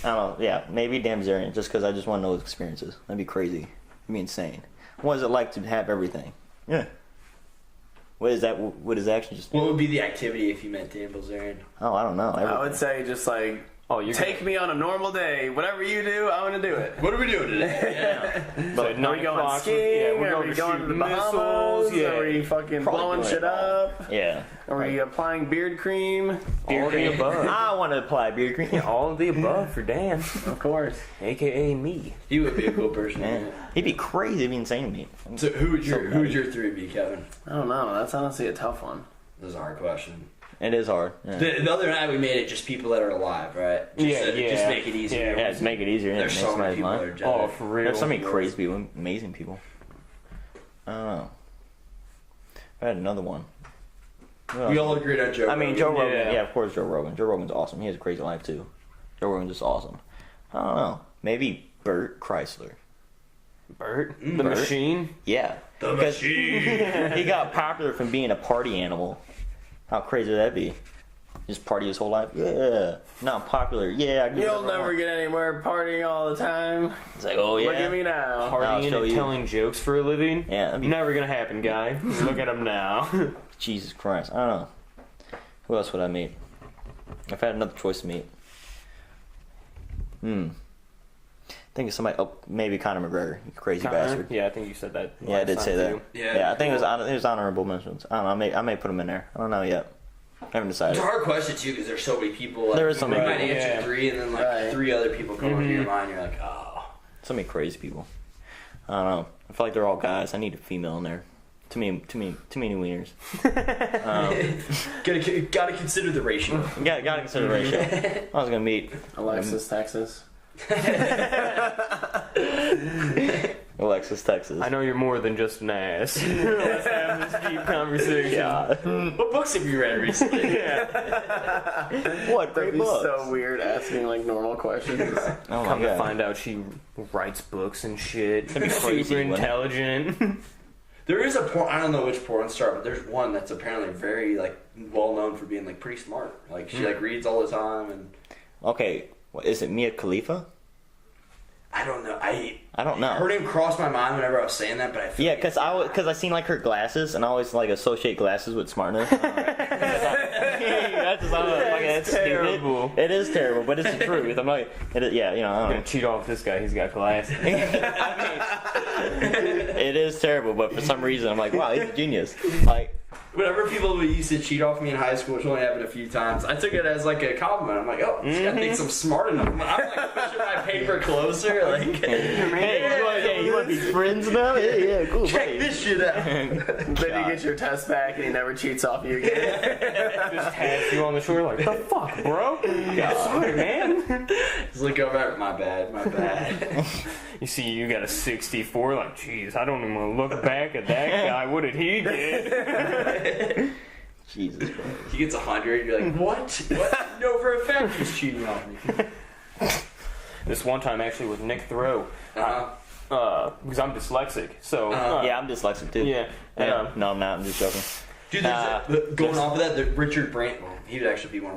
I don't know. Yeah, maybe Dan Bilzerean, just because I just want to know his experiences. That'd be crazy. It'd be insane. What is it like to have everything? Yeah. What is that? What is actually just? What would be the activity if you met Dan Bilzerean? Oh, I don't know. I would say just like, You're take me on a normal day. Whatever you do, I'm gonna do it. What are we doing today? But Are we going skiing? we're Are we going to the shoot Bahamas? missiles. Are we fucking Probably blowing doing shit it all. up? Yeah. Are we applying beard cream? All of the above. I want to apply beard cream. All of the above for Dan, Of course. a.k.a. me. He would be a cool person. Man, he'd be crazy. It'd be insane to me. So who would your 3 be, Kevin? I don't know. That's honestly a tough one. This is a hard question. It is hard. Yeah. The other night we made it just people that are alive, right? Just make it easier. Yeah, just make it easier. There's Make so many somebody's people that mind. are jealous. Oh, for real. There's so many crazy people, amazing people. I don't know. I had another one. We all agreed on Joe. I mean, Joe Rogan. Yeah. Yeah, of course, Joe Rogan. Joe Rogan's awesome. He has a crazy life too. Joe Rogan's just awesome. I don't know. Maybe Bert Chrysler. Bert, the Bert? machine. Yeah. The Because machine. he got popular from being a party animal. How crazy would that be? Just party his whole life? Yeah. Not popular. Yeah. I can do You'll whatever I never want. get anywhere partying all the time. It's like, oh yeah. Look at me now. I'll Partying show and you. telling jokes for a living. Yeah, that'd be Never gonna happen, guy. Look at him now. Jesus Christ. I don't know. Who else would I meet? If I had another choice to meet. Think of somebody. Oh, maybe Conor McGregor. You crazy bastard. Yeah, I think you said that. Yeah, I did last say time, that. too. Yeah, Yeah, I think it was honorable mentions. I don't know. I may put him in there. I don't know yet. I haven't decided. It's a hard question too because there's so many people. Like, there is so many. You might answer 3, and then like 3 other people come up to your mind. You're like, oh. So many crazy people. I don't know. I feel like they're all guys. I need a female in there. Too many wieners. Gotta consider the ratio. Gotta consider the ratio. I was gonna meet Alexis, Texas. Alexis, Texas. I know you're more than just an ass. Let's have this deep conversation. Yeah. What books have you read recently? What great That'd be books? so weird asking like normal questions. Oh my Come to God. find out she writes books and shit. That'd be crazy, Super wouldn't it? intelligent. There is a porn. I don't know which porn star, but there's one that's apparently very like well known for being like pretty smart. Like she like reads all the time and. Okay, what, is it Mia Khalifa? I don't know. I don't know. Her name crossed my mind whenever I was saying that, but I feel Yeah, like because I seen like her glasses, and I always like associate glasses with smartness. That's just, that's terrible. Stupid. It is terrible, but it's the truth. I'm like, it is, yeah, you know. I I'm don't gonna cheat off this guy. He's got glasses. it is terrible, but for some reason I'm like, wow, he's a genius. Like, whenever people used to cheat off me in high school, which only happened a few times, I took it as like a compliment. I'm like, oh, this guy thinks I'm smart enough. I'm like pushing my paper closer, like, hey, you want to be friends now? Yeah, cool. check buddy. this shit out. Then you get your test back and he never cheats off you again. Just taps you on the shoulder like, the fuck, bro? Sorry, man. Just look over, my bad. You see, you got a 64. Like, jeez, I don't even want to look back at that guy. What did he get? Jesus Christ. He gets 100, you're like, what? No, for a fact he's cheating on me. This one time, actually, with Nick Thoreau. Because I'm dyslexic, so Yeah, I'm dyslexic too. yeah. No, I'm not. I'm just joking. Dude, going off of that, Richard Branson, well, he would actually be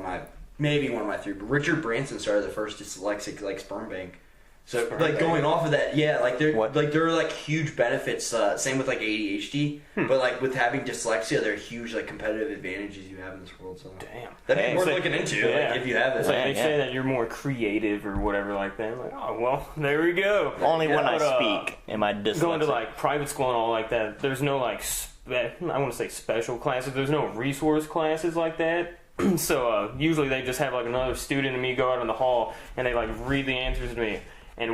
maybe one of my 3, but Richard Branson started the first dyslexic like sperm bank. So like going off of that, yeah, like there are like huge benefits. Same with like ADHD, but like with having dyslexia, there are huge like competitive advantages you have in this world. So Damn. that'd be Hey, worth so- looking into yeah. like, if you have it. It's like they Yeah. say that you're more creative or whatever like that. Like, oh, well, there we go. Only when I But, speak am I dyslexic. Going to like private school and all like that, there's no like, I want to say special classes. There's no resource classes like that. So usually they just have like another student and me go out in the hall and they like read the answers to me. And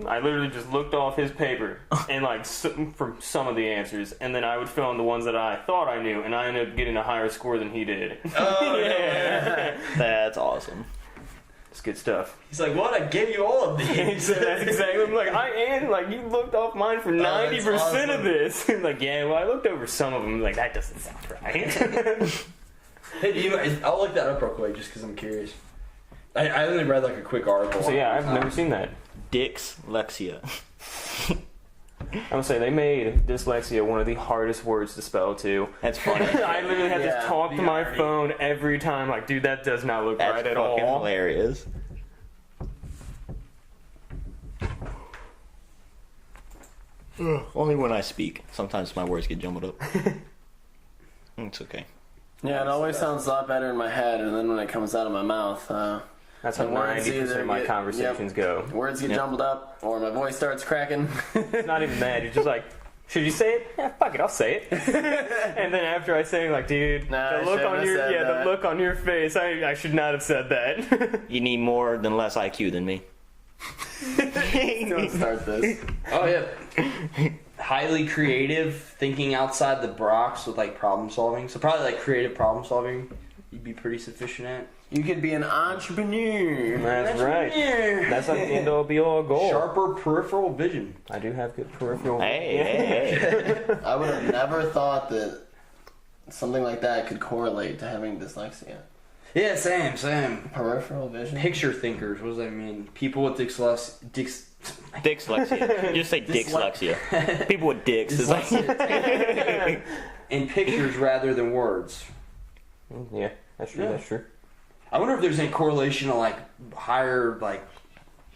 I literally just looked off his paper and like from some of the answers, and then I would fill in the ones that I thought I knew, and I ended up getting a higher score than he did. Oh, yeah. That's awesome. It's good stuff. He's like, what? I gave you all of these. That's exactly. I'm like, like you looked off mine for 90% awesome. of this. Like, yeah, well, I looked over some of them. Like, that doesn't sound right. Hey, I'll look that up real quick just because I'm curious. I only read like a quick article. So yeah, I've never seen that. Dyslexia. I'm gonna say they made dyslexia one of the hardest words to spell too. That's funny. I literally had to Yeah, talk to the my irony. phone every time. Like, dude, that does not look That's right at fucking all. hilarious. Only when I speak. Sometimes my words get jumbled up. It's okay. Yeah, it always sounds a lot better in my head, and then when it comes out of my mouth, That's how the words 90% either of my get- conversations go. words get Yep. jumbled up, or my voice starts cracking. It's not even that. You're just like, should you say it? Yeah, fuck it, I'll say it. And then after I say it, like, dude, Nah, I the look shouldn't on have your said that. the look on your face, I should not have said that. You need more than less IQ than me. Don't start this. Oh yeah. Highly creative, thinking outside the box with like problem solving. So probably like creative problem solving, you'd be pretty sufficient at. You could be an entrepreneur. That's right. That's like the end all be all goal. Sharper peripheral vision. I do have good peripheral. Hey. I would have never thought that something like that could correlate to having dyslexia. Yeah, same. Peripheral vision? Picture thinkers. What does that mean? People with dyslexia. Dyslexia. You just say dyslexia. People with dicks. Is like, In pictures rather than words. Yeah, that's true. Yeah. That's true. I wonder if there's any correlation to like higher like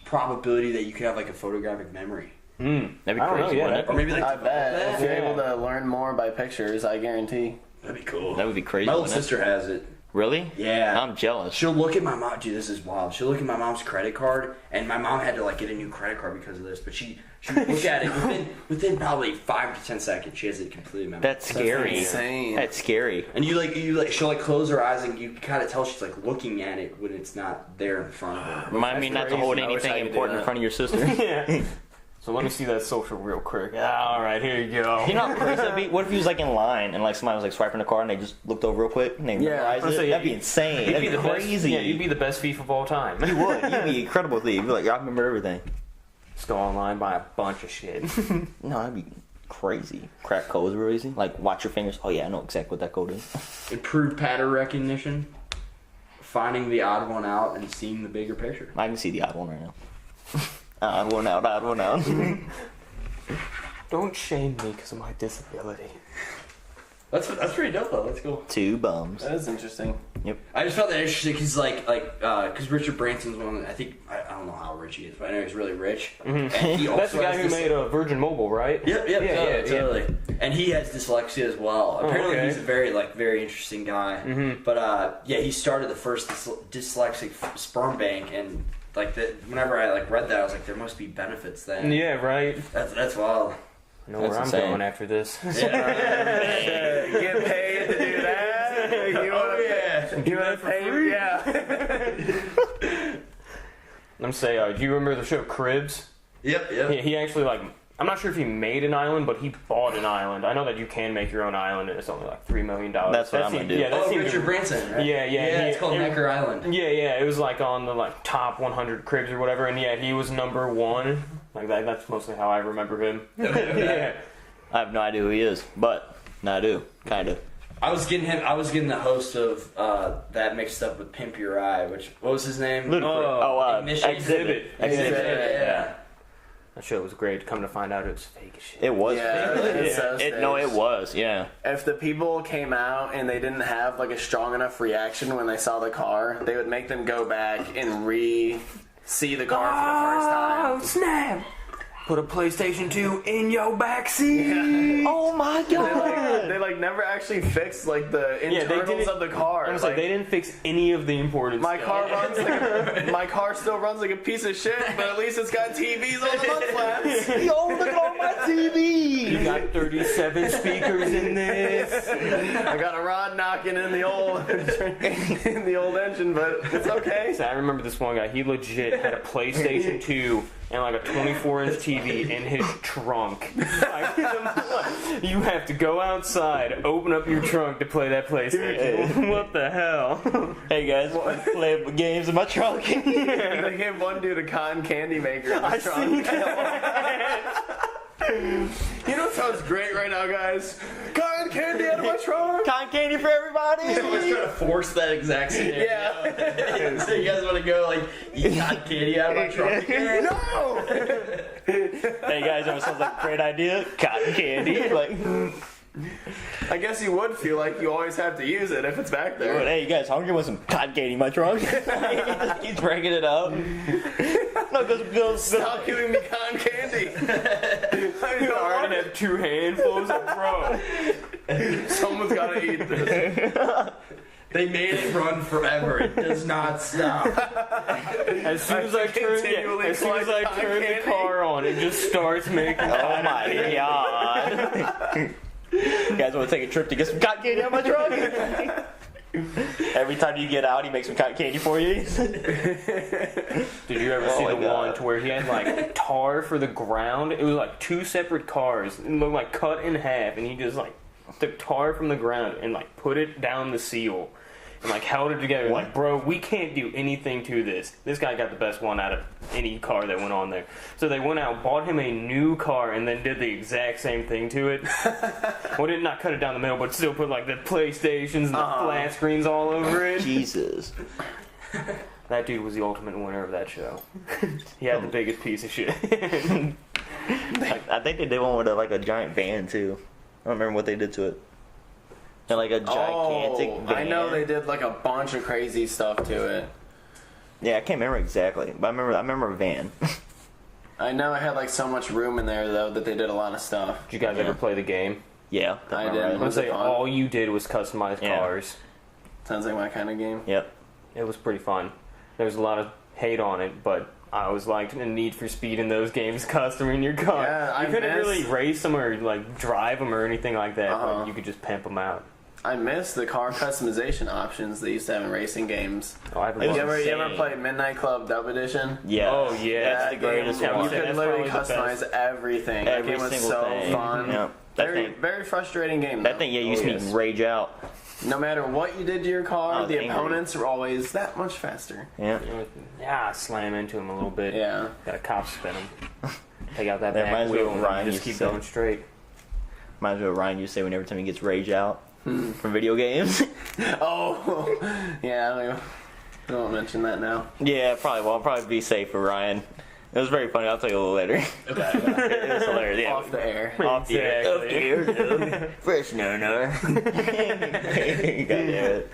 probability that you could have like a photographic memory. that'd be I don't know, crazy, yeah, wouldn't Or it? maybe like I bet. If you're Yeah. able to learn more by pictures, I guarantee. that'd be cool. That would be crazy. My little wouldn't it? sister has it. Really? Yeah. I'm jealous. She'll look at my mom. Dude, this is wild. She'll look at my mom's credit card, and my mom had to like get a new credit card because of this. But she would look at it within probably 5 to 10 seconds. She has it completely memorized. That's scary. That's insane. That's scary. And she'll like close her eyes, and you kind of tell she's like looking at it when it's not there in front of her. Remind me not to hold anything important in front of your sister. Yeah. So let me see that social real quick. All right, here you go. You know how crazy that'd be? What if he was like in line and like somebody was like swiping the card and they just looked over real quick and they memorized it? That'd be insane. That'd be crazy. You'd be the best thief of all time. You would. You'd be an incredible thief. You'd be like, I remember everything. Just go online, buy a bunch of shit. No, that'd be crazy. Crack codes real easy. Like, watch your fingers. Oh yeah, I know exactly what that code is. Improved pattern recognition, finding the odd one out, and seeing the bigger picture. I can see the odd one right now. Odd one out, odd one out. Don't shame me because of my disability. That's pretty dope though. That's cool. 2 bums. That is interesting. Yep. I just found that interesting because because Richard Branson's one. I think I don't know how rich he is, but I know he's really rich. Mm-hmm. And he also That's the guy who made Virgin Mobile, right? Yep, totally. And he has dyslexia as well. Apparently, he's a very interesting guy. Mm-hmm. But he started the first dyslexic sperm bank, and like whenever I like read that, I was like, there must be benefits then. Yeah, right. That's wild. I know where I'm going after this. Get paid to do that? You want to pay? Yeah. I'm saying, do you remember the show Cribs? Yep. He actually I'm not sure if he made an island, but he bought an island. I know that you can make your own island, and it's only like $3 million. That's what I'm gonna do. Yeah, Richard Branson, right? Yeah. It's called Necker Island. Yeah. It was like on the top 100 cribs or whatever, and he was number 1. Like that's mostly how I remember him. Yeah. I have no idea who he is, but I do, kind of. I was getting the host of that mixed up with Pimp Your Eye, what was his name? Exhibit. Yeah. That show was great. Come to find out, it was fake as shit. It was. Yeah, it's so No, it was. Yeah. If the people came out and they didn't have like a strong enough reaction when they saw the car, they would make them go back and see the car for the first time. Oh snap! Put a PlayStation 2 in your backseat. Yeah. Oh my god! They never actually fixed like the internals of the car. I was like, they didn't fix any of the important my stuff. My car still runs like a piece of shit, but at least it's got TVs on the mud flaps. Yo, look at all my TV! You got 37 speakers in this. I got a rod knocking in the old engine, but it's okay. So I remember this one guy. He legit had a PlayStation 2 and like a 24-inch TV in his trunk. Like, you have to go outside, open up your trunk to play that PlayStation. What the hell? Hey guys, play games in my trunk. They gave one dude a cotton candy maker in his trunk. You know what sounds great right now, guys? Cotton candy out of my trunk! Cotton candy for everybody! Someone's trying to force that exact scenario. Yeah. So you guys want to go eat cotton candy out of my trunk? No! Hey guys, that sounds like a great idea. Cotton candy. I guess you would feel like you always have to use it if it's back there. But hey, you guys hungry with some cotton candy in my trunk? He just keeps breaking it up. No, go. Stop giving me cotton candy. You already have 2 handfuls of bro. Someone's got to eat this. They made it run forever. It does not stop. As soon as I turn the car on, it just starts making. Oh my god. You guys want to take a trip to get some cotton candy out of my trunk? Every time you get out, he makes some cotton candy for you. Did you ever see the one to where he had like tar for the ground? It was like 2 separate cars. It looked like cut in half, and he just like took tar from the ground and like put it down the seal. And like held it together. Like, bro, we can't do anything to this. This guy got the best one out of any car that went on there. So they went out, bought him a new car, and then did the exact same thing to it. Well, did not cut it down the middle, but still put like the PlayStations and the flat screens all over it. Jesus. That dude was the ultimate winner of that show. He had the biggest piece of shit. I think they did one with a giant van too. I don't remember what they did to it. And like a gigantic van. I know they did like a bunch of crazy stuff to it. Yeah, I can't remember exactly, but I remember a van. I know it had like so much room in there though that they did a lot of stuff. Did you guys ever play the game? Yeah, I did. Let's say all you did was customize cars. Sounds like my kind of game. Yep. It was pretty fun. There was a lot of hate on it, but I always liked the need for speed in those games, customing your car. Yeah, you couldn't really race them or like drive them or anything like that, but you could just pimp them out. I miss the car customization options they used to have in racing games. Oh, I you ever play Midnight Club Dub Edition? Yeah. Oh, yeah. That's the greatest one. You could literally customize everything. That game was so fun. Yeah. Very frustrating game. That thing, used to rage out. No matter what you did to your car, the opponents were always that much faster. Yeah. Yeah, slam into him a little bit. Yeah. Got a cop spin him. Take out that back wheel and just keep going straight. Reminds me of what Ryan used to say whenever time he gets rage out from video games. Oh, yeah. I won't mention that now. Yeah, probably. Well, I'll probably be safe for Ryan. It was very funny. I'll tell you a little later. Okay. It was hilarious. Yeah. Off the air. Off the air. Fresh no. God damn it.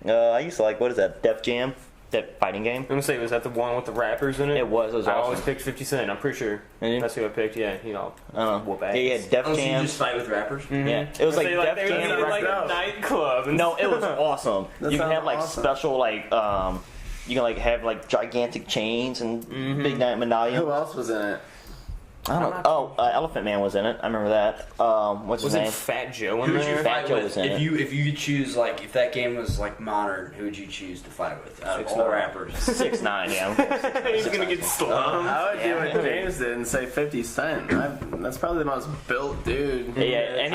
I used to like, what is that? Def Jam? That fighting game? I'm gonna say, was that the one with the rappers in it? It was I awesome. always picked 50 Cent, I'm pretty sure. That's who I picked, yeah. Whoop ass. Yeah, Def So you Jam. just fight with rappers? Mm-hmm. Yeah. It was like Def Jam. Jam. Like a nightclub. No, it was awesome. You can have like awesome. special like you can like have like gigantic chains and big night medallions. Who else was in it? I don't know. Elephant Man was in it. I remember that. What's his name? Was it Fat Joe in Who would you there? Fat fight Joe with was in if it. you could choose, like, if that game was like modern? Who would you choose to fight with out of all rappers? 6ix9ine, yeah. He's gonna get slammed. I would do what James did and say 50 Cent. That's probably the most built dude. Yeah, and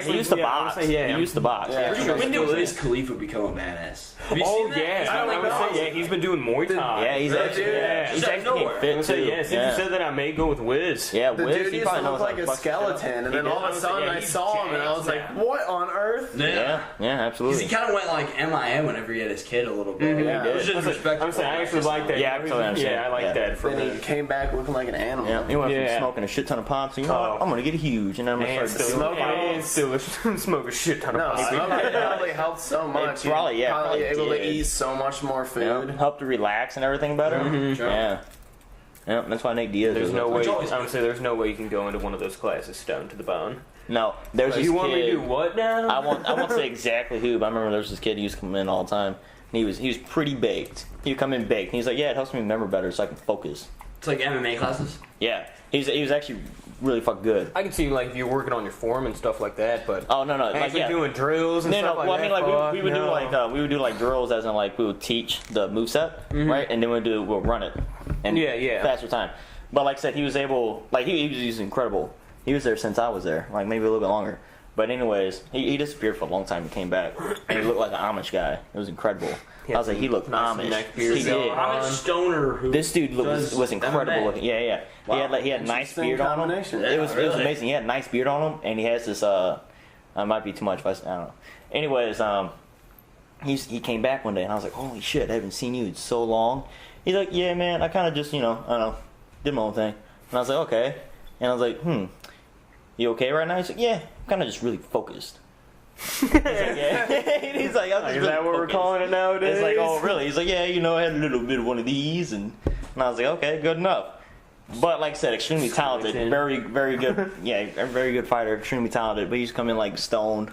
he used to box. He used to box. Yeah. When did Wiz Khalifa become a badass? Have you seen that? I would say, he's been doing Muay Thai. Yeah, he's actually getting fit too. Since you said that, I may go with Wiz. Yeah, The Wiz, dude he used to probably look knows like how to a fuck skeleton, and then all of a sudden I saw him and I was like, what on earth? Yeah, absolutely. Because he kind of went like MIA whenever he had his kid a little bit. Yeah. Which is respectful. I'm saying, I actually like that. Yeah, I totally understand. Yeah, I like that for Then me. he came back looking like an animal. Yeah, he went from smoking a shit ton of pops, and you know what? I'm gonna get huge, and I'm gonna start smoking. Still smoke a shit ton of No, pops. smoking probably helped so much. It probably, You're yeah, probably probably able to did. eat so much more food. Yeah, help to relax and everything better. Yeah. Yeah, that's why Nate Diaz. There's is no up way. there. I would say there's no way you can go into one of those classes stoned to the bone. No, there's this You kid. want me to do what now? I won't say exactly who, but I remember there was this kid who used to come in all the time. And he was pretty baked. He would come in baked. And he's like, yeah, it helps me remember better, so I can focus. It's like MMA classes. Yeah, he was actually really fucking good. I can see like if you're working on your form and stuff like that, but Oh no, actually like doing drills and stuff like well, that. I mean, like we would do like drills, as in like we would teach the moveset, right, and then we'll run it, and faster time. But like I said, he was able, like he was incredible. He was there since I was there, like maybe a little bit longer. But anyways, he disappeared for a long time and came back, and he looked like an Amish guy. It was incredible. I was like, he looked Amish. He did. I'm a stoner who. This dude was incredible MMA. looking. Yeah. Wow. He had a nice beard on him. Combination. It was really? amazing. He had a nice beard on him, and he has this. Might be too much, but I don't know. Anyways, he came back one day, and I was like, holy shit, I haven't seen you in so long. He's like, yeah, man, I kind of just I don't know, did my own thing, and I was like, okay, and I was like, you okay right now? He's like, yeah, I'm kind of just really focused. He's like, yeah. He's like, I'm just is really that what we're focused. calling it nowadays? It's like, oh, really? He's like, yeah, I had a little bit of one of these, and I was like, okay, good enough. But like I said, extremely talented, very, very good. Yeah, a very good fighter, extremely talented. But he used to come in like stoned,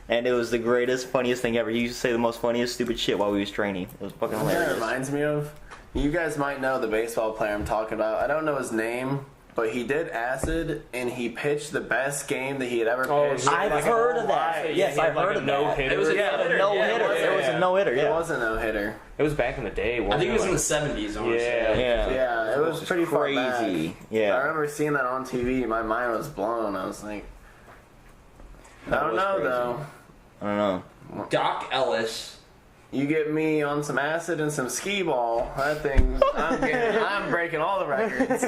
and it was the greatest, funniest thing ever. He used to say the most funniest, stupid shit while we was training. It was fucking That hilarious. reminds me of. You guys might know the baseball player I'm talking about. I don't know his name, but he did acid and he pitched the best game that he had ever pitched. I've heard of that. Yes, I've heard of that. It was a no-hitter. It was a no-hitter. It Yeah. was a no-hitter. It was back in the day. I think it was in the 70s. I wanna say. Yeah, it was pretty far back. crazy. I Yeah. remember seeing that on TV. My mind was blown. I was like, I don't know crazy. though. I don't know. Doc Ellis. You get me on some acid and some skee ball. That thing, I'm breaking all the records.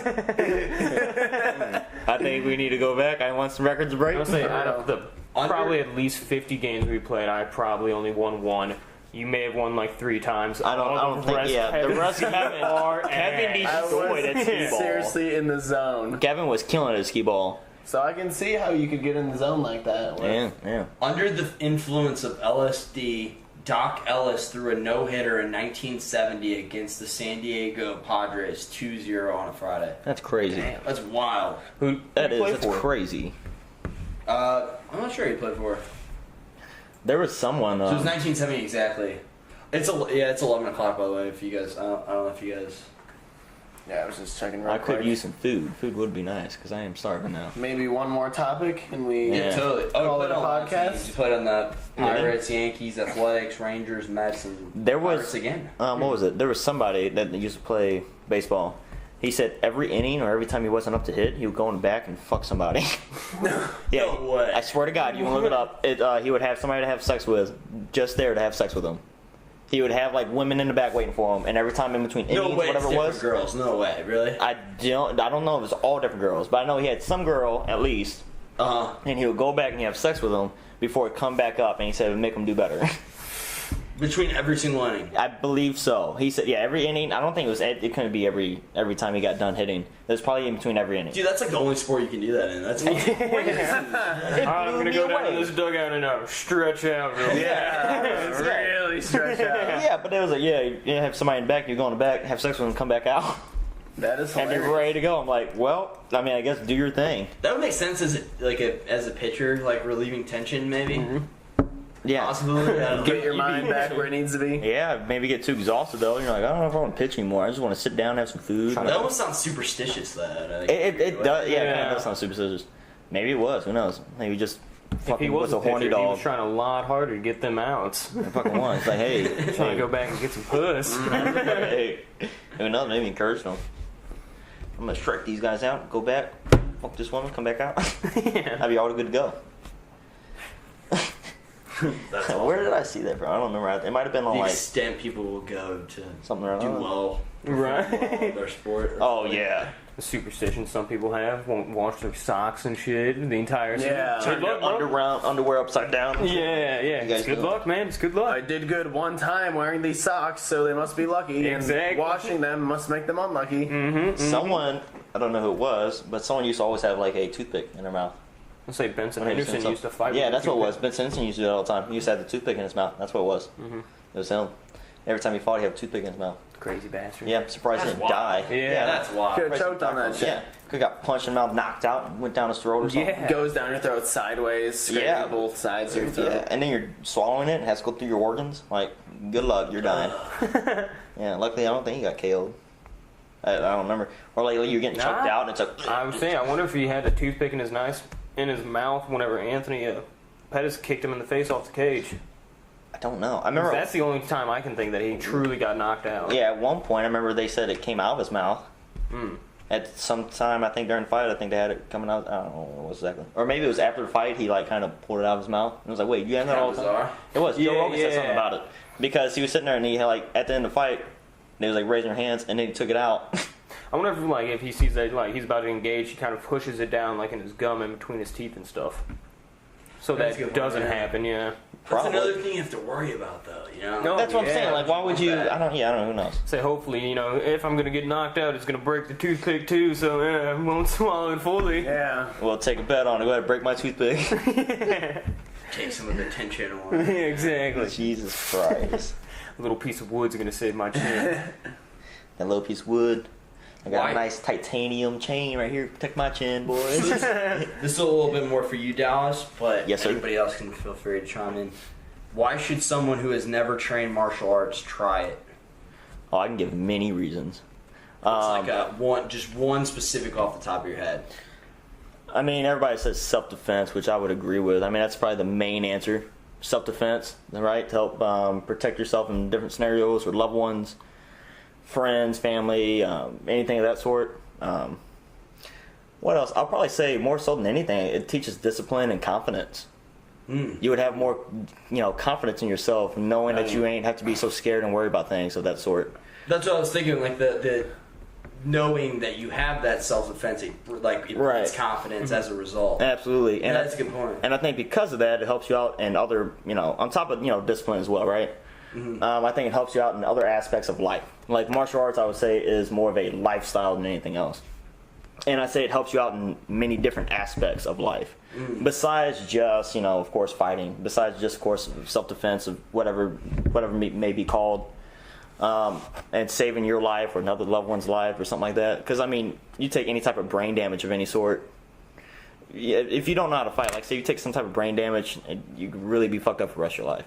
I think we need to go back. I want some records to break. I'll say out of the probably at least 50 games we played, I probably only won one. You may have won like 3 times. I don't think. Yeah, the rest Kevin destroyed at skee ball. Seriously in the zone. Kevin was killing it at skee ball. So I can see how you could get in the zone like that. Yeah. Under the influence of LSD, Doc Ellis threw a no-hitter in 1970 against the San Diego Padres 2-0 on a Friday. That's crazy. That's wild. That's crazy. I'm not sure he played for. There was someone. So it was 1970 exactly. It's 11 o'clock by the way. If you guys, I don't know if you guys. Yeah, I was just checking real I quick. could use some food. Food would be nice because I am starving now. Maybe one more topic and we Totally. call it a podcast. You played on the Pirates, Yankees, Athletics, Rangers, Mets, and there was Pirates again. What was it? There was somebody that used to play baseball. He said every inning or every time he wasn't up to hit, he would go in the back and fuck somebody. Yeah, No way. I swear to God, you can look it up. He would have somebody to have sex with, just there to have sex with him. He would have like women in the back waiting for him, and every time in between innings, No way, whatever it's it was. different girls. No way, really. I don't know if it was all different girls, but I know he had some girl at least, and he would go back and have sex with them before he'd come back up, and he said it would make him do better. Between every single inning. I believe so. He said, yeah, every inning. I don't think it couldn't be every time he got done hitting. There's probably in between every inning. Dude, that's like the only sport you can do that in. That's I'm gonna go down to this dugout and stretch out real Really stretch out. Yeah, but it was like, you have somebody in the back, you go in the back, have sex with them, come back out, That is and hilarious. you're ready to go. I'm like, well, I mean, I guess do your thing. That would make sense as a pitcher, like relieving tension, maybe. Mm-hmm. Yeah. Possibility. I don't know. Get your mind back where it needs to be. Yeah, maybe get too exhausted though. You're like, I don't know if I want to pitch anymore. I just want to sit down, have some food. That almost sounds superstitious. That It does. Yeah, Yeah. that does sound superstitious. Maybe it was. Who knows? Maybe just If he fucking was was a horny pitcher, he dog. was trying a lot harder to get them outs. It fucking was. It's like, hey, Trying to go back and get some puss. hey, who knows? Maybe encourage them. I'm gonna strike these guys out. Go back. Fuck this woman. Come back out. I'll be all good to go. That's Where did I see that from? I don't remember. It might have been on the like extent people will go to something around. do well, Right. in their sport. Oh yeah. The superstition some people have won't wash their socks and shit the entire season. Yeah. Good luck, bro. Underwear upside down. Yeah. guys It's good know. luck, man. It's good luck. I did good one time wearing these socks, so they must be lucky. Exactly. And washing them must make them unlucky. Someone, I don't know who it was, but someone used to always have like a toothpick in their mouth. Let's say Benson When he was Henderson doing used to something. fight. Yeah, with that's the what it was. toothpick. Ben Simpson used to do that all the time. He used to have the toothpick in his mouth. That's what it was. It was him. Every time he fought, he had a toothpick in his mouth. Crazy bastard. Yeah, I'm surprised he That's didn't wild. die. Yeah. That's wild. Could have choked on that shit. Yeah, could have got punched in the mouth, knocked out, went down his throat or something. Yeah. Goes down your throat sideways, scraping Yeah. both sides of your throat. Yeah, and then you're swallowing it. It has to go through your organs. Like, good luck, you're dying. Yeah, luckily I don't think he got killed. I don't remember. Or like you're getting choked Nah. out, and it's like. I was saying, I wonder if he had a toothpick in his mouth whenever Anthony Pettis kicked him in the face off the cage. I don't know. I remember. That's the only time I can think that he truly got knocked out. Yeah, at one point I remember they said it came out of his mouth. At some time, I think during the fight, I think they had it coming out. I don't know what exactly. Or maybe it was after the fight. He like kind of pulled it out of his mouth. And I was like, "Wait, you have that all the time?" Bizarre. It was. Joe Yeah, Rogan said something yeah. about it because he was sitting there and he had, like at the end of the fight, they was like raising their hands and then he took it out. I wonder if he sees that he's about to engage, he kind of pushes it down like in his gum in between his teeth and stuff, so That's a that good doesn't point, yeah. happen. Yeah. That's Probably. another thing you have to worry about, though. You know. No. That's what I'm Yeah, saying. Like, why would you? bad. I don't know. Who knows? Say hopefully, if I'm gonna get knocked out, it's gonna break the toothpick too. So I won't swallow it fully. Yeah. Well, take a bet on it. Go ahead and break my toothpick. Take some of the tension on. Exactly. Jesus Christ. A little piece of wood's gonna save my chin. That little piece of wood. I got Why? a nice titanium chain right here to protect my chin, boys. This is a little bit more for you, Dallas, but Yes, sir. anybody else can feel free to chime in. Why should someone who has never trained martial arts try it? Oh, I can give many reasons. It's like one specific off the top of your head. I mean, everybody says self-defense, which I would agree with. I mean, that's probably the main answer. Self-defense, right? To help protect yourself in different scenarios with loved ones, friends, family, anything of that sort. What else? I'll probably say more so than anything, it teaches discipline and confidence. You would have more, confidence in yourself, knowing that you ain't have to be so scared and worried about things of that sort. That's what I was thinking. Like the knowing that you have that self-defense, it brings confidence as a result. Absolutely. And That's a good point. And I think because of that, it helps you out in other, on top of, discipline as well, right? I think it helps you out in other aspects of life. Like martial arts, I would say, is more of a lifestyle than anything else. And I say it helps you out in many different aspects of life. Besides just, of course, fighting. Besides just, of course, self-defense of whatever may be called. And saving your life or another loved one's life or something like that. Because, I mean, you take any type of brain damage of any sort, if you don't know how to fight, like say you take some type of brain damage, you could really be fucked up for the rest of your life.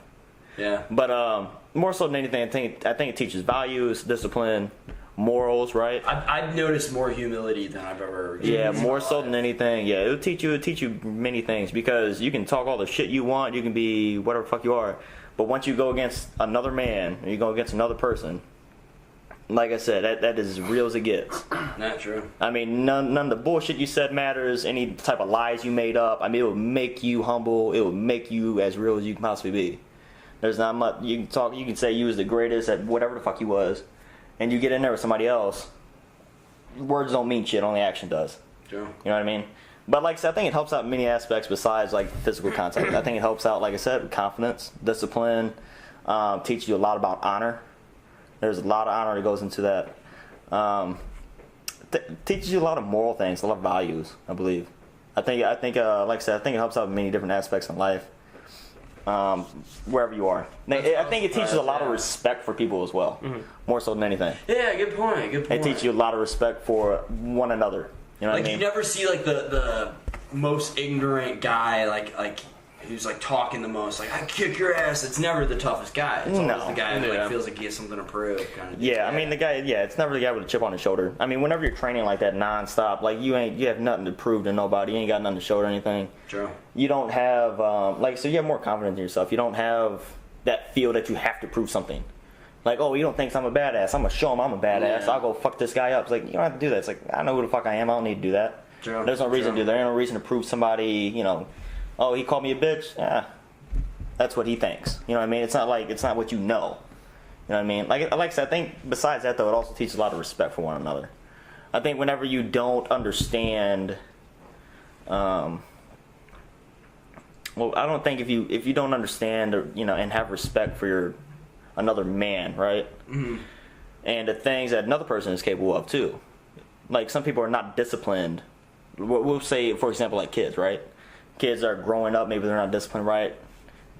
Yeah. But more so than anything, I think it teaches values, discipline, morals, right? I've noticed more humility than I've ever. Yeah, more so than anything. Yeah, it'll teach you many things, because you can talk all the shit you want, you can be whatever the fuck you are, but once you go against another man, or you go against another person, like I said, that is as real as it gets. Not true. I mean, none of the bullshit you said matters. Any type of lies you made up, I mean, it will make you humble. It will make you as real as you can possibly be. There's not much you can talk. You can say you was the greatest at whatever the fuck you was, and you get in there with somebody else. Words don't mean shit. Only action does. True. You know what I mean? But like I said, I think it helps out in many aspects besides like physical contact. I think it helps out, like I said, with confidence, discipline, teaches you a lot about honor. There's a lot of honor that goes into that. Teaches you a lot of moral things, a lot of values, I believe. I think, like I said, I think it helps out in many different aspects in life, wherever you are. I think it teaches a lot of respect for people as well, more so than anything. Yeah, good point. Good point. It teaches you a lot of respect for one another. You know what I mean? You never see like the most ignorant guy like who's like talking the most, like I kick your ass. It's never the toughest guy. It's always the guy who like feels like he has something to prove. Kind of I mean the guy. Yeah, it's never the guy with a chip on his shoulder. I mean, whenever you're training like that nonstop, like you have nothing to prove to nobody. You ain't got nothing to show or anything. True. You don't have so you have more confidence in yourself. You don't have that feel that you have to prove something. Like, oh, you don't think I'm a badass? I'm gonna show him I'm a badass. I'll go fuck this guy up. It's like you don't have to do that. It's like I know who the fuck I am. I don't need to do that. True. There's no reason to do that. There's no reason to prove somebody. Oh, he called me a bitch. Yeah. That's what he thinks. You know what I mean? It's not what you know. You know what I mean? Like I said, I think besides that though, it also teaches a lot of respect for one another. I think whenever you don't understand, I don't think if you don't understand or and have respect for another man, right? Mm-hmm. And the things that another person is capable of too. Like some people are not disciplined. We'll say, for example, like kids, right? Kids are growing up, maybe they're not disciplined right.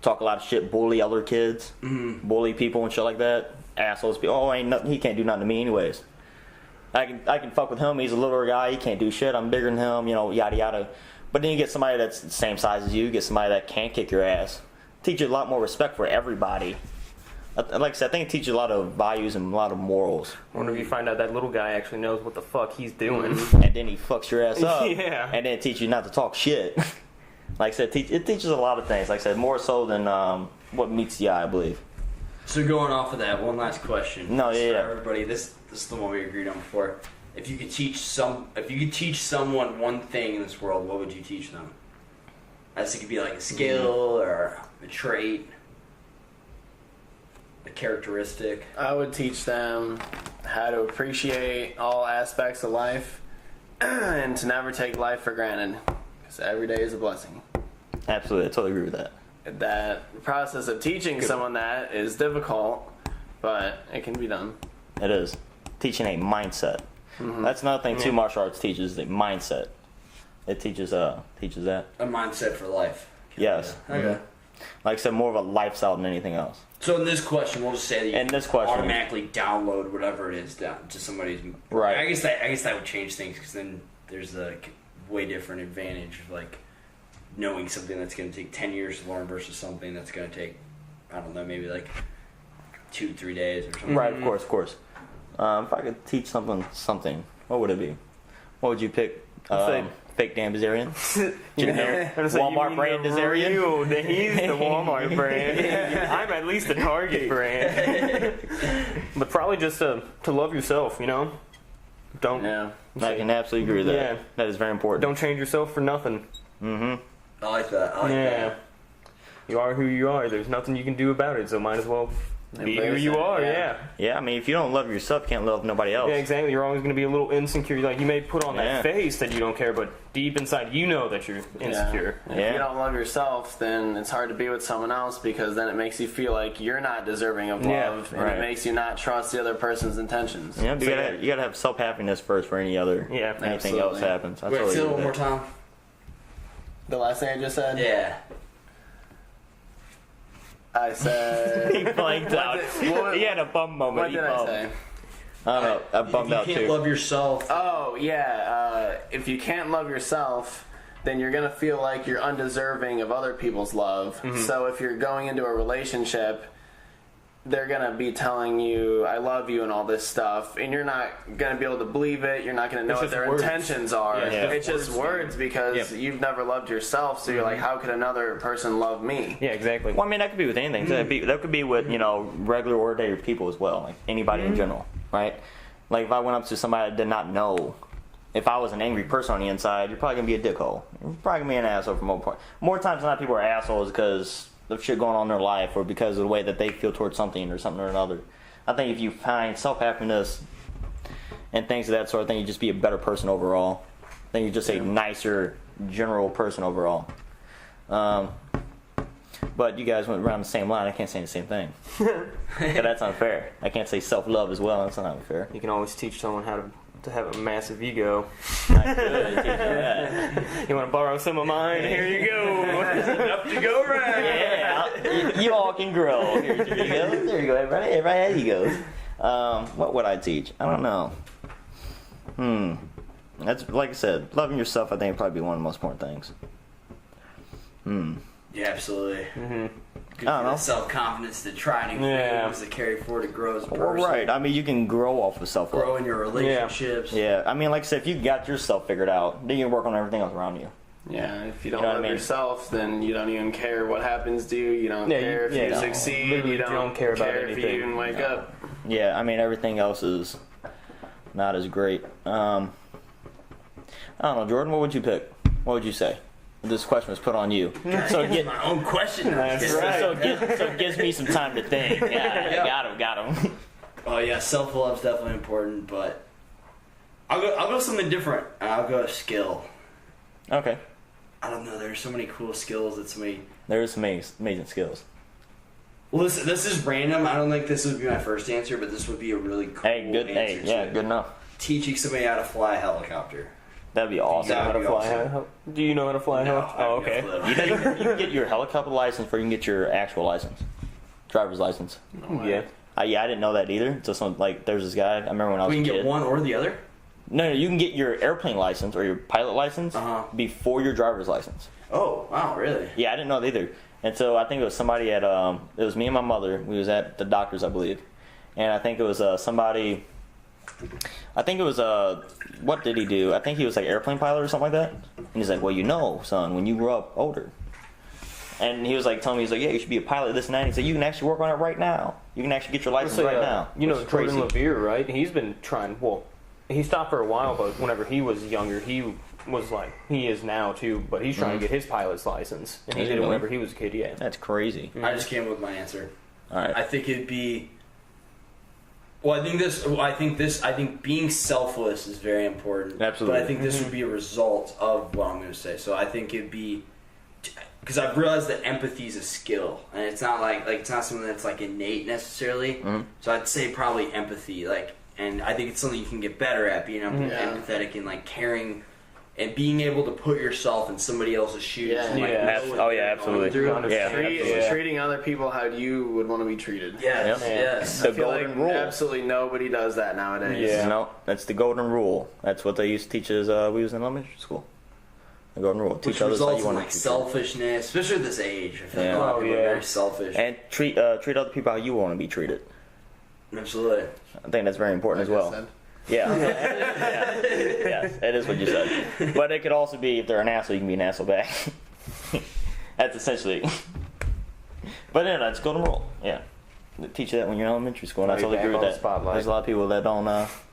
Talk a lot of shit, bully other kids, bully people and shit like that. Assholes. Oh, he can't do nothing to me anyways. I can fuck with him. He's a littler guy. He can't do shit. I'm bigger than him. Yada yada. But then you get somebody that's the same size as you. You get somebody that can't kick your ass. Teach you a lot more respect for everybody. Like I said, I think it teaches you a lot of values and a lot of morals. I wonder if you find out that little guy actually knows what the fuck he's doing. And then he fucks your ass up. Yeah. And then it teaches you not to talk shit. Like I said, it teaches a lot of things. Like I said, more so than what meets the eye, I believe. So going off of that, one last question. No, yeah. Everybody, this is the one we agreed on before. If you could teach someone one thing in this world, what would you teach them? It could be like a skill or a trait, a characteristic. I would teach them how to appreciate all aspects of life and to never take life for granted. Every day is a blessing. Absolutely, I totally agree with that. That process of teaching someone that is difficult, but it can be done. It is. Teaching a mindset. Mm-hmm. That's another thing, too, martial arts teaches, the mindset. It teaches that. A mindset for life. Yes. Okay. Mm-hmm. Like I said, more of a lifestyle than anything else. So in this question, we'll just say that you automatically download whatever it is down to somebody's... Right. I guess that would change things, because then there's a way different advantage of like knowing something that's going to take 10 years to learn versus something that's going to take, I don't know, maybe like 2-3 days or something. Right, of course. If I could teach something, what would it be? What would you pick? Fake Dan Bilzerean? Walmart brand Bilzerean? He's the Walmart brand. I'm at least the Target brand. But probably just to love yourself, Don't. Yeah. I can absolutely agree with that. Yeah. That is very important. Don't change yourself for nothing. Mm-hmm. I like that. That. You are who you are. There's nothing you can do about it, so might as well be who you are, Yeah, I mean, if you don't love yourself, you can't love nobody else. Yeah, exactly. You're always going to be a little insecure. Like, you may put on that face that you don't care, but deep inside, you know that you're insecure. Yeah. If you don't love yourself, then it's hard to be with someone else, because then it makes you feel like you're not deserving of love, and it makes you not trust the other person's intentions. Yeah, you gotta have self-happiness first for anything else happens. Wait, say it one more time. The last thing I just said? Yeah. I said... He blanked out. He had a bum moment. What did I say? I don't know. I bummed out too. If you can't love yourself... Oh, yeah. If you can't love yourself, then you're going to feel like you're undeserving of other people's love. So if you're going into a relationship, they're going to be telling you, I love you and all this stuff, and you're not going to be able to believe it. You're not going to know what their intentions are. It's just words because you've never loved yourself, so you're like, how could another person love me? Yeah, exactly. Well, I mean, that could be with anything. That could be with, regular, ordinary people as well, like anybody in general, right? Like, if I went up to somebody I did not know, if I was an angry person on the inside, you're probably going to be a dickhole. You're probably going to be an asshole for more part. More times than not, people are assholes because of shit going on in their life or because of the way that they feel towards something or another. I think if you find self-happiness and things of that sort, I think you just be a better person overall. I think you're just a nicer, general person overall. But you guys went around the same line. I can't say the same thing. That's unfair. I can't say self-love as well. That's not unfair. You can always teach someone how to have a massive ego. I could teach you that. You want to borrow some of mine? Here you go. Enough to go around. Yeah, you all can grow. Here's your ego. There you go. Everybody has egos. What would I teach? I don't know. That's, like I said, loving yourself, I think, would probably be one of the most important things. Yeah, absolutely. I don't know. Self-confidence to try new things to carry forward to grow as a person. Well, right. I mean, you can grow off of self-love. Grow in your relationships. Yeah. I mean, like I said, if you got yourself figured out, then you can work on everything else around you. Yeah, if you don't love yourself, then you don't even care what happens to you. You don't care if you succeed. You don't care about anything. If you even wake up. Yeah, I mean, everything else is not as great. I don't know, Jordan, what would you pick? What would you say? This question was put on you. So get my own question. That's right. So it gives me some time to think. Yeah, got him. Oh yeah, self-love's definitely important, but I'll go something different. I'll go skill. Okay. I don't know. There's so many cool skills that somebody. There's some amazing skills. Well, this is random. I don't think this would be my first answer, but this would be a really cool answer. Good enough. Teaching somebody how to fly a helicopter. That'd be awesome. Do you know how to fly a helicopter? Oh, okay. You can get your helicopter license before you can get your actual license, driver's license. Yeah. I didn't know that either. So there's this guy. I remember when I was a kid. We can get one or the other. No, you can get your airplane license or your pilot license before your driver's license. Oh, wow, really? Yeah, I didn't know that either. And so I think it was somebody at it was me and my mother. We was at the doctor's, I believe, and I think it was somebody. I think it was what did he do? I think he was like airplane pilot or something like that. And he's like, well, son, when you grow up older. And he was like telling me, he's like, yeah, you should be a pilot, this and that. And he said, you can actually work on it right now. You can actually get your license right now. You know, Jordan Levere, right? He's been trying. Well, he stopped for a while, but whenever he was younger, he was like, he is now too. But he's trying to get his pilot's lice, and he did it whenever he was a kid. Yeah, that's crazy. I just came with my answer. All right. I think it'd be. Well, I think being selfless is very important. Absolutely. But I think this would be a result of what I'm going to say. So I think it'd be, because I've realized that empathy is a skill, and it's not like it's not something that's like innate necessarily. So I'd say probably empathy, and I think it's something you can get better at, being empathetic and like caring. And being able to put yourself in somebody else's shoes. Absolutely. Treating other people how you would want to be treated. Yes. The golden rule. Absolutely nobody does that nowadays. Yeah. No, that's the golden rule. That's what they used to teach us. We was in elementary school. The golden rule. Teach others how you want to treat selfishness, especially at this age. I feel like a lot of people are very selfish. And treat other people how you want to be treated. Absolutely. I think that's very important as well. Yeah. Yes, it is what you said. But it could also be, if they're an asshole, you can be an asshole back. That's essentially. But yeah, that's golden rule. Yeah. They teach you that when you're in elementary school, and I totally agree with that. There's a lot of people that don't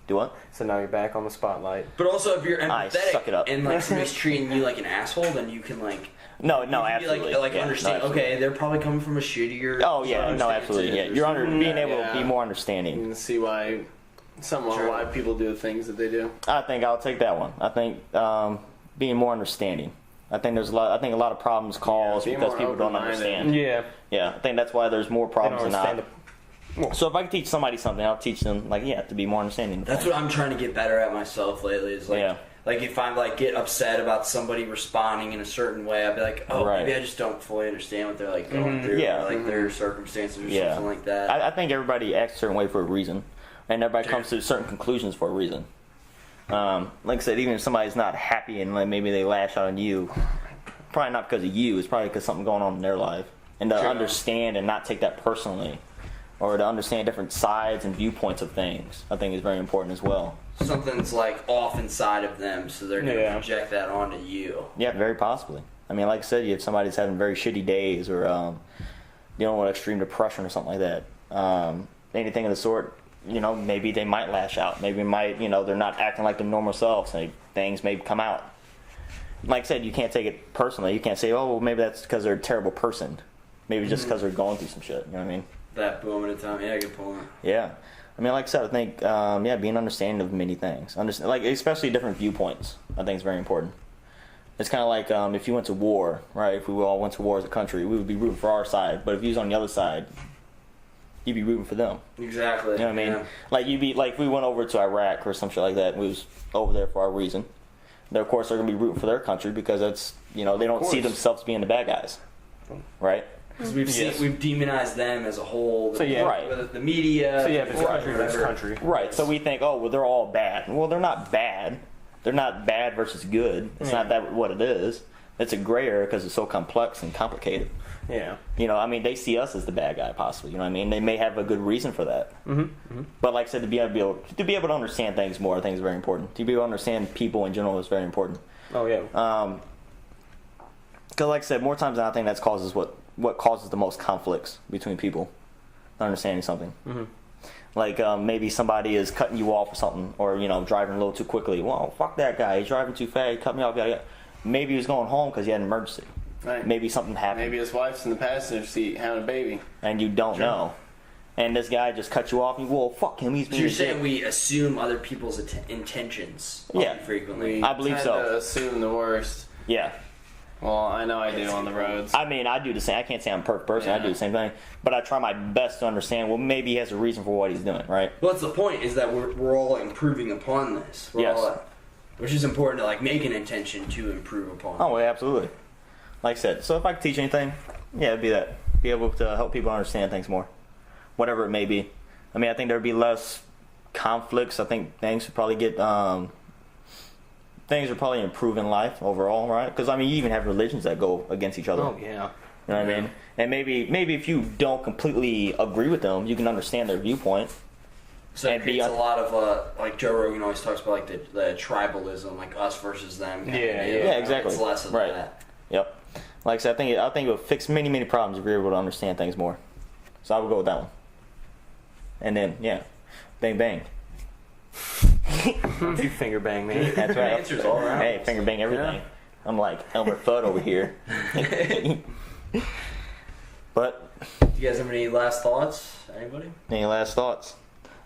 do what? So now you're back on the spotlight. But also, if you're empathetic suck it up. and like somebody's treating you like an asshole, then you can like. No, absolutely. Understand. Okay, they're probably coming from a shittier. Oh yeah, no, absolutely. Yeah, you're being able to be more understanding. You can see why. Why people do the things that they do. I think I'll take that one. I think being more understanding. I think a lot of problems cause because people don't understand. Yeah. I think that's why there's more problems than not. So if I can teach somebody something, I'll teach them to be more understanding. That's what I'm trying to get better at myself lately. Is like if I get upset about somebody responding in a certain way, I'd be like, maybe I just don't fully understand what they're going through, or their circumstances or something like that. I think everybody acts a certain way for a reason. And everybody comes to certain conclusions for a reason. Like I said, even if somebody's not happy and like maybe they lash out on you, probably not because of you. It's probably because something going on in their life. And to understand and not take that personally, or to understand different sides and viewpoints of things, I think is very important as well. Something's like off inside of them, so they're going to project that onto you. Yeah, very possibly. I mean, like I said, if somebody's having very shitty days or dealing with extreme depression or something like that, anything of the sort, maybe they might lash out. Maybe they're not acting like their normal selves. And things may come out. Like I said, you can't take it personally. You can't say, oh, well, maybe that's because they're a terrible person. Maybe just because they're going through some shit. You know what I mean? That moment of time. Yeah, good point. Yeah. I mean, like I said, I think, being understanding of many things. Especially different viewpoints, I think is very important. It's kind of like if you went to war, right? If we all went to war as a country, we would be rooting for our side. But if you was on the other side, you'd be rooting for them. Exactly. You know what I mean? Yeah. Like, you'd be, like, if we went over to Iraq or some shit like that, and we was over there for our reason, then, of course, they're going to be rooting for their country because that's, they don't see themselves being the bad guys. Right? Because we've demonized them as a whole. So the media. So it's country versus country. Right. So we think, oh, well, they're all bad. Well, they're not bad. They're not bad versus good. It's not that what it is. It's a gray area because it's so complex and complicated. Yeah. They see us as the bad guy, possibly. You know what I mean? They may have a good reason for that. Mm-hmm. Mm-hmm. But like I said, to be able to understand things more, I think is very important. To be able to understand people in general is very important. Oh yeah. Because like I said, more times than I think that causes what causes the most conflicts between people. Understanding something. Mm-hmm. Like maybe somebody is cutting you off or something, or driving a little too quickly. Well, fuck that guy. He's driving too fast. He cut me off. Maybe he was going home because he had an emergency. Right. Maybe something happened. Maybe his wife's in the passenger seat having a baby, and you don't know. And this guy just cut you off. And fuck him. He's. So you're saying we assume other people's intentions? Frequently. I believe so. To assume the worst. Yeah. Well, I know I do on the roads. I mean, I do the same. I can't say I'm a perfect person. Yeah. I do the same thing. But I try my best to understand, well, maybe he has a reason for what he's doing, right? Well, that's the point, is that we're all improving upon this. Which is important to, make an intention to improve upon. Oh, yeah, absolutely. Like I said, so if I could teach anything, it'd be that. Be able to help people understand things more. Whatever it may be. I mean, I think there'd be less conflicts. I think things would probably get... things are probably improve in life overall, right? Because you even have religions that go against each other. Oh yeah. You know what I mean? And maybe if you don't completely agree with them, you can understand their viewpoint. So it creates a lot of like Joe Rogan always talks about the tribalism, like us versus them. Yeah, exactly. It's less of that. Yep. Like I said, I think it would fix many problems if we were able to understand things more. So I would go with that one. And then bang bang. You finger bang me. That's right. Answers all around. Hey, finger bang everything. Yeah. I'm like Elmer Fudd over here. But do you guys have any last thoughts? Anybody? Any last thoughts?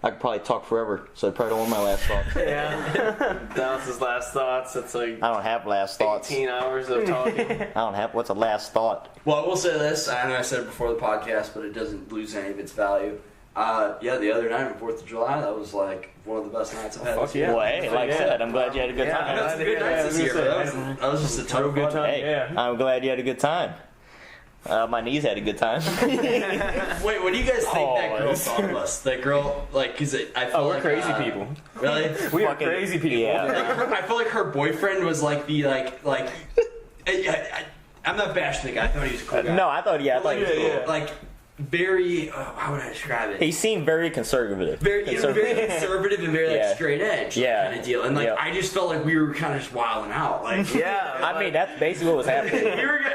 I could probably talk forever, so I probably don't want my last thoughts. Yeah. Dallas's last thoughts. It's like I don't have last thoughts. 18 hours of talking. I don't have. What's a last thought? Well, I will say this. I know I said it before the podcast, but it doesn't lose any of its value. The other night on 4th of July, that was like one of the best nights I've had this year. Well, hey, like I said, I'm glad you had a good time. I had some good nights this year, but that was just a total good time. Hey, I'm glad you had a good time. My knees had a good time. Wait, what do you guys think that girl thought of us? That girl, because I feel we're crazy people. Really? We are crazy people. Yeah. I feel like her boyfriend was like the I'm not bashing the guy. I thought he was a cool guy. No, I thought he was cool. Like very, how would I describe it? He seemed very conservative. Very conservative and very straight edge kind of deal. And I just felt like we were kind of just wilding out. I mean, that's basically what was happening.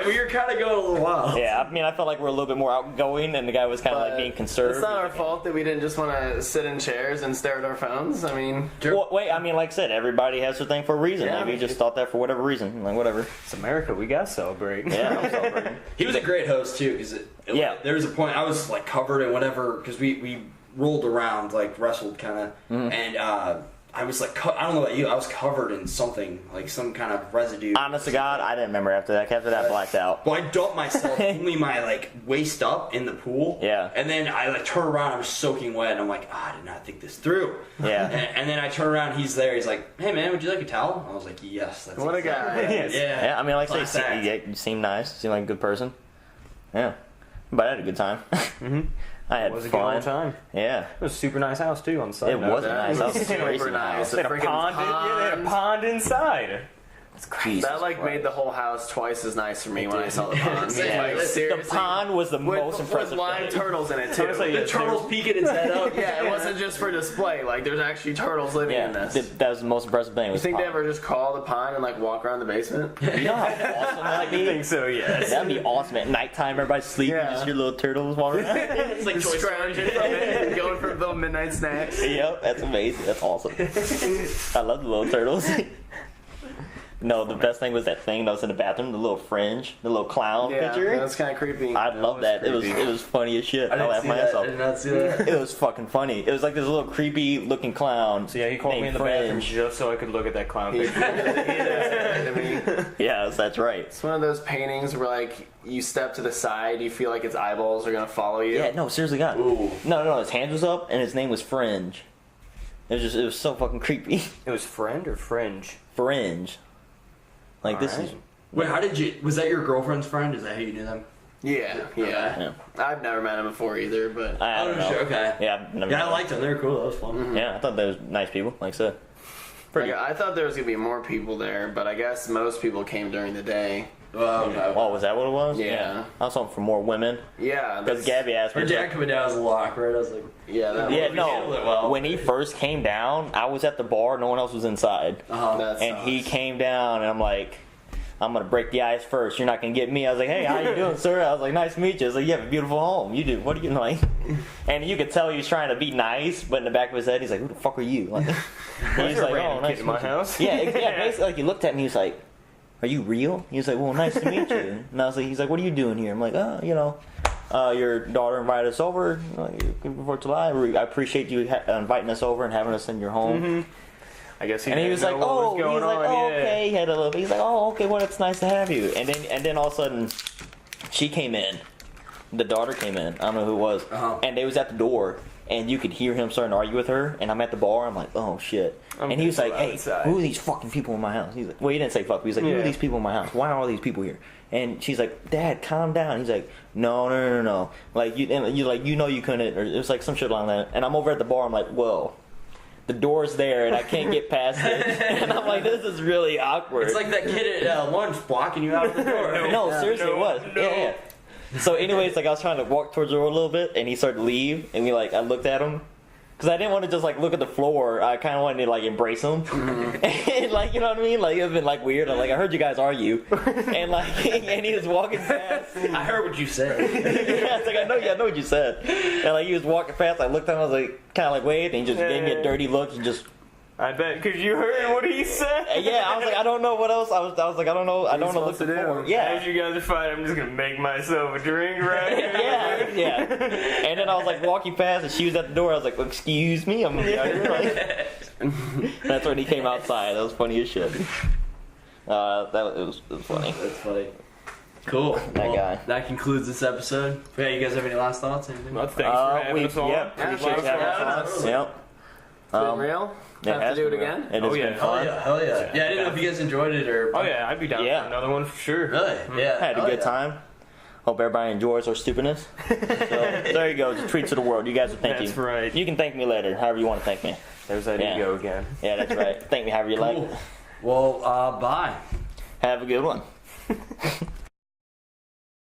we were kind of going a little wild. Yeah, I mean, I felt like we were a little bit more outgoing, and the guy was kind of being conservative. It's not our fault that we didn't just want to sit in chairs and stare at our phones. I mean, wait. I mean, like I said, everybody has their thing for a reason. Yeah, we just thought that for whatever reason. Whatever. It's America. We gotta celebrate. Yeah, I'm celebrating. He was a great host too, because there was a point I was covered in whatever, because we rolled around, wrestled kind of, and I was I don't know about you, I was covered in something, some kind of residue. Honest to God, I didn't remember after that. After that, I blacked out. Well, I dumped myself only my waist up in the pool. Yeah. And then I turned around, I was soaking wet, and I'm like, I did not think this through. Yeah. And then I turn around, he's there. He's like, hey man, would you like a towel? I was like, yes. That's what a guy. Yeah. I mean, like I say, you seem nice. You seem like a good person. Yeah. But I had a good time. I had was a fun. good time. Yeah. It was a super nice house too on the side. It was a nice house. Super nice. They had a pond. Yeah, they had a pond inside. It's crazy. That made the whole house twice as nice for me when I saw the pond. Yeah. Like, seriously. The pond was the most impressive with live thing. turtles in it too. The Turtles peeking its head up. Yeah, it wasn't just for display. Like, there's actually turtles living in this. That was the most impressive thing. You think they ever just call the pond and like walk around the basement? You know how awesome that'd be? I think so, yes. That'd be awesome. At nighttime, everybody's sleeping, Yeah. just hear little turtles walking around. It's like scrounging from it, going for little midnight snacks. Yep, that's amazing. That's awesome. I love the little turtles. No, the best thing was that thing that was in the bathroom, the little fringe, the little clown picture. That's kind of creepy. I love that. It was funny as shit. I laughed my ass off. I did not see that. It was fucking funny. It was like this little creepy looking clown. So yeah, he called me in the bathroom just so I could look at that clown picture. Yes, that's right. It's one of those paintings where like you step to the side, you feel like its eyeballs are gonna follow you. Yeah, no, seriously, God. Ooh. No, his hands was up and his name was Fringe. It was so fucking creepy. It was friend or fringe? Fringe. Like this is. Wait, how did you? Was that your girlfriend's friend? Is that how you knew them? Yeah. Yeah. I've never met him before either, but I don't know. Sure, okay. Yeah, I've never Yeah, met I them. liked them. They were cool. That was fun. Yeah, I thought they was nice people. Like I said. like, I thought there was gonna be more people there, but I guess most people came during the day. Okay. Oh, was that what it was? Yeah. I was hoping for more women. Yeah, Because Gabby asked me. Her dad coming down was a lot, right? I was like, Yeah, that Yeah, was, handled it no. well. When he first came down, I was at the bar. No one else was inside. that And he sucks. came down, and I'm like, I'm gonna break the ice first. You're not gonna get me. I was like, hey, how you doing, sir? I was like, nice to meet you. I was like, you have a beautiful home. You do. What do you like? And you could tell he was trying to be nice, but in the back of his head, he's like, who the fuck are you? Like, he's like, oh, nice in my house. Yeah, basically, like he looked at me. He was like, are you real? He was like, well, nice to meet you. And I was like, he's like, what are you doing here? I'm like, oh, you know, your daughter invited us over. Before July, I appreciate you inviting us over and having us in your home. Mm-hmm. I guess he And he was like, oh, he's like, oh, okay. He had a little. He's like, oh, okay. Well, it's nice to have you. And then all of a sudden, she came in. The daughter came in. I don't know who it was. And they was at the door, and you could hear him starting to argue with her. And I'm at the bar. I'm like, oh shit. And he was like, hey, who are these fucking people in my house? He's like, well, he didn't say fuck. He was like, who are these people in my house? Why are all these people here? And she's like, Dad, calm down. He's like, no. Like you know you couldn't. Or it was like some shit like that. And I'm over at the bar. I'm like, whoa. The door's there and I can't get past it. And I'm like, this is really awkward. it's like that kid at lunch blocking you out of the door. No, seriously, it was. Yeah. So, anyways, like I was trying to walk towards the door a little bit, and he started to leave, and I looked at him. Because I didn't want to just like look at the floor. I kind of wanted to like embrace him, and like you know what I mean. Like it would have been like weird. I'm like I heard you guys argue, and like and he was walking past. I heard what you said. Yeah, it's like I know what you said. And like he was walking past. I looked at him. I was like kind of like wait, and he just gave me a dirty look and just. I bet because you heard what he said. Yeah, I was like I don't know what else. I was like I don't know. I don't know what to do. Yeah. As you guys are fighting, I'm just gonna make myself a drink right here. Yeah. And then I was like walking past, and she was at the door. I was like, "Excuse me, I'm gonna be out here." Like, that's when he came outside. That was funny as shit. It was funny. That's funny. Cool. That guy. That concludes this episode. Yeah, you guys have any last thoughts? Anything? Well, thanks for having us on. Yeah, appreciate you having us on. Yep. It's been real. Have to do it again? It has been fun. Hell yeah. Yeah, I didn't know if you guys enjoyed it or. Oh yeah, I'd be down for another one for sure. Really? Yeah. Had a good time. Hope everybody enjoys our stupidness. So, there you go. It's a treat to the world. You guys are thank you. That's right. You can thank me later, however you want to thank me. There's that ego again. Yeah, that's right. Thank me however you like. Well, bye. Have a good one.